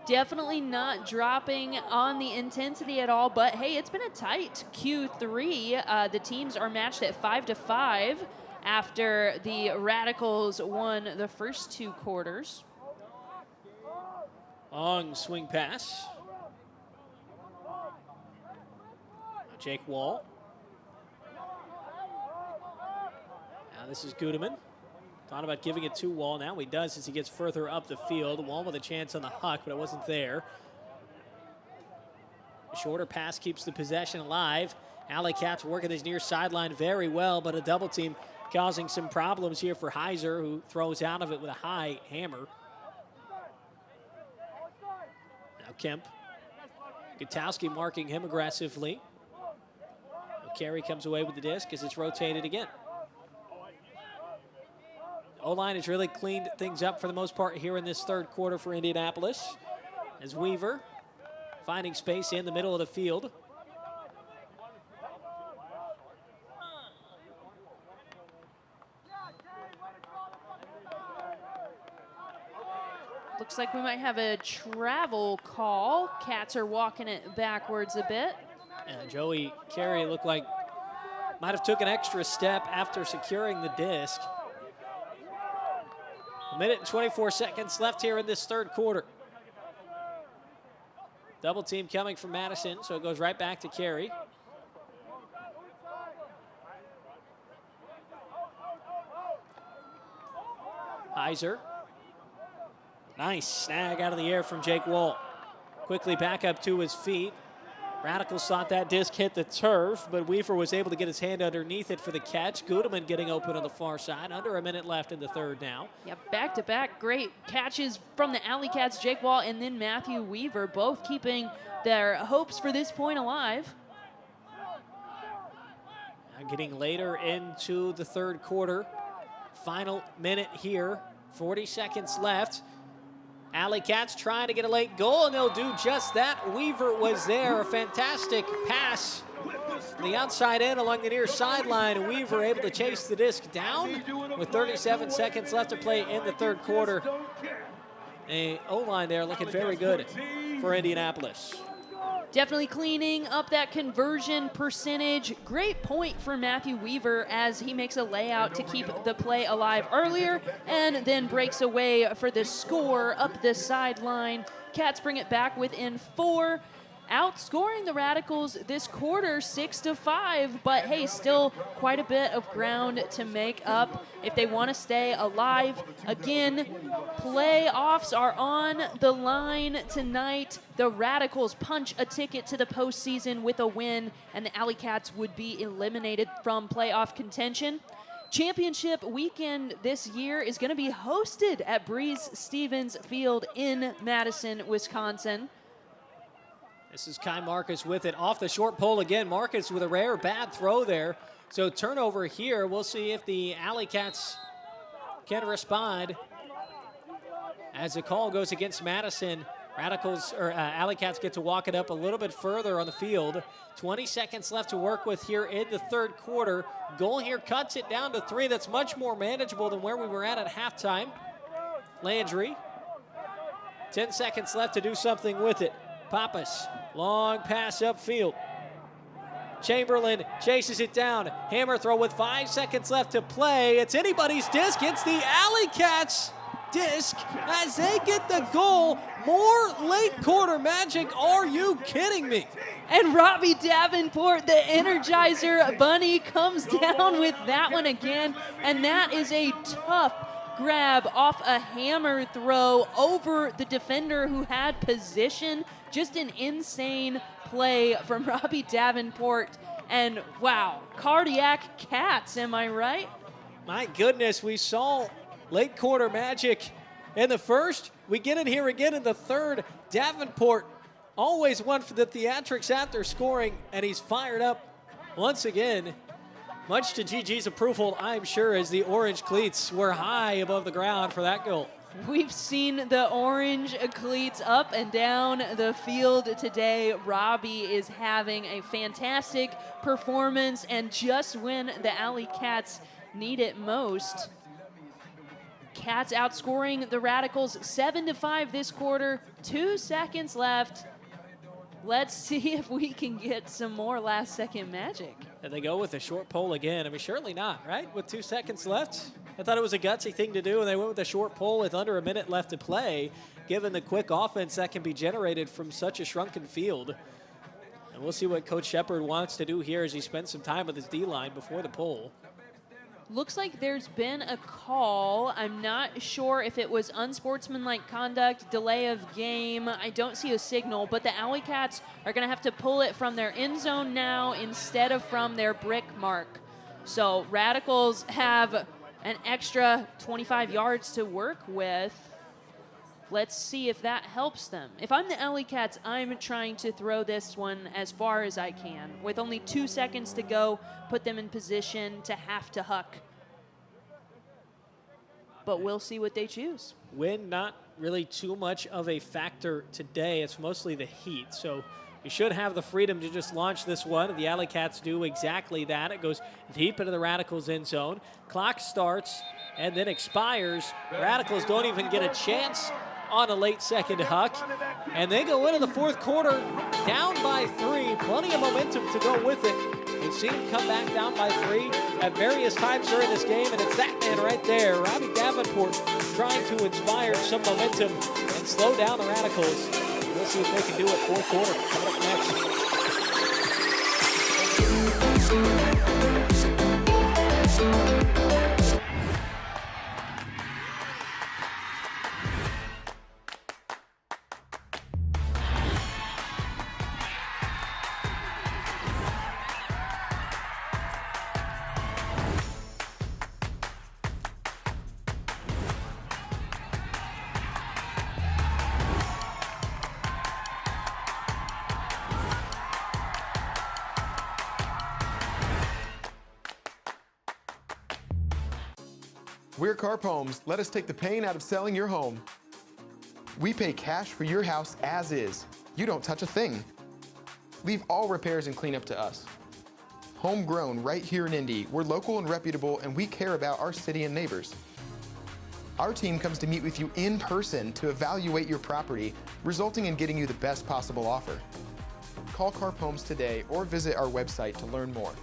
Definitely not dropping on the intensity at all, but hey, it's been a tight Q3. The teams are matched at 5-5 after the Radicals won the first 2 quarters. Long swing pass. Jake Wall. Now this is Gudeman. Thought about giving it to Wall. Now he does as he gets further up the field. Wall with a chance on the huck, but it wasn't there. A shorter pass keeps the possession alive. AlleyCats working his near sideline very well, but a double team causing some problems here for Heiser, who throws out of it with a high hammer. Now Kemp. Gutowski marking him aggressively. Carey comes away with the disc as it's rotated again. O-line has really cleaned things up for the most part here in this third quarter for Indianapolis, as Weaver finding space in the middle of the field. Looks like we might have a travel call. Cats are walking it backwards a bit. And Joey Carey looked like might have took an extra step after securing the disc. A minute and 24 seconds left here in this third quarter. Double team coming from Madison, so it goes right back to Carey. Heiser. Nice snag out of the air from Jake Wall. Quickly back up to his feet. Radicals thought that disc hit the turf, but Weaver was able to get his hand underneath it for the catch. Gudeman getting open on the far side. Under a minute left in the third now. Yep, back-to-back great catches from the AlleyCats, Jake Wall and then Matthew Weaver, both keeping their hopes for this point alive. Now getting later into the third quarter. Final minute here. 40 seconds left. AlleyCats trying to get a late goal, and they'll do just that. Weaver was there. A fantastic pass on the outside end along the near sideline. Weaver able to chase the disc down with 37 seconds left to play in the third quarter. A O-line there looking very good for Indianapolis. Definitely cleaning up that conversion percentage. Great point for Matthew Weaver as he makes a layout to keep the play alive earlier and then breaks away for the score up the sideline. Cats bring it back within 4. Outscoring the Radicals this quarter 6-5, but hey, still quite a bit of ground to make up if they want to stay alive. Again, playoffs are on the line tonight. The Radicals punch a ticket to the postseason with a win, and the AlleyCats would be eliminated from playoff contention. Championship weekend this year is going to be hosted at Breeze Stevens Field in Madison, Wisconsin. This is Kai Marcus with it off the short pole again. Marcus with a rare bad throw there. So turnover here. We'll see if the AlleyCats can respond. As the call goes against Madison, AlleyCats get to walk it up a little bit further on the field. 20 seconds left to work with here in the third quarter. Goal here cuts it down to 3. That's much more manageable than where we were at halftime. Landry. 10 seconds left to do something with it. Pappas, long pass upfield. Chamberlain chases it down. Hammer throw with 5 seconds left to play. It's anybody's disc. It's the AlleyCats disc as they get the goal. More late quarter magic. Are you kidding me? And Robbie Davenport, the Energizer Bunny, comes down with that one again. And that is a tough grab off a hammer throw over the defender who had position. Just an insane play from Robbie Davenport. And wow, cardiac cats, am I right? My goodness, we saw late quarter magic in the first. We get it here again in the third. Davenport always one for the theatrics after scoring, and he's fired up once again. Much to GG's approval, I'm sure, as the orange cleats were high above the ground for that goal. We've seen the orange cleats up and down the field today. Robbie is having a fantastic performance, and just when the AlleyCats need it most, Cats outscoring the Radicals 7-5 this quarter. 2 seconds left. Let's see if we can get some more last-second magic. And they go with a short pole again. I mean, surely not, right? With 2 seconds left. I thought it was a gutsy thing to do, and they went with a short pole with under a minute left to play, given the quick offense that can be generated from such a shrunken field. And we'll see what Coach Shepard wants to do here as he spends some time with his D-line before the pole. Looks like there's been a call. I'm not sure if it was unsportsmanlike conduct, delay of game. I don't see a signal, but the AlleyCats are going to have to pull it from their end zone now instead of from their brick mark. So Radicals have an extra 25 yards to work with. Let's see if that helps them. If I'm the AlleyCats, I'm trying to throw this one as far as I can. With only 2 seconds to go, put them in position to have to huck. But we'll see what they choose. Wind not really too much of a factor today. It's mostly the heat. So you should have the freedom to just launch this one. The AlleyCats do exactly that. It goes deep into the Radicals' end zone. Clock starts and then expires. Radicals don't even get a chance on a late second huck. And they go into the fourth quarter down by 3. Plenty of momentum to go with it. We've seen him come back down by 3 at various times during this game, and it's that man right there, Robbie Davenport, trying to inspire some momentum and slow down the Radicals. We'll see if they can do it. Fourth quarter coming up next. We're Carp Homes. Let us take the pain out of selling your home. We pay cash for your house as is. You don't touch a thing. Leave all repairs and cleanup to us. Homegrown right here in Indy. We're local and reputable, and we care about our city and neighbors. Our team comes to meet with you in person to evaluate your property, resulting in getting you the best possible offer. Call Carp Homes today or visit our website to learn more.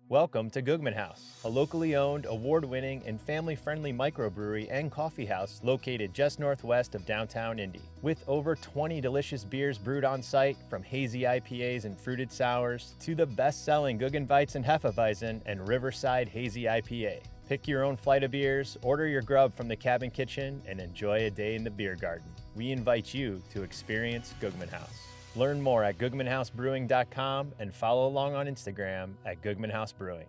Welcome to Googman House, a locally owned, award-winning, and family-friendly microbrewery and coffee house located just northwest of downtown Indy. With over 20 delicious beers brewed on site, from hazy IPAs and fruited sours to the best-selling Guggenweizen and Hefeweizen and Riverside Hazy IPA. Pick your own flight of beers, order your grub from the cabin kitchen, and enjoy a day in the beer garden. We invite you to experience Googman House. Learn more at GoogmanHouseBrewing.com and follow along on Instagram at Googman House Brewing.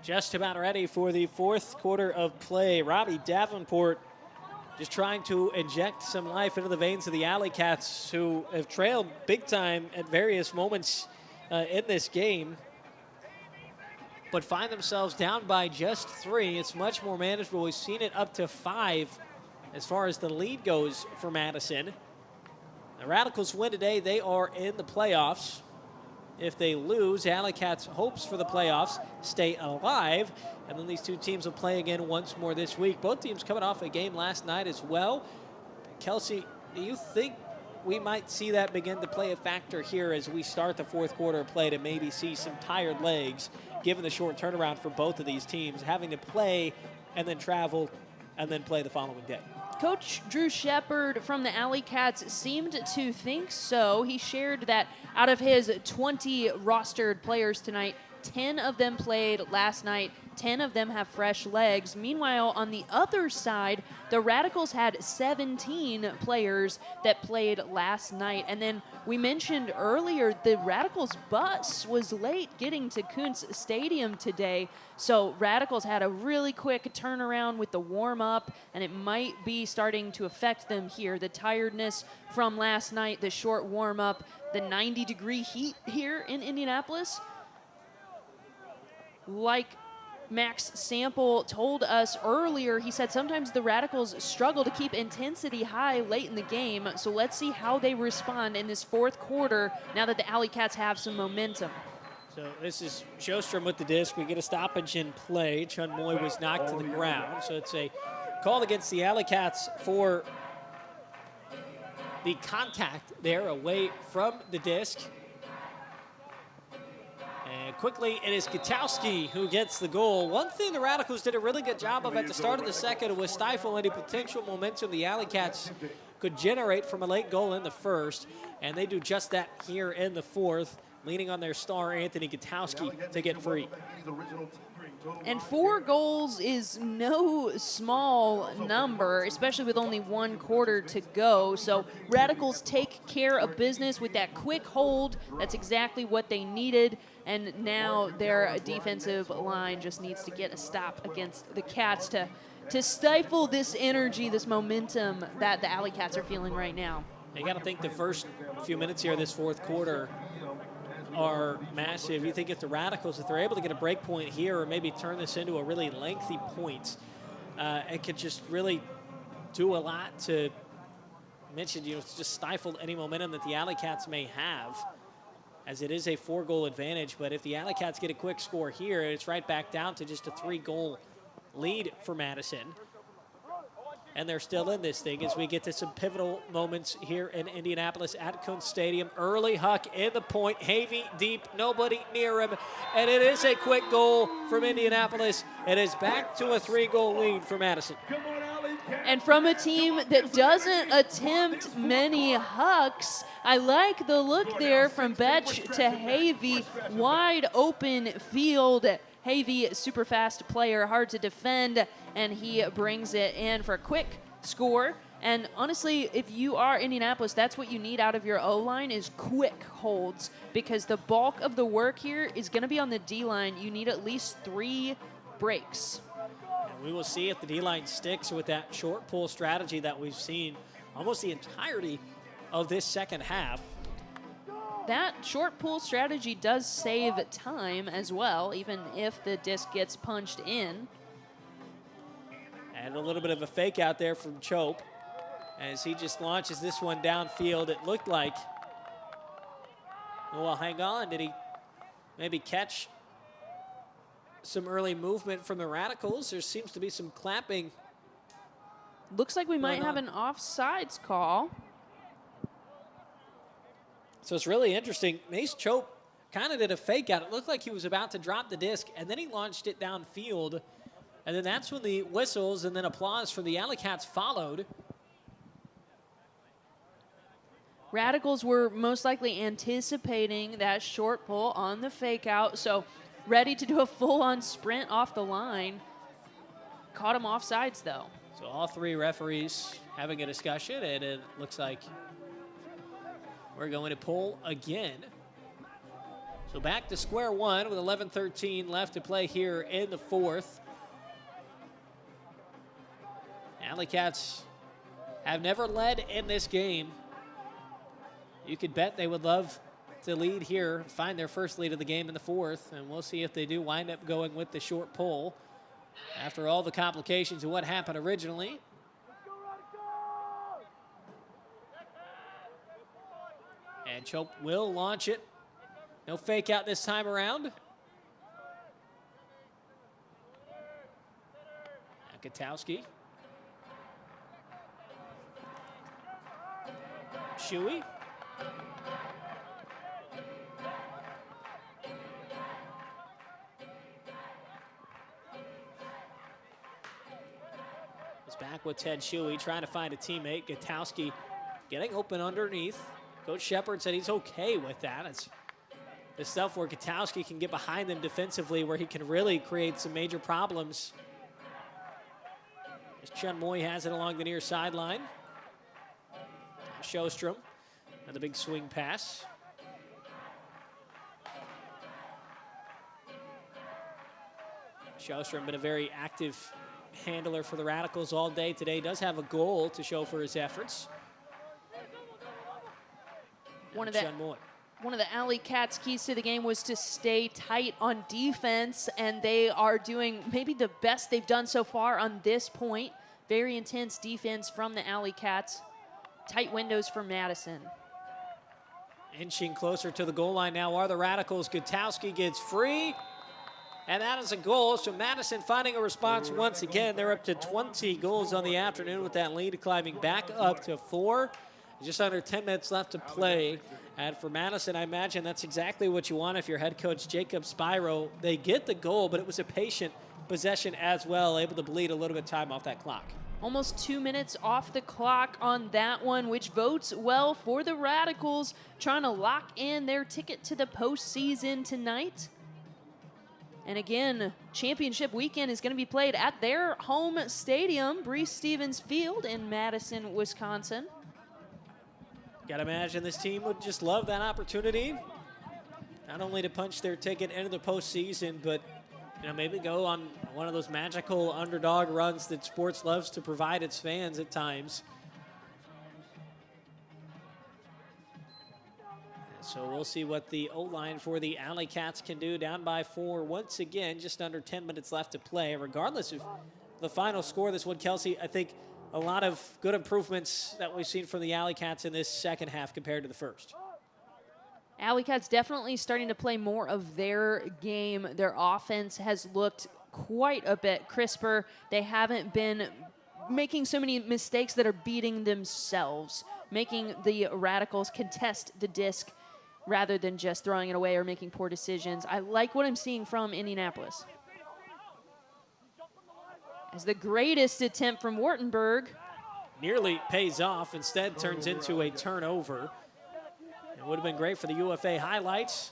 Just about ready for the fourth quarter of play. Robbie Davenport just trying to inject some life into the veins of the AlleyCats, who have trailed big time at various moments in this game, but find themselves down by just 3. It's much more manageable. We've seen it up to 5 as far as the lead goes for Madison. The Radicals win today. They are in the playoffs. If they lose, AlleyCats' hopes for the playoffs stay alive. And then these two teams will play again once more this week. Both teams coming off a game last night as well. Kelsey, do you think we might see that begin to play a factor here as we start the fourth quarter of play, to maybe see some tired legs, given the short turnaround for both of these teams, having to play and then travel and then play the following day? Coach Drew Shepard from the AlleyCats seemed to think so. He shared that out of his 20 rostered players tonight, 10 of them played last night. 10 of them have fresh legs. Meanwhile, on the other side, the Radicals had 17 players that played last night. And then we mentioned earlier the Radicals bus was late getting to Kuntz Stadium today. So Radicals had a really quick turnaround with the warm-up, and it might be starting to affect them here. The tiredness from last night, the short warm-up, the 90-degree heat here in Indianapolis. Like Max Sample told us earlier, he said sometimes the Radicals struggle to keep intensity high late in the game. So let's see how they respond in this fourth quarter now that the AlleyCats have some momentum. So this is Sjostrom with the disc. We get a stoppage in play. Chun Moy was knocked to the ground. So it's a call against the AlleyCats for the contact there away from the disc. And quickly, it is Gutowski who gets the goal. One thing the Radicals did a really good job of at the start of the second was stifle any potential momentum the AlleyCats could generate from a late goal in the first. And they do just that here in the fourth, leaning on their star, Anthony Gutowski, to get free. And 4 goals is no small number, especially with only 1 quarter to go. So Radicals take care of business with that quick hold. That's exactly what they needed. And now their defensive line just needs to get a stop against the Cats to stifle this energy, this momentum that the AlleyCats are feeling right now. You got to think the first few minutes here of this fourth quarter are massive. You think if the Radicals, if they're able to get a break point here or maybe turn this into a really lengthy point, it could just really do a lot to mention, just stifle any momentum that the AlleyCats may have, as it is a 4-goal advantage. But if the AlleyCats get a quick score here, it's right back down to just a 3-goal lead for Madison. And they're still in this thing as we get to some pivotal moments here in Indianapolis at Kuntz Stadium. Early Huck in the point, Havey deep, nobody near him. And it is a quick goal from Indianapolis. It is back to a 3-goal lead for Madison. And from a team that doesn't attempt many hucks, I like the look there from Betch to Havey. Wide open field. Havey, super fast player, hard to defend, and he brings it in for a quick score. And honestly, if you are Indianapolis, that's what you need out of your O-line is quick holds, because the bulk of the work here is going to be on the D-line. You need at least 3 breaks. And we will see if the D-line sticks with that short pull strategy that we've seen almost the entirety of this second half. That short pull strategy does save time as well, even if the disc gets punched in. And a little bit of a fake out there from Chope as he just launches this one downfield. It looked like, well, hang on, did he maybe catch some early movement from the Radicals? There seems to be some clapping. Looks like we might have an offsides call. So it's really interesting. Mace Chope kind of did a fake out. It looked like he was about to drop the disc, and then he launched it downfield. And then that's when the whistles and then applause from the AlleyCats followed. Radicals were most likely anticipating that short pull on the fake out, so ready to do a full-on sprint off the line. Caught him offsides, though. So all 3 referees having a discussion, and it looks like we're going to pull again. So back to square one with 11:13 left to play here in the fourth. AlleyCats have never led in this game. You could bet they would love to lead here, find their first lead of the game in the fourth, and we'll see if they do wind up going with the short pull after all the complications of what happened originally. And Chope will launch it. No fake out this time around. Gutowski. Shuey. It's back with Ted Shuey trying to find a teammate. Gutowski getting open underneath. Coach Shepard said he's okay with that. It's the stuff where Gutowski can get behind them defensively, where he can really create some major problems. As Chun Moy has it along the near sideline. Sjostrom, and the big swing pass. Sjostrom been a very active handler for the Radicals all day today. Does have a goal to show for his efforts. One of the AlleyCats' keys to the game was to stay tight on defense, and they are doing maybe the best they've done so far on this point. Very intense defense from the AlleyCats. Tight windows for Madison. Inching closer to the goal line now are the Radicals. Gutowski gets free, and that is a goal. So Madison finding a response once again. They're up to 20 goals on the afternoon with that lead climbing back up to 4. Just under 10 minutes left to play. And for Madison, I imagine that's exactly what you want if you're head coach Jacob Spyro. They get the goal, but it was a patient possession as well, able to bleed a little bit of time off that clock. Almost 2 minutes off the clock on that one, which votes well for the Radicals, trying to lock in their ticket to the postseason tonight. And again, championship weekend is going to be played at their home stadium, Breese Stevens Field in Madison, Wisconsin. Got to imagine this team would just love that opportunity, not only to punch their ticket into the postseason, but maybe go on one of those magical underdog runs that sports loves to provide its fans at times. So we'll see what the O-line for the AlleyCats can do. Down by 4 once again, just under 10 minutes left to play. Regardless of the final score, this one, Kelsey, I think a lot of good improvements that we've seen from the AlleyCats in this second half compared to the first. AlleyCats definitely starting to play more of their game. Their offense has looked quite a bit crisper. They haven't been making so many mistakes that are beating themselves, making the Radicals contest the disc rather than just throwing it away or making poor decisions. I like what I'm seeing from Indianapolis. As the greatest attempt from Wartenberg. Nearly pays off, instead turns into a turnover. It would have been great for the UFA highlights.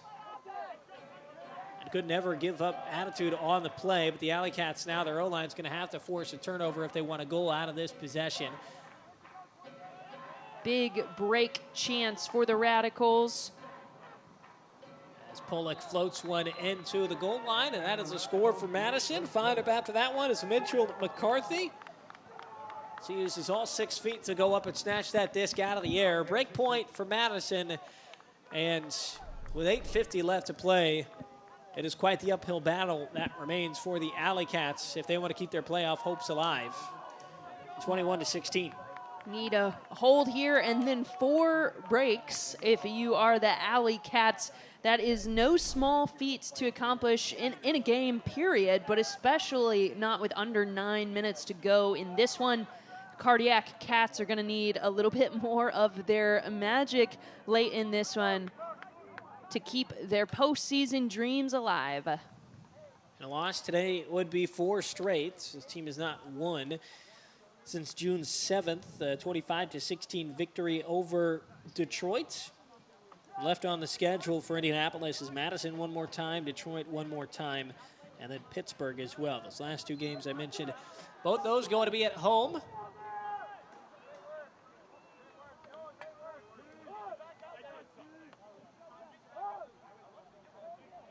And could never give up attitude on the play, but the AlleyCats now, their O-line's going to have to force a turnover if they want a goal out of this possession. Big break chance for the Radicals. As Pollock floats one into the goal line, and that is a score for Madison. Followed up after that one is Mitchell McCarthy. So he uses all 6 feet to go up and snatch that disc out of the air. Break point for Madison, and with 8:50 left to play, it is quite the uphill battle that remains for the AlleyCats if they want to keep their playoff hopes alive. 21-16. Need a hold here and then 4 breaks if you are the AlleyCats. That is no small feat to accomplish in a game, period, but especially not with under 9 minutes to go in this one. Cardiac Cats are going to need a little bit more of their magic late in this one to keep their postseason dreams alive. And a loss today would be 4 straight. This team has not won since June 7th, 25-16 victory over Detroit. Left on the schedule for Indianapolis is Madison one more time, Detroit one more time, and then Pittsburgh as well. Those last 2 games I mentioned, both those going to be at home.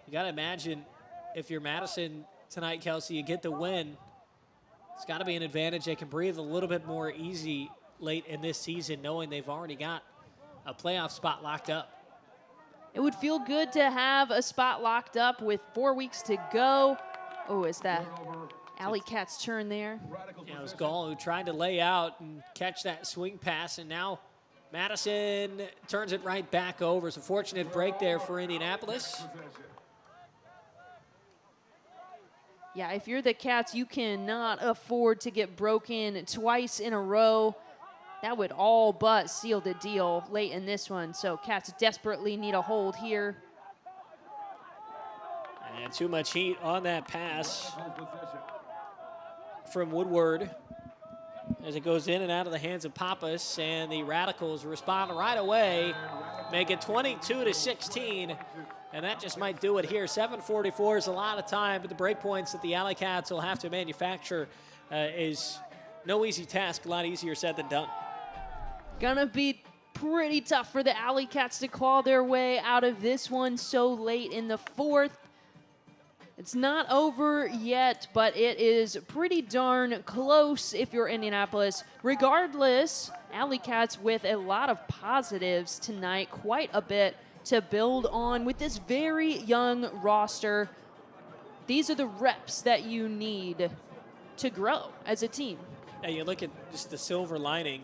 You got to imagine if you're Madison tonight, Kelsey, you get the win. It's got to be an advantage. They can breathe a little bit more easy late in this season, knowing they've already got a playoff spot locked up. It would feel good to have a spot locked up with 4 weeks to go. Oh, is that AlleyCats' turn there? Yeah, it was Gall who tried to lay out and catch that swing pass, and now Madison turns it right back over. It's a fortunate break there for Indianapolis. Yeah, if you're the Cats, you cannot afford to get broken twice in a row. That would all but seal the deal late in this one. So Cats desperately need a hold here. And too much heat on that pass from Woodward as it goes in and out of the hands of Pappas, and the Radicals respond right away, make it 22-16. And that just might do it here. 7:44 is a lot of time, but the break points that the AlleyCats will have to manufacture is no easy task, a lot easier said than done. Gonna be pretty tough for the AlleyCats to claw their way out of this one so late in the fourth. It's not over yet, but it is pretty darn close if you're Indianapolis. Regardless, AlleyCats with a lot of positives tonight, quite a bit to build on with this very young roster. These are the reps that you need to grow as a team. Yeah, you look at just the silver lining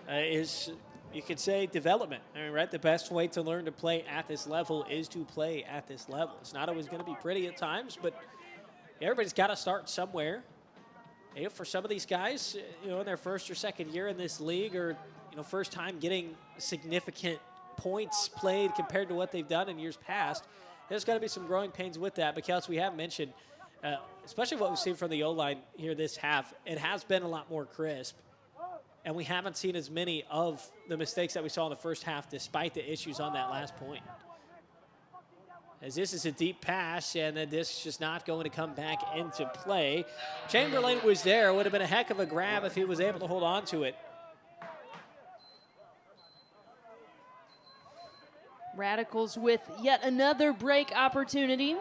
is, you could say, development. I mean, right? The best way to learn to play at this level is to play at this level. It's not always going to be pretty at times, but everybody's got to start somewhere. You know, for some of these guys, in their first or second year in this league, or first time getting significant points played compared to what they've done in years past, there's got to be some growing pains with that. But Kelsey, we have mentioned, especially what we've seen from the O-line here this half, it has been a lot more crisp. And we haven't seen as many of the mistakes that we saw in the first half, despite the issues on that last point. As this is a deep pass, and then this is just not going to come back into play. Chamberlain was there. It would have been a heck of a grab if he was able to hold on to it. Radicals with yet another break opportunity.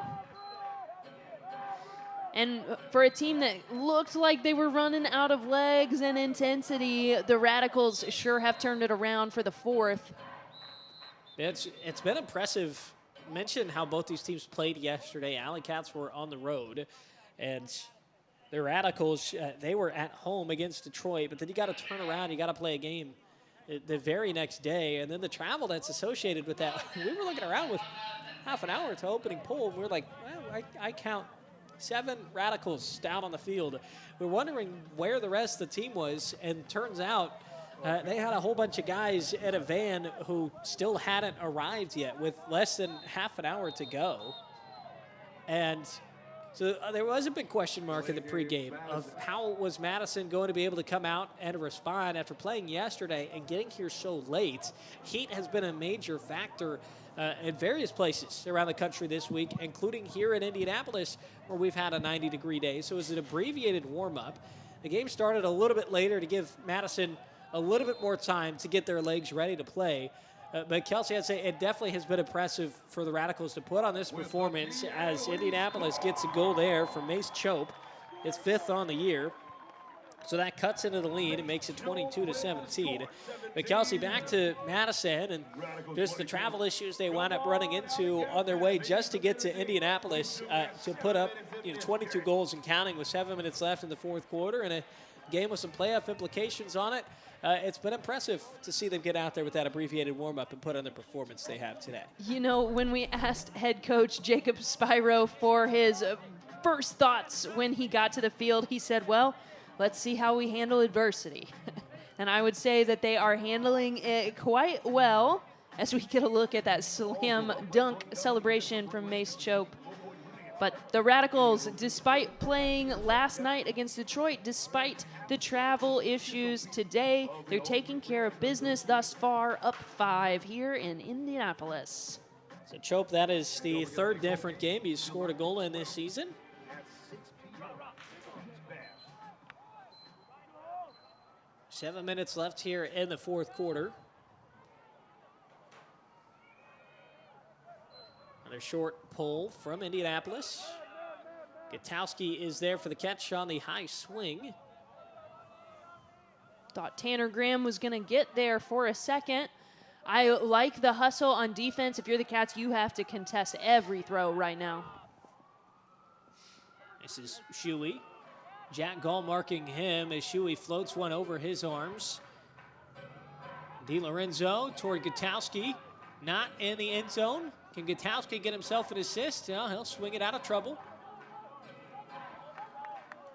And for a team that looked like they were running out of legs and intensity, the Radicals sure have turned it around for the fourth. It's been impressive. Mentioned how both these teams played yesterday. AlleyCats were on the road, and the Radicals, they were at home against Detroit, but then you got to turn around. You got to play a game the very next day, and then the travel that's associated with that. We were looking around with half an hour to opening poll, and we're like, well, I count 7 Radicals down on the field. We're wondering where the rest of the team was, and turns out they had a whole bunch of guys in a van who still hadn't arrived yet with less than half an hour to go. And so there was a big question mark in the pregame of how was Madison going to be able to come out and respond after playing yesterday and getting here so late. Heat has been a major factor in various places around the country this week, including here in Indianapolis, where we've had a 90-degree day. So it was an abbreviated warm-up. The game started a little bit later to give Madison a little bit more time to get their legs ready to play. But Kelsey, I'd say it definitely has been impressive for the Radicals to put on this performance as Indianapolis gets a goal there from Mace Chope. It's 5th on the year. So that cuts into the lead and makes it 22-17. But Kelsey, back to Madison and just the travel issues they wound up running into on their way just to get to Indianapolis to put up 22 goals and counting with 7 minutes left in the fourth quarter and a game with some playoff implications on it. It's been impressive to see them get out there with that abbreviated warm-up and put on the performance they have today. When we asked head coach Jacob Spyro for his first thoughts when he got to the field, he said, well, let's see how we handle adversity. And I would say that they are handling it quite well as we get a look at that slam dunk celebration from Mace Chope. But the Radicals, despite playing last night against Detroit, despite the travel issues today, they're taking care of business thus far, up 5 here in Indianapolis. So Chope, that is the 3rd different game he's scored a goal in this season. Seven minutes left here in the fourth quarter. Another short pull from Indianapolis. Gutowski is there for the catch on the high swing. Thought Tanner Graham was going to get there for a second. I like the hustle on defense. If you're the Cats, you have to contest every throw right now. This is Shuey. Jack Gall marking him as Shuey floats one over his arms. DiLorenzo toward Gutowski. Not in the end zone. Can Gutowski get himself an assist? No, he'll swing it out of trouble.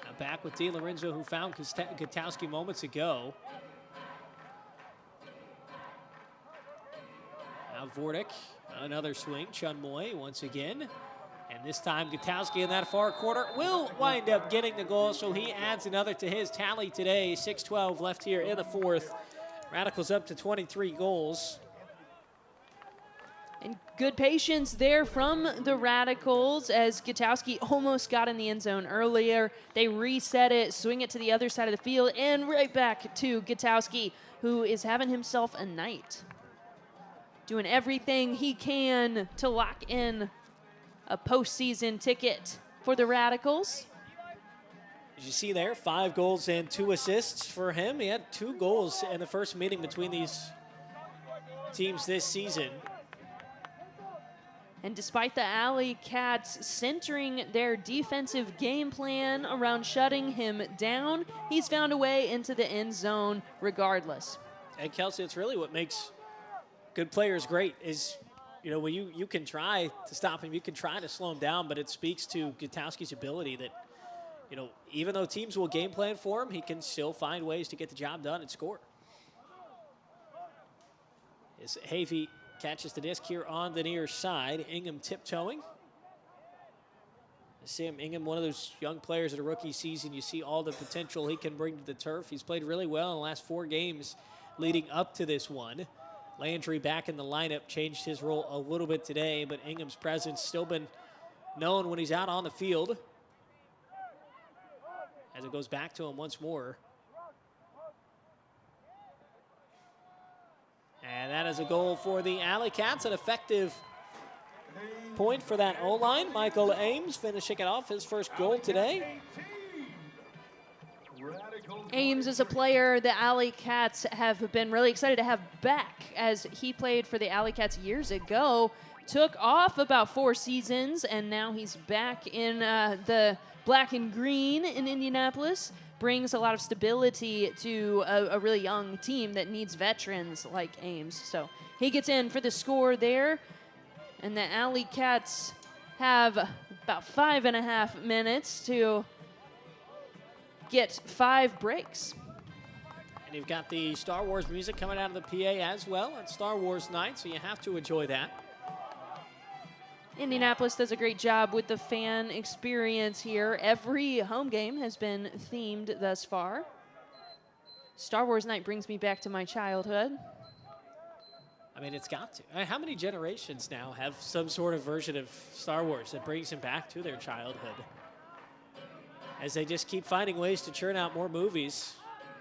Now back with DiLorenzo, who found Gutowski moments ago. Now Vortic, another swing. Chunmoy once again. And this time Gutowski in that far corner will wind up getting the goal, so he adds another to his tally today. 6:12 left here in the fourth. Radicals up to 23 goals. And good patience there from the Radicals as Gutowski almost got in the end zone earlier. They reset it, swing it to the other side of the field, and right back to Gutowski, who is having himself a night. Doing everything he can to lock in a postseason ticket for the Radicals. As you see there, 5 goals and 2 assists for him. He had 2 goals in the first meeting between these teams this season. And despite the AlleyCats centering their defensive game plan around shutting him down, he's found a way into the end zone regardless. And Kelsey, it's really what makes good players great is, you know, when you can try to stop him, you can try to slow him down, but it speaks to Gutowski's ability that, you know, even though teams will game plan for him, he can still find ways to get the job done and score. As Havey catches the disc here on the near side. Ingham tiptoeing. Sam Ingham, one of those young players in a rookie season. You see all the potential he can bring to the turf. He's played really well in the last 4 games leading up to this one. Landry back in the lineup, changed his role a little bit today, but Ingham's presence still been known when he's out on the field. As it goes back to him once more. And that is a goal for the AlleyCats, an effective point for that O-line. Michael Ames finishing it off, his first goal today. Ames is a player the AlleyCats have been really excited to have back, as he played for the AlleyCats years ago. Took off about 4 seasons, and now he's back in the black and green in Indianapolis. Brings a lot of stability to a really young team that needs veterans like Ames. So he gets in for the score there. And the AlleyCats have about 5.5 minutes to get 5 breaks. And you've got the Star Wars music coming out of the PA as well. It's Star Wars night, so you have to enjoy that. Indianapolis does a great job with the fan experience here. Every home game has been themed thus far. Star Wars night brings me back to my childhood. I mean, it's got to. I mean, how many generations now have some sort of version of Star Wars that brings them back to their childhood? As they just keep finding ways to churn out more movies.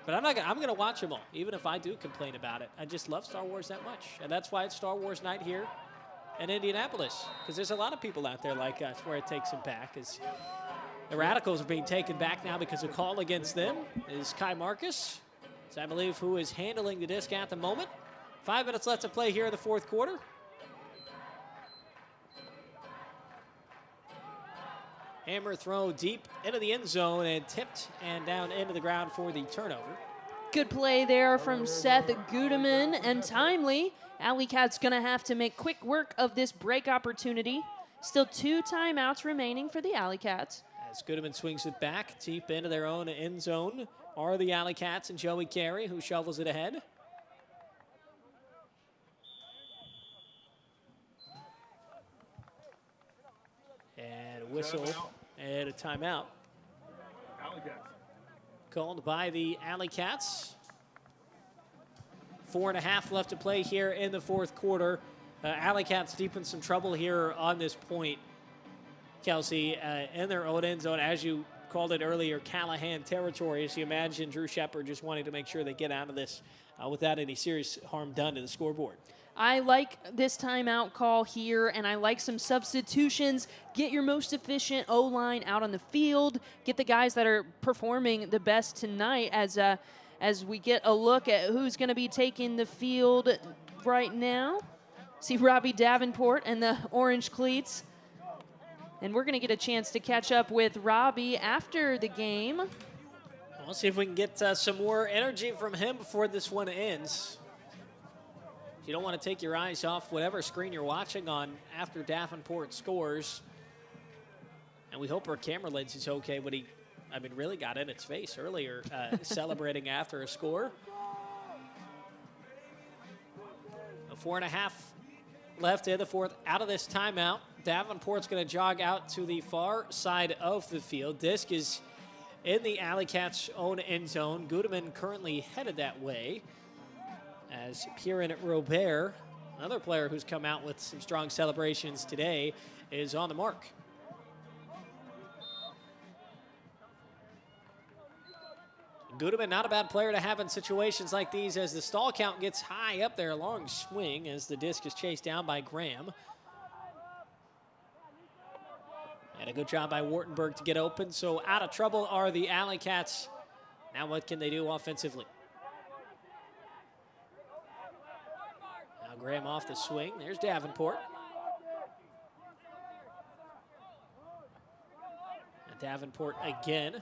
But I'm going to watch them all, even if I do complain about it. I just love Star Wars that much. And that's why it's Star Wars night here in Indianapolis, because there's a lot of people out there like us where it takes them back. As the Radicals are being taken back now because a call against them is Kai Marcus, is I believe who is handling the disc at the moment. 5 minutes left to play here in the 4th quarter. Hammer throw deep into the end zone and tipped and down into the ground for the turnover. Good play there from Seth Gudeman, and timely. AlleyCats gonna have to make quick work of this break opportunity. Still 2 timeouts remaining for the AlleyCats. As Gudeman swings it back deep into their own end zone are the AlleyCats and Joey Carey, who shovels it ahead. And a whistle and a timeout. Called by the AlleyCats. 4.5 left to play here in the 4th quarter. AlleyCats deep in some trouble here on this point. Kelsey, in their own end zone, as you called it earlier, Callahan territory. As you imagine, Drew Shepard just wanting to make sure they get out of this without any serious harm done to the scoreboard. I like this timeout call here, and I like some substitutions. Get your most efficient O-line out on the field. Get the guys that are performing the best tonight as we get a look at who's going to be taking the field right now. See Robbie Davenport and the orange cleats. And we're going to get a chance to catch up with Robbie after the game. We'll see if we can get some more energy from him before this one ends. You don't want to take your eyes off whatever screen you're watching on after Davenport scores. And we hope our camera lens is okay when he, really got in its face earlier, celebrating after a score. 4.5 left in the 4th. Out of this timeout, Davenport's going to jog out to the far side of the field. Disc is in the AlleyCats' own end zone. Gudeman currently headed that way, as Pierre Robert Another player who's come out with some strong celebrations today is on the mark. Goodeman, not a bad player to have in situations like these as the stall count gets high up there. Long swing as the disc is chased down by Graham. And a good job by Wartenberg to get open. So out of trouble are the AlleyCats. Now what can they do offensively? Now Graham off the swing. There's Davenport. And Davenport again.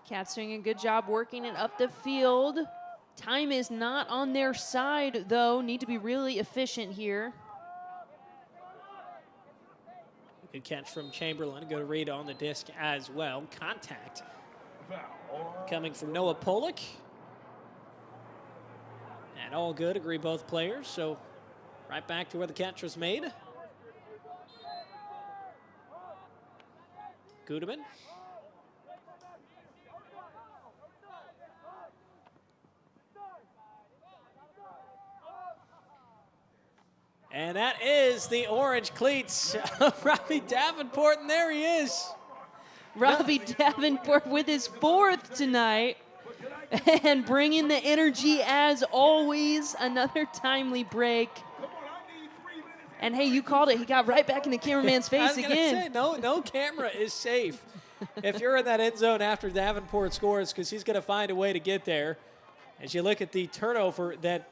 Cats doing a good job working it up the field. Time is not on their side, though. Need to be really efficient here. Good catch from Chamberlain. Good read on the disc as well. Contact coming from Noah Pollock. And all good, agree both players. So right back to where the catch was made. Goodeman. And that is the orange cleats of Robbie Davenport, and there he is. Robbie Davenport with his 4th tonight and bringing the energy as always. Another timely break. And hey, you called it. He got right back in the cameraman's face again. Say, no camera is safe if you're in that end zone after Davenport scores, because he's going to find a way to get there. As you look at the turnover that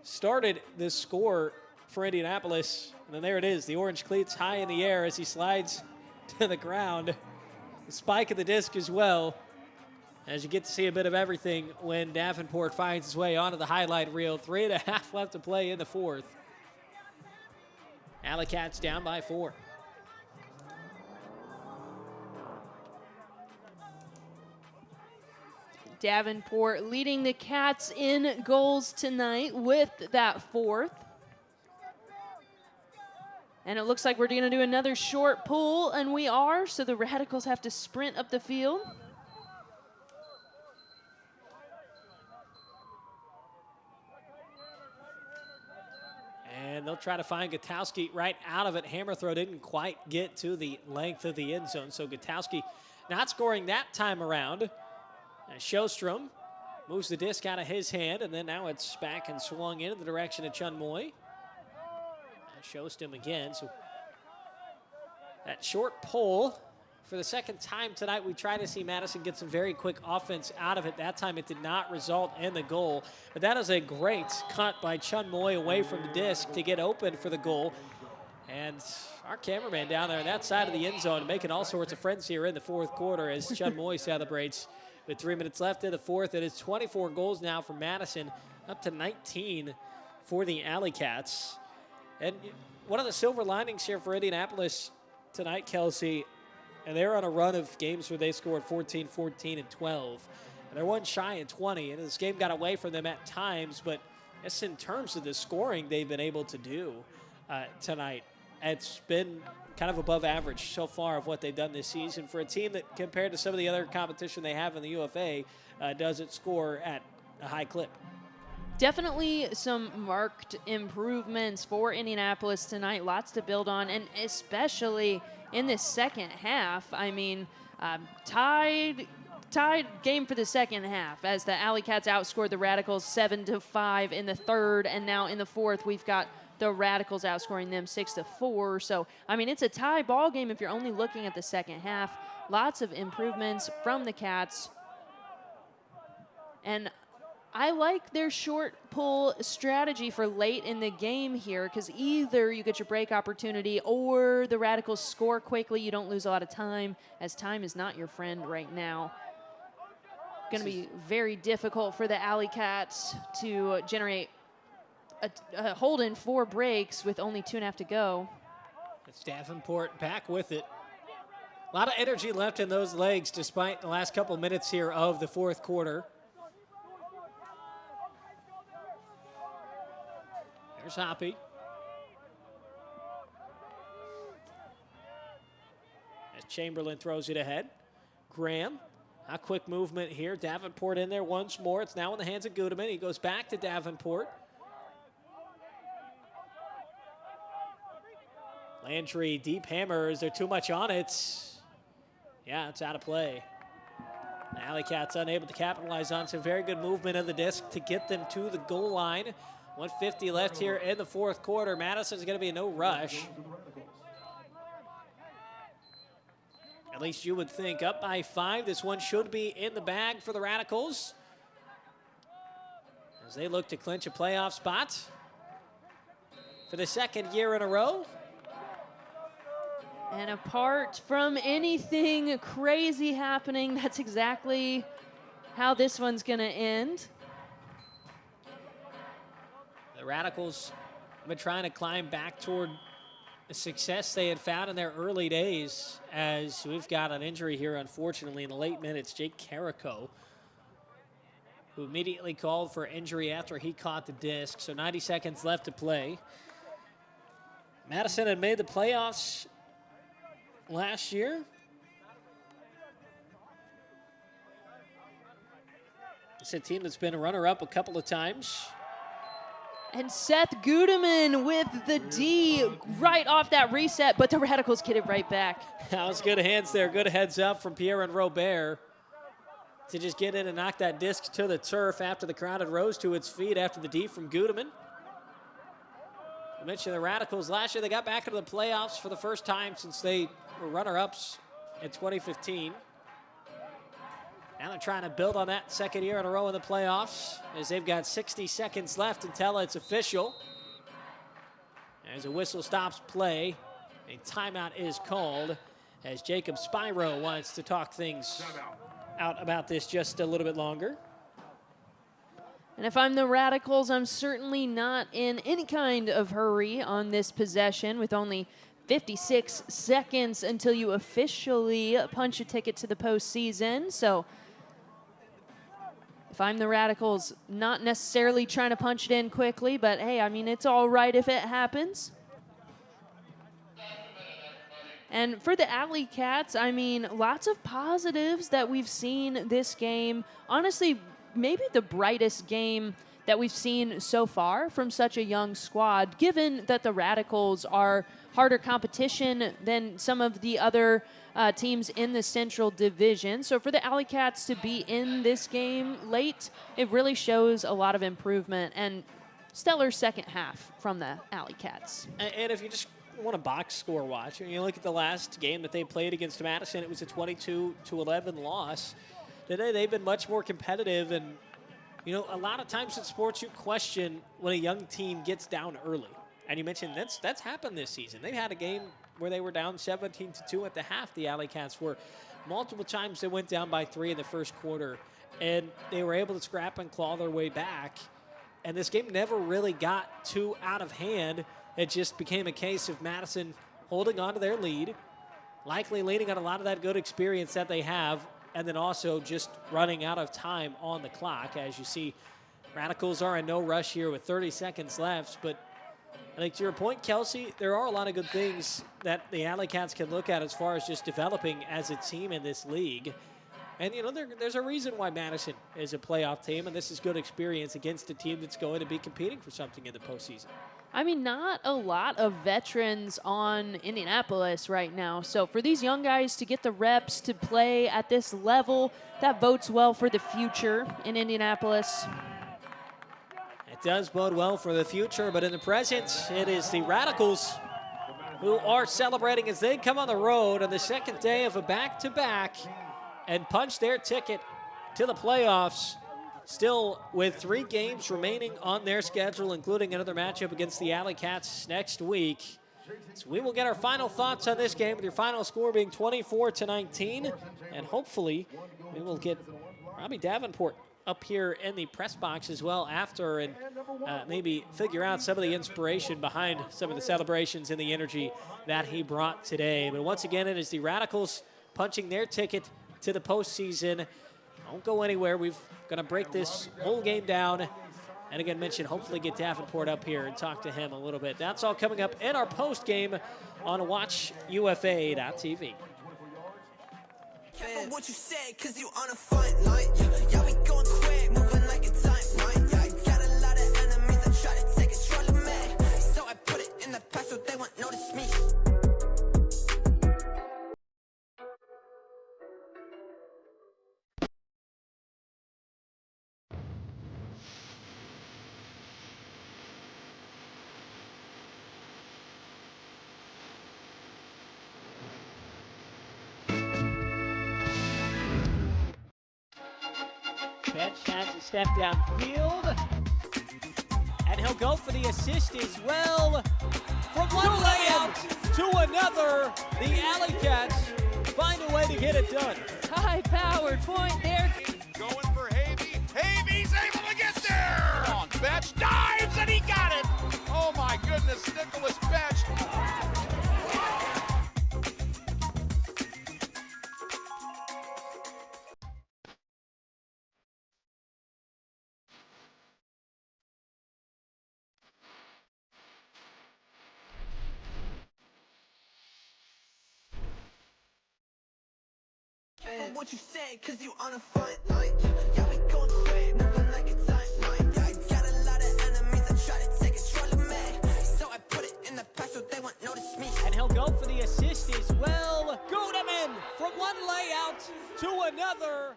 started this score for Indianapolis, and then there it is, the orange cleats high in the air as he slides to the ground. The spike of the disc as well, as you get to see a bit of everything when Davenport finds his way onto the highlight reel. 3.5 left to play in the 4th. AlleyCats down by 4. Davenport leading the Cats in goals tonight with that 4th. And it looks like we're going to do another short pull, and we are, so the Radicals have to sprint up the field. And they'll try to find Gutowski right out of it. Hammer throw didn't quite get to the length of the end zone, so Gutowski not scoring that time around. And Sjostrom moves the disc out of his hand, and then now it's back and swung in the direction of Chun Moy. Sjostrom again, so that short pull for the second time tonight. We try to see Madison get some very quick offense out of it. That time it did not result in the goal, but that is a great cut by Chun Moy away from the disc to get open for the goal. And our cameraman down there on that side of the end zone making all sorts of friends here in the 4th quarter as Chun Moy celebrates with 3 minutes left in the 4th. It is 24 goals now for Madison, up to 19 for the AlleyCats. And one of the silver linings here for Indianapolis tonight, Kelsey, and they're on a run of games where they scored 14, 14, and 12. And they're one shy of 20, and this game got away from them at times, but just in terms of the scoring they've been able to do tonight, it's been kind of above average so far of what they've done this season for a team that, compared to some of the other competition they have in the UFA, doesn't score at a high clip. Definitely some marked improvements for Indianapolis tonight. Lots to build on, and especially in this second half. I mean, tied game for the second half as the AlleyCats outscored the Radicals 7-5 in the 3rd, and now in the 4th we've got the Radicals outscoring them 6-4. So, I mean, it's a tie ball game if you're only looking at the second half. Lots of improvements from the Cats. And I like their short pull strategy for late in the game here, because either you get your break opportunity or the Radicals score quickly. You don't lose a lot of time, as time is not your friend right now. Going to be very difficult for the AlleyCats to generate a hold in 4 breaks with only 2.5 to go. It's Davenport back with it. A lot of energy left in those legs despite the last couple minutes here of the 4th quarter. There's Hoppy. As Chamberlain throws it ahead. Graham A quick movement here. Davenport in there once more. It's now in the hands of Gudeman. He goes back to Davenport. Landry, deep hammer. Is there too much on it? Yeah, it's out of play. The AlleyCats unable to capitalize on some very good movement of the disc to get them to the goal line. 1:50 left here in the fourth quarter. Madison's going to be a no rush. At least you would think. Up by 5. This one should be in the bag for the Radicals as they look to clinch a playoff spot for the second year in a row. And apart from anything crazy happening, that's exactly how this one's going to end. The Radicals have been trying to climb back toward the success they had found in their early days, as we've got an injury here, unfortunately, in the late minutes. Jake Carrico, who immediately called for injury after he caught the disc. So 90 seconds left to play. Madison had made the playoffs last year. It's a team that's been a runner-up a couple of times. And Seth Gudeman with the D right off that reset, but the Radicals get it right back. That was good hands there. Good heads up from Pierre and Robert to just get in and knock that disc to the turf after the crowd had rose to its feet after the D from Gudeman. I mentioned the Radicals last year. They got back into the playoffs for the first time since they were runner-ups in 2015. Now they're trying to build on that second year in a row in the playoffs as they've got 60 seconds left until it's official. As a whistle stops play, a timeout is called as Jacob Spyro wants to talk things out about this just a little bit longer. And if I'm the Radicals, I'm certainly not in any kind of hurry on this possession with only 56 seconds until you officially punch a ticket to the postseason. So if I'm the Radicals, not necessarily trying to punch it in quickly, but hey, I mean, it's all right if it happens. And for the AlleyCats, I mean, lots of positives that we've seen this game. Honestly, maybe the brightest game that we've seen so far from such a young squad, given that the Radicals are harder competition than some of the other teams in the Central Division. So for the AlleyCats to be in this game late, it really shows a lot of improvement and stellar second half from the AlleyCats. And if you just want a box score watch, and you look at the last game that they played against Madison, it was a 22-11 loss. Today they've been much more competitive, and you know, a lot of times in sports you question when a young team gets down early. And you mentioned that's happened this season. They've had a game where they were down 17-2 at the half. The AlleyCats were multiple times they went down by 3 in the first quarter, and they were able to scrap and claw their way back. And this game never really got too out of hand. It just became a case of Madison holding on to their lead, likely leaning on a lot of that good experience that they have, and then also just running out of time on the clock. As you see, Radicals are in no rush here with 30 seconds left, but I think to your point, Kelsey, there are a lot of good things that the AlleyCats can look at as far as just developing as a team in this league. And, you know, there's a reason why Madison is a playoff team, and this is good experience against a team that's going to be competing for something in the postseason. I mean, not a lot of veterans on Indianapolis right now. So for these young guys to get the reps to play at this level, that bodes well for the future in Indianapolis. It does bode well for the future, but in the present, it is the Radicals who are celebrating as they come on the road on the second day of a back-to-back and punch their ticket to the playoffs, still with 3 games remaining on their schedule, including another matchup against the AlleyCats next week. So we will get our final thoughts on this game with your final score being 24-19, and hopefully we will get Robbie Davenport up here in the press box as well after, and maybe figure out some of the inspiration behind some of the celebrations and the energy that he brought today. But once again, it is the Radicals punching their ticket to the postseason. Don't go anywhere. We're going to break this whole game down. And again, mention hopefully get Davenport up here and talk to him a little bit. That's all coming up in our post game on WatchUFA.tv. Careful what you say, cause you on a front line. Yeah, we going quick, moving like a timeline. Yeah, got a lot of enemies that try to take control of me. So I put it in the past so they won't notice me. Bench has a step downfield. And he'll go for the assist as well. From one layout to another, the AlleyCats find a way to get it done. High-powered point there. Going for Havey. Havey's able to get there. On Betch dives and he got it. Oh my goodness, Nicholas Betch. What you say, cause you on a front line. Yeah, we going quick, moving like a timeline. Yeah, got a lot of enemies that try to take control of me. So I put it in the past so they won't notice me. And he'll go for the assist as well. Goodeman from one layout to another.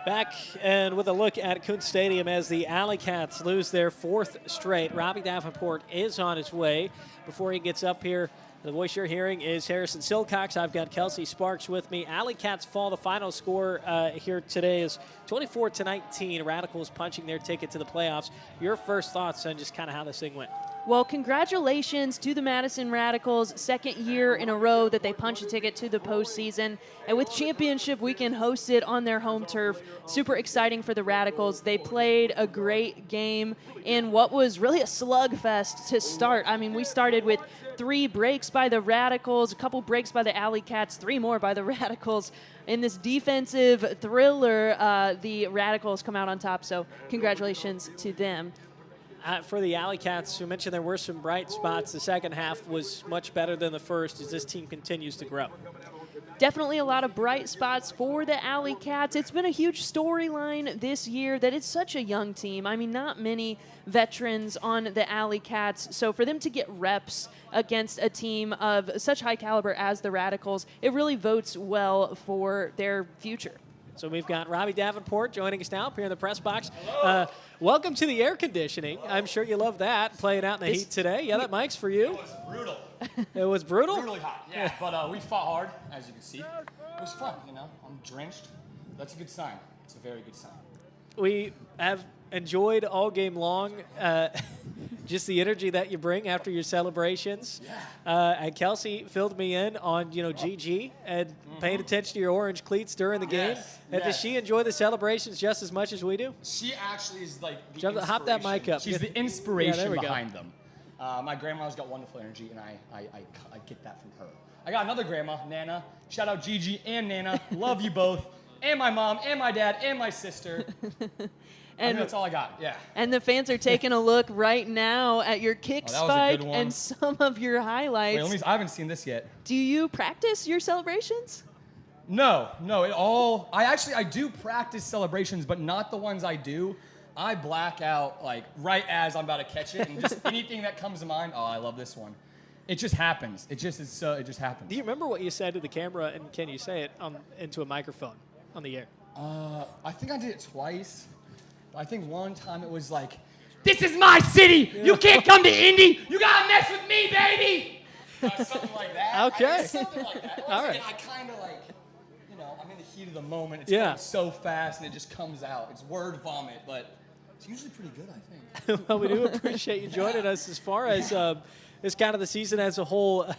Back and with a look at Kuntz Stadium as the AlleyCats lose their 4th straight. Robbie Davenport is on his way. Before he gets up here, the voice you're hearing is Harrison Silcox. I've got Kelsey Sparks with me. AlleyCats fall. The final score here today is 24-19. Radicals punching their ticket to the playoffs. Your first thoughts on just kind of how this thing went? Well, congratulations to the Madison Radicals. 2nd year in a row that they punch a ticket to the postseason. And with championship weekend hosted on their home turf, super exciting for the Radicals. They played a great game in what was really a slugfest to start. I mean, we started with 3 breaks by the Radicals, a couple breaks by the AlleyCats, 3 more by the Radicals. In this defensive thriller, the Radicals come out on top, so congratulations to them. For the AlleyCats, you mentioned there were some bright spots. The second half was much better than the first as this team continues to grow. Definitely a lot of bright spots for the AlleyCats. It's been a huge storyline this year that it's such a young team. I mean, not many veterans on the AlleyCats. So for them to get reps against a team of such high caliber as the Radicals, it really votes well for their future. So we've got Robbie Davenport joining us now up here in the press box. Welcome to the air conditioning. I'm sure you love that, playing out in the heat today. Yeah, that mic's for you. It was brutal. It was brutal? Brutally hot, yeah. But we fought hard, as you can see. It was fun, you know. I'm drenched. That's a good sign. It's a very good sign. We have enjoyed all game long just the energy that you bring after your celebrations. Yeah. And Kelsey filled me in on, GG and paying attention to your orange cleats during the game. And does she enjoy the celebrations just as much as we do? She actually is like the inspiration. Hop that mic up. She's the inspiration behind them. My grandma's got wonderful energy, and I get that from her. I got another grandma, Nana. Shout out Gigi and Nana. Love you both. And my mom, and my dad, and my sister. And that's all I got, yeah. And the fans are taking a look right now at your kick spike and some of your highlights. Wait, I haven't seen this yet. Do you practice your celebrations? No. I do practice celebrations, but not the ones I do. I black out like right as I'm about to catch it, and just anything that comes to mind. Oh, I love this one. It just happens. It just happens. Do you remember what you said to the camera, and can you say it into a microphone on the air? I think I did it twice. I think one time it was like, "This is my city. You can't come to Indy. You gotta mess with me, baby." Something like that. Okay. Something like that. All right. I kind of like, I'm in the heat of the moment. It's going so fast, and it just comes out. It's word vomit, but it's usually pretty good, I think. Well, we do appreciate you joining us. As far as it's kind of the season as a whole,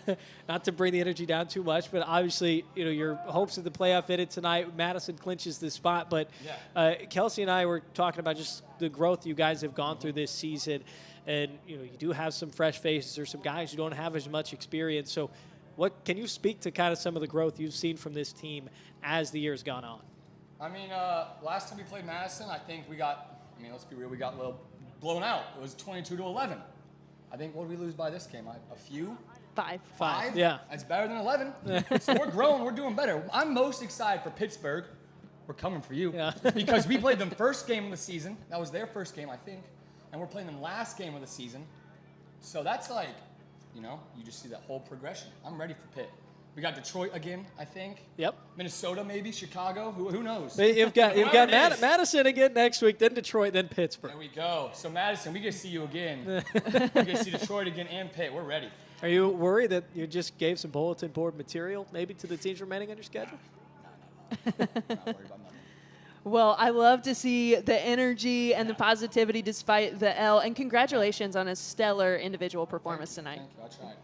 not to bring the energy down too much, but obviously, your hopes of the playoff in it tonight. Madison clinches the spot, but Kelsey and I were talking about just the growth you guys have gone through this season, and you do have some fresh faces or some guys who don't have as much experience. So, what can you speak to kind of some of the growth you've seen from this team as the year's gone on? I mean, last time we played Madison, I think we got. Let's be real, we got a little blown out. It was 22-11. I think, what did we lose by this game? A few? 5. Yeah. That's better than 11. So we're growing. We're doing better. I'm most excited for Pittsburgh. We're coming for you. Yeah. Because we played them first game of the season. That was their first game, I think. And we're playing them last game of the season. So that's like, you just see that whole progression. I'm ready for Pitt. We got Detroit again, I think. Yep. Minnesota, maybe. Chicago. Who knows? You've got Madison again next week, then Detroit, then Pittsburgh. There we go. So Madison, we get to see you again. We get to see Detroit again and Pitt. We're ready. Are you worried that you just gave some bulletin board material maybe to the teams remaining on your schedule? No. I'm not worried about nothing. Well, I love to see the energy and the positivity despite the L. And congratulations on a stellar individual performance tonight. Thank you. I'll try.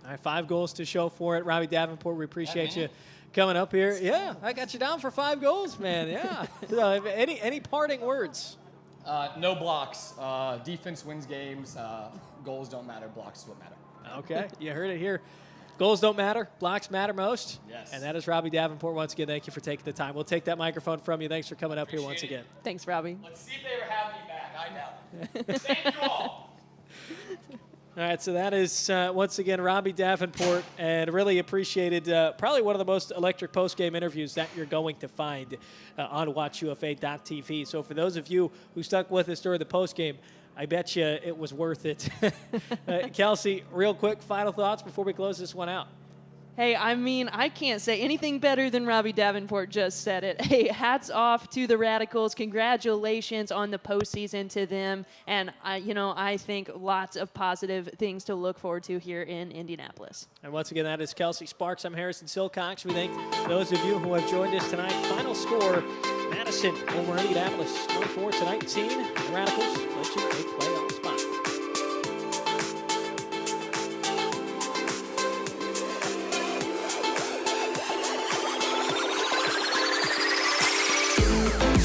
All right, 5 goals to show for it. Robbie Davenport, we appreciate you coming up here. Yeah, I got you down for 5 goals, man. Yeah. So, any parting words? No blocks. Defense wins games. Goals don't matter. Blocks is what matter. Okay, you heard it here. Goals don't matter. Blocks matter most. Yes. And that is Robbie Davenport. Once again, thank you for taking the time. We'll take that microphone from you. Thanks for coming up here once again. Thanks, Robbie. Let's see if they ever have me back. I know. Thank you all. All right, so that is, once again, Robbie Davenport, and really appreciated probably one of the most electric post-game interviews that you're going to find on WatchUFA.tv. So for those of you who stuck with us during the post-game, I bet you it was worth it. Kelsey, real quick, final thoughts before we close this one out. Hey, I mean, I can't say anything better than Robbie Davenport just said it. Hey, hats off to the Radicals. Congratulations on the postseason to them. And, I think lots of positive things to look forward to here in Indianapolis. And once again, that is Kelsey Sparks. I'm Harrison Silcox. We thank those of you who have joined us tonight. Final score, Madison over Indianapolis, 24-19. The Radicals clinching a playoff spot.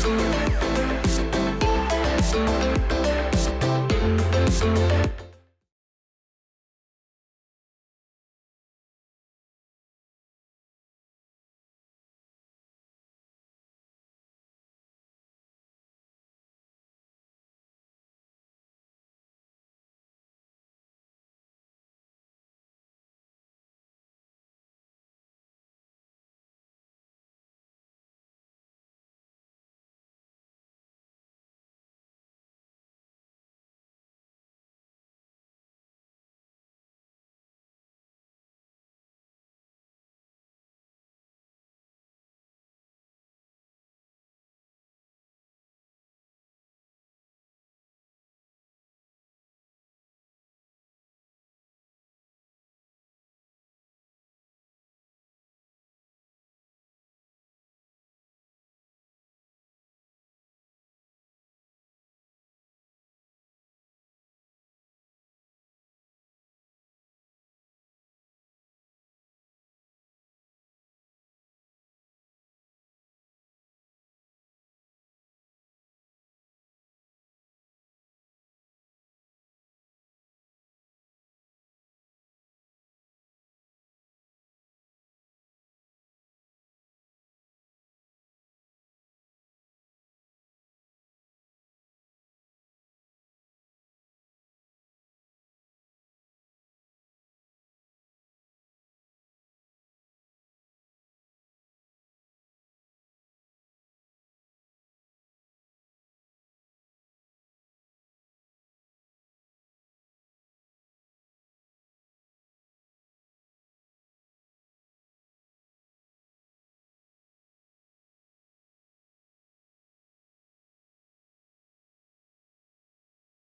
We'll be right back.